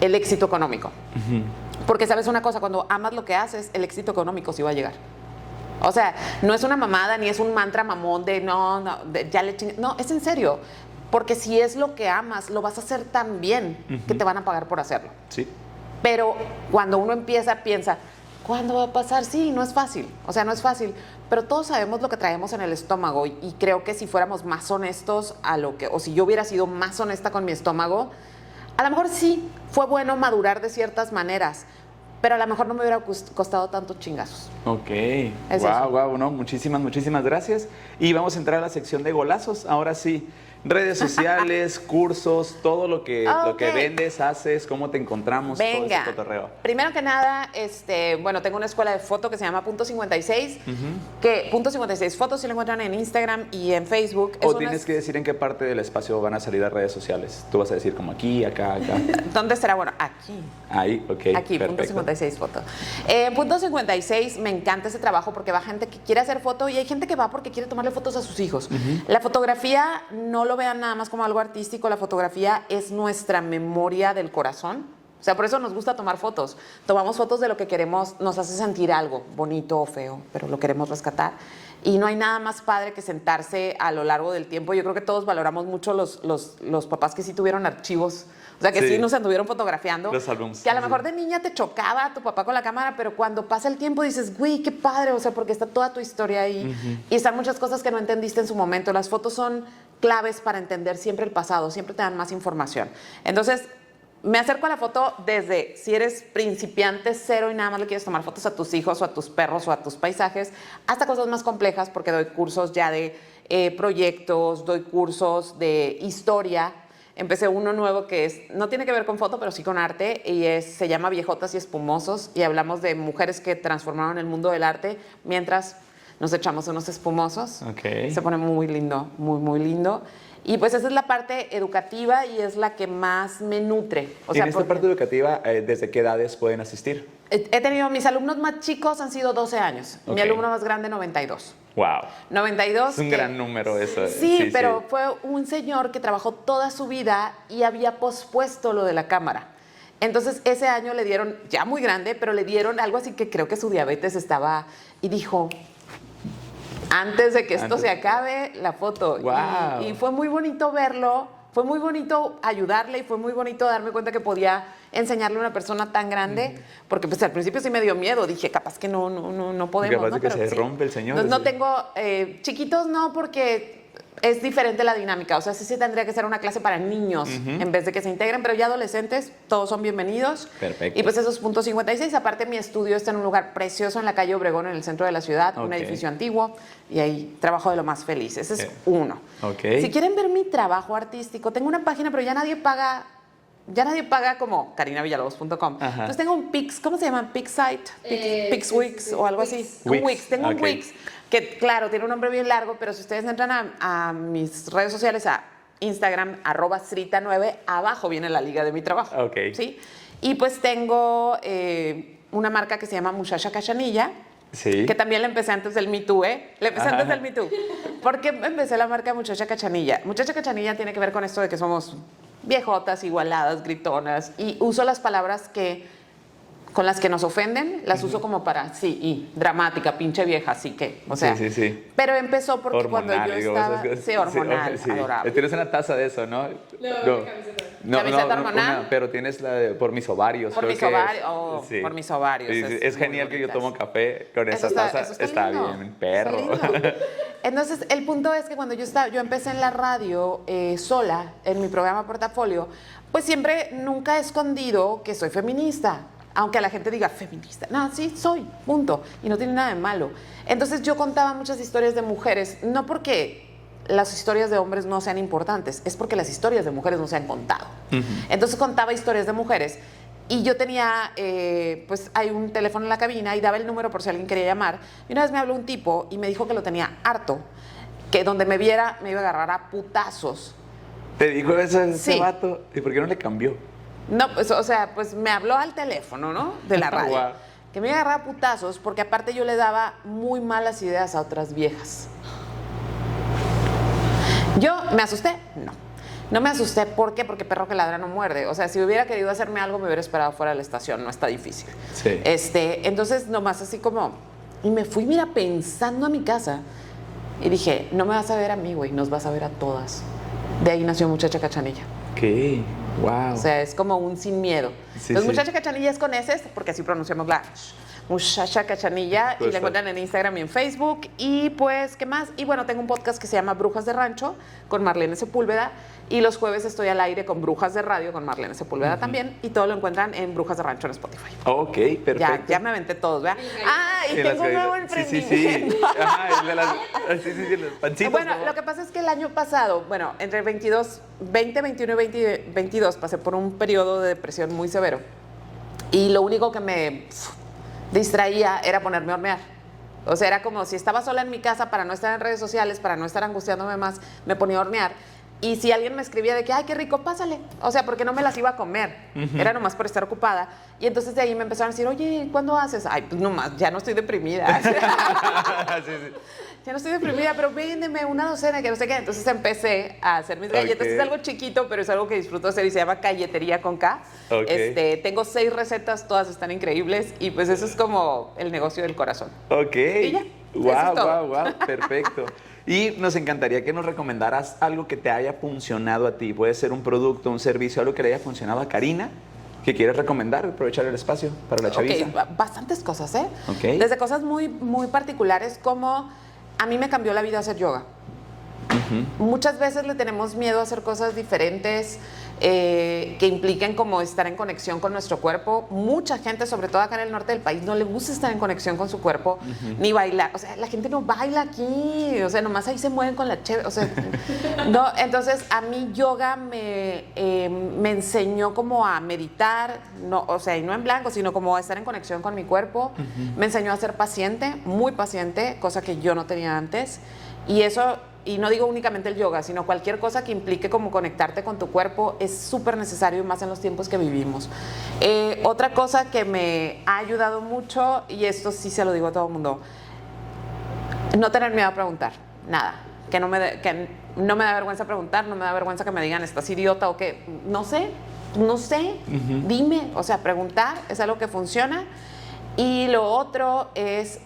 el éxito económico. Porque sabes una cosa, cuando amas lo que haces, el éxito económico sí va a llegar. O sea, no es una mamada ni es un mantra mamón de ya le chingué. No, es en serio. Porque si es lo que amas, lo vas a hacer tan bien que te van a pagar por hacerlo. Sí. Pero cuando uno piensa, ¿cuándo va a pasar? Sí, no es fácil. O sea, no es fácil. Pero todos sabemos lo que traemos en el estómago. Y creo que si fuéramos más honestos o si yo hubiera sido más honesta con mi estómago, a lo mejor sí fue bueno madurar de ciertas maneras, pero a lo mejor no me hubiera costado tantos chingazos. Ok. Wow, no, muchísimas gracias. Y vamos a entrar a la sección de golazos. Ahora sí, redes sociales, cursos, todo lo que vendes, haces, cómo te encontramos, todo ese cotorreo. Primero que nada, bueno, tengo una escuela de foto que se llama Punto 56, que Punto 56 Fotos sí lo encuentran en Instagram y en Facebook. Tienes que decir en qué parte del espacio van a salir las redes sociales. Tú vas a decir como aquí, acá. ¿Dónde será? Bueno, aquí. Ahí, ok. Aquí, perfecto. Punto 56 Foto. Punto 56, me encanta ese trabajo porque va gente que quiere hacer foto y hay gente que va porque quiere tomarle fotos a sus hijos. La fotografía no lo vean nada más como algo artístico, la fotografía es nuestra memoria del corazón. O sea, por eso nos gusta tomar fotos. Tomamos fotos de lo que queremos, nos hace sentir algo, bonito o feo, pero lo queremos rescatar. Y no hay nada más padre que sentarse a lo largo del tiempo. Yo creo que todos valoramos mucho los papás que sí tuvieron archivos. O sea, que sí nos anduvieron fotografiando. Los álbums. Que a lo mejor de niña te chocaba tu papá con la cámara, pero cuando pasa el tiempo dices, güey, qué padre, o sea, porque está toda tu historia ahí. Y están muchas cosas que no entendiste en su momento. Las fotos son claves para entender siempre el pasado, siempre te dan más información. Entonces, me acerco a la foto desde si eres principiante cero y nada más le quieres tomar fotos a tus hijos o a tus perros o a tus paisajes, hasta cosas más complejas, porque doy cursos ya de proyectos, doy cursos de historia. Empecé uno nuevo que no tiene que ver con foto, pero sí con arte, y se llama Viejotas y Espumosos, y hablamos de mujeres que transformaron el mundo del arte mientras nos echamos unos espumosos. Okay. Se pone muy lindo, muy lindo. Y pues esa es la parte educativa y es la que más me nutre. En esta parte educativa, ¿desde qué edades pueden asistir? He tenido, mis alumnos más chicos han sido 12 años. Mi alumno más grande, 92. Wow. 92. Es un gran número eso. Sí, pero fue un señor que trabajó toda su vida y había pospuesto lo de la cámara. Entonces, ese año le dieron, ya muy grande, pero le dieron algo así que creo que su diabetes estaba, y dijo, antes de que esto se acabe, la foto. Wow. Y fue muy bonito verlo, fue muy bonito ayudarle y fue muy bonito darme cuenta que podía enseñarle a una persona tan grande, porque pues al principio sí me dio miedo, dije, capaz que no podemos. Capaz ¿no? de que Pero se rompe el señor. No tengo, chiquitos no, porque es diferente la dinámica, o sea, sí tendría que ser una clase para niños en vez de que se integren, pero ya adolescentes, todos son bienvenidos. Perfecto. Y pues esos Punto 56, aparte mi estudio está en un lugar precioso en la calle Obregón, en el centro de la ciudad, un edificio antiguo, y ahí trabajo de lo más feliz. Ese es uno. Si quieren ver mi trabajo artístico, tengo una página, pero ya nadie paga como carinavillalobos.com. Entonces tengo un Pix, ¿cómo se llama? Pixsite, Pixwix o algo así. Un Wix, tengo un Wix, que claro, tiene un nombre bien largo, pero si ustedes entran a mis redes sociales, a Instagram, @srita9, abajo viene la liga de mi trabajo. ¿Sí? Y pues tengo una marca que se llama Muchacha Cachanilla, que también la empecé antes del Me Too, La empecé antes del Me Too. ¿Por qué empecé la marca Muchacha Cachanilla? Muchacha Cachanilla tiene que ver con esto de que somos viejotas, igualadas, gritonas, y uso las palabras que con las que nos ofenden, las uso como para, sí, y dramática, pinche vieja, así que, o sea. Sí, sí, sí. Pero empezó porque Hormonal, cuando yo digo, estaba, esas cosas. sí, hormonal, Sí. adorable. Tienes una taza de eso, ¿no? No, camiseta. ¿Camiseta hormonal? pero tienes la de por mis ovarios. Por creo mis que es. ovarios, por mis ovarios. Sí, sí, es muy genial que yo bonita. tomo café con Eso esa taza. eso Está lindo. bien, perro. Está lindo. Entonces, el punto es que cuando yo empecé en la radio sola, en mi programa Portafolio, pues siempre, nunca he escondido que soy feminista. Aunque a la gente diga, feminista. No, sí, soy, punto. Y no tiene nada de malo. Entonces, yo contaba muchas historias de mujeres, no porque las historias de hombres no sean importantes, es porque las historias de mujeres no se han contado. Entonces, contaba historias de mujeres. Y yo tenía, pues hay un teléfono en la cabina y daba el número por si alguien quería llamar. Y una vez me habló un tipo y me dijo que lo tenía harto, que donde me viera me iba a agarrar a putazos. ¿Te dijo eso ese Sí. vato? ¿Y por qué no le cambió? No, pues, o sea, pues me habló al teléfono, ¿no? De la radio. Guau. Que me iba a agarrar a putazos porque aparte yo le daba muy malas ideas a otras viejas. ¿Yo me asusté? No. No me asusté, ¿por qué? Porque perro que ladra no muerde. O sea, si hubiera querido hacerme algo, me hubiera esperado fuera de la estación, no está difícil. Sí. Entonces, nomás así como... Y me fui, mira, pensando a mi casa. Y dije, no me vas a ver a mí, güey, nos vas a ver a todas. De ahí nació Muchacha Cachanilla. ¿Qué? Wow. O sea, es como un sin miedo. Sí, Entonces, sí. Muchacha Cachanilla es con S, porque así pronunciamos la Muchacha Cachanilla. Y Justo. la encuentran en Instagram y en Facebook. Y pues, ¿qué más? Y bueno, tengo un podcast que se llama Brujas de Rancho con Marlene Sepúlveda. Y los jueves estoy al aire con Brujas de Radio con Marlene Sepúlveda también. Y todo lo encuentran en Brujas de Rancho en Spotify. Ok, perfecto. Ya me aventé todos, ¿verdad? Ah, y En las tengo un nuevo galletas. Sí, emprendimiento. sí, sí. Ajá, el de las... Sí, los pancitos. Bueno, ¿no? lo que pasa es que el año pasado, bueno, entre 20, 21 y 22 pasé por un periodo de depresión muy severo. Y lo único que me distraía era ponerme a hornear. O sea, era como si estaba sola en mi casa para no estar en redes sociales, para no estar angustiándome más, me ponía a hornear. Y si alguien me escribía de que, ay, qué rico, pásale. O sea, porque no me las iba a comer. Era nomás por estar ocupada. Y entonces de ahí me empezaron a decir, oye, ¿cuándo haces? Ay, pues nomás, ya no estoy deprimida. Sí, sí. Ya no estoy deprimida, pero véndeme una docena, que no sé qué. Entonces empecé a hacer mis galletas. Ok. Es algo chiquito, pero es algo que disfruto hacer y se llama Galletería con K. Ok. Tengo 6 recetas, todas están increíbles y pues eso es como el negocio del corazón. Ok. Y ya, eso Wow, es todo. wow, wow. Perfecto. Y nos encantaría que nos recomendaras algo que te haya funcionado a ti. Puede ser un producto, un servicio, algo que le haya funcionado a Karina, que quieres recomendar, aprovechar el espacio para la chaviza. Ok, bastantes cosas, ¿eh? Ok. Desde cosas muy, muy particulares como a mí me cambió la vida hacer yoga. Muchas veces le tenemos miedo a hacer cosas diferentes que impliquen como estar en conexión con nuestro cuerpo. Mucha gente, sobre todo acá en el norte del país, no le gusta estar en conexión con su cuerpo ni bailar. O sea, la gente no baila aquí. O sea, nomás ahí se mueven con la chévere. O sea, no. Entonces, a mí yoga me enseñó como a meditar, no, o sea, y no en blanco, sino como a estar en conexión con mi cuerpo. Me enseñó a ser paciente, muy paciente, cosa que yo no tenía antes. Y eso... Y no digo únicamente el yoga, sino cualquier cosa que implique como conectarte con tu cuerpo es súper necesario, más en los tiempos que vivimos. Otra cosa que me ha ayudado mucho, y esto sí se lo digo a todo el mundo, no tener miedo a preguntar, nada. Que no me da vergüenza preguntar, no me da vergüenza que me digan, ¿estás idiota o qué? No sé, dime. O sea, preguntar es algo que funciona. Y lo otro es,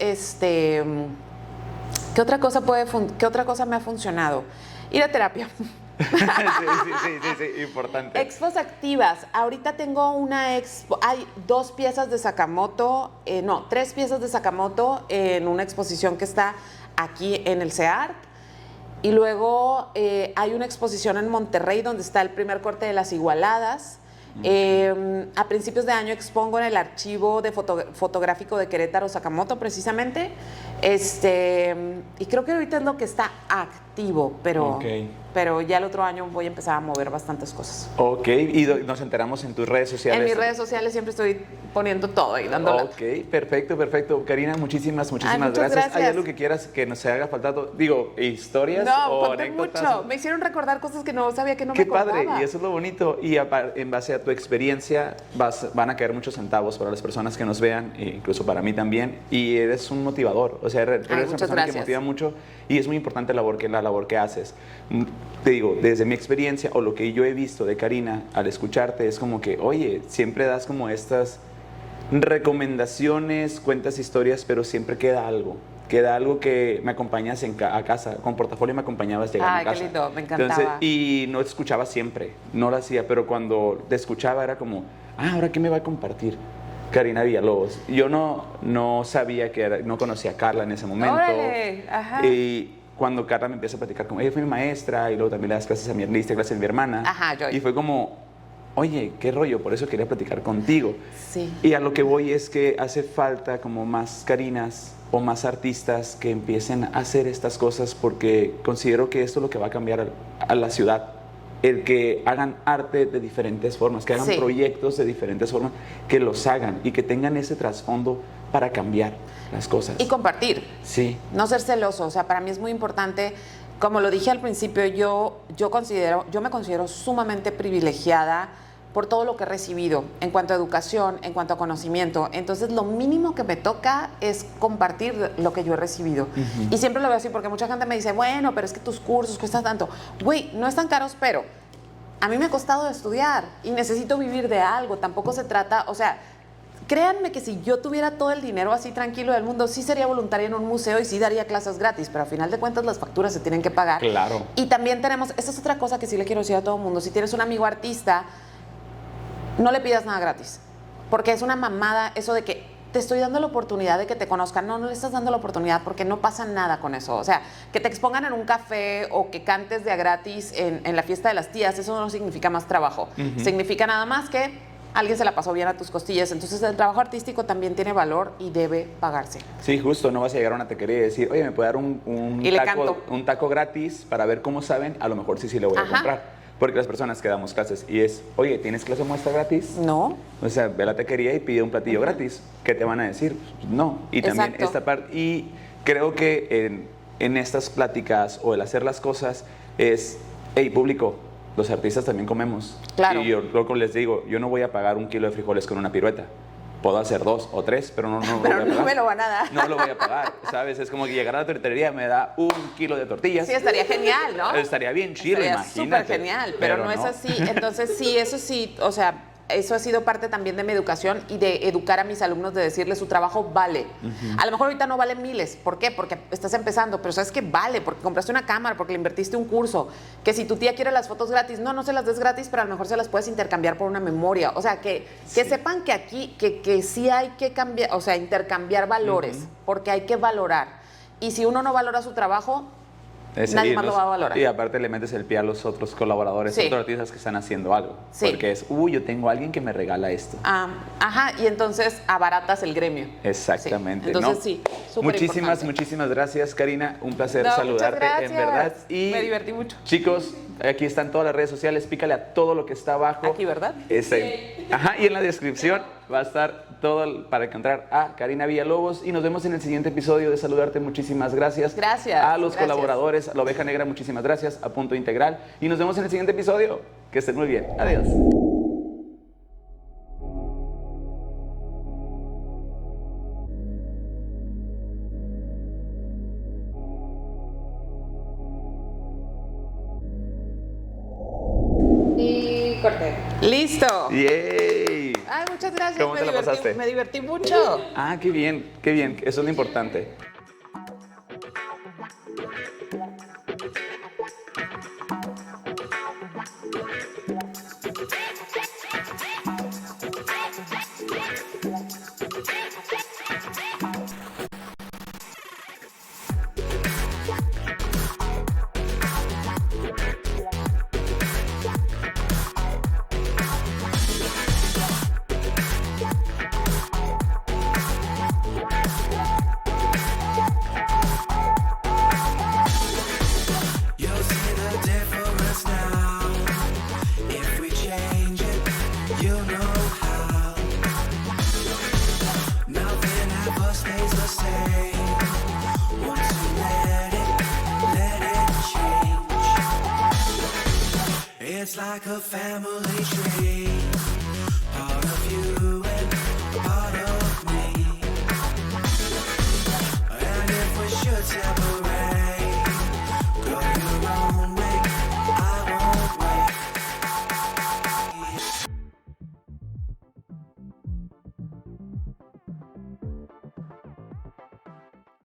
¿qué otra cosa me ha funcionado? Ir a terapia. sí, importante. Expos activas. Ahorita tengo una expo. Hay 2 piezas de Sakamoto, 3 piezas de Sakamoto en una exposición que está aquí en el CEART. Y luego hay una exposición en Monterrey donde está el primer corte de Las Igualadas. A principios de año expongo en el archivo fotográfico de Querétaro, Sakamoto, precisamente. Y creo que ahorita es lo que está activo, pero ya el otro año voy a empezar a mover bastantes cosas. Ok, y nos enteramos en tus redes sociales. En mis redes sociales siempre estoy poniendo todo ahí, dando lata. Ok, perfecto. Karina, muchísimas muchas gracias. gracias. ¿Hay algo que quieras que nos haga faltado? Digo, historias No, o conté anécdotas. mucho. Me hicieron recordar cosas que no sabía que no Qué me acordaba. padre, y eso es lo bonito. Y en base a tu experiencia van a caer muchos centavos para las personas que nos vean, e incluso para mí también. Y eres un motivador, o sea, eres una muchas persona que gracias. motiva mucho y es muy importante la labor que haces. Te digo, desde mi experiencia o lo que yo he visto de Karina al escucharte es como que, oye, siempre das como estas recomendaciones, cuentas historias, pero siempre queda algo. Queda algo que me acompañas a casa. Con Portafolio me acompañabas llegando a casa. Ay, qué lindo, me encantaba. Entonces, y no te escuchaba siempre, no lo hacía, pero cuando te escuchaba era como, ¿ahora qué me va a compartir? Karina Villalobos. Yo no sabía que era, no conocía a Carla en ese momento. ¡Órale! Ajá. Y cuando Carla me empieza a platicar, como ella fue mi maestra, y luego también le das clases a mi hermana, clases a mi hermana. Ajá, Joy. Y fue como, oye, qué rollo, por eso quería platicar contigo. Sí. Y a lo que voy es que hace falta como más Karinas o más artistas que empiecen a hacer estas cosas, porque considero que esto es lo que va a cambiar a la ciudad. El que hagan arte de diferentes formas, que hagan Sí. proyectos de diferentes formas, que los hagan y que tengan ese trasfondo para cambiar las cosas. Y compartir. Sí. No ser celoso, o sea, para mí es muy importante, como lo dije al principio, yo me considero sumamente privilegiada por todo lo que he recibido en cuanto a educación, en cuanto a conocimiento. Entonces, lo mínimo que me toca es compartir lo que yo he recibido. Y siempre lo veo así, porque mucha gente me dice, bueno, pero es que tus cursos cuestan tanto. Güey, no están caros, pero a mí me ha costado estudiar y necesito vivir de algo. Tampoco se trata, o sea, créanme que si yo tuviera todo el dinero así tranquilo del mundo, sí sería voluntaria en un museo y sí daría clases gratis, pero al final de cuentas las facturas se tienen que pagar. Claro. Y también tenemos, esa es otra cosa que sí le quiero decir a todo el mundo, si tienes un amigo artista, no le pidas nada gratis, porque es una mamada eso de que te estoy dando la oportunidad de que te conozcan. No le estás dando la oportunidad porque no pasa nada con eso. O sea, que te expongan en un café o que cantes de a gratis en la fiesta de las tías, eso no significa más trabajo. Significa nada más que alguien se la pasó bien a tus costillas. Entonces el trabajo artístico también tiene valor y debe pagarse. Sí, justo, no vas a llegar a una taquería y decir, oye, ¿me puede dar un taco gratis para ver cómo saben? A lo mejor sí le voy a comprar. Porque las personas que damos clases y es, oye, ¿tienes clase muestra gratis? No. O sea, ve a la taquería y pide un platillo gratis. ¿Qué te van a decir? No. Y también esta parte, y creo que en estas pláticas o el hacer las cosas es, hey, público, los artistas también comemos. Claro. Y yo luego les digo, yo no voy a pagar 1 kilo de frijoles con una pirueta. Puedo hacer 2 o 3, pero no pero lo voy a no me lo van a dar. No lo voy a pagar, ¿sabes? Es como que llegar a la tortillería me da 1 kilo de tortillas. Sí, estaría genial, ¿no? Estaría bien chido, estaría imagínate. súper genial, pero no es así. Entonces sí, eso sí, o sea, eso ha sido parte también de mi educación y de educar a mis alumnos, de decirles su trabajo vale. A lo mejor ahorita no vale miles. ¿Por qué? Porque estás empezando, pero sabes que vale, porque compraste una cámara, porque le invertiste un curso, que si tu tía quiere las fotos gratis, no se las des gratis, pero a lo mejor se las puedes intercambiar por una memoria. O sea, que sepan que aquí, que sí hay que cambiar, o sea, intercambiar valores, porque hay que valorar. Y si uno no valora su trabajo, nadie más lo va a valorar. Y aparte le metes el pie a los otros colaboradores, otros artistas que están haciendo algo. Sí. Porque es, yo tengo a alguien que me regala esto. Ajá, y entonces abaratas el gremio. Exactamente. Sí. Entonces sí, súper importante. Muchísimas gracias, Karina. Un placer No, saludarte, muchas gracias. en verdad. Y me divertí mucho. Chicos, aquí están todas las redes sociales, pícale a todo lo que está abajo. Aquí, ¿verdad? Ajá, y en la descripción va a estar todo para encontrar a Karina Villalobos y nos vemos en el siguiente episodio de Saludarte. Muchísimas gracias. Gracias. A los colaboradores, a la Oveja Negra, muchísimas gracias, a Punto Integral y nos vemos en el siguiente episodio. Que estén muy bien. Adiós. Y corté. ¡Listo! ¡Yay! Ay, muchas gracias. ¿Cómo te la pasaste? Me divertí mucho. Ah, qué bien, qué bien. Eso es lo importante. You'll see the difference now. If we change it, you'll know how. Nothing ever stays the same. Once you let it change. It's like a family tree.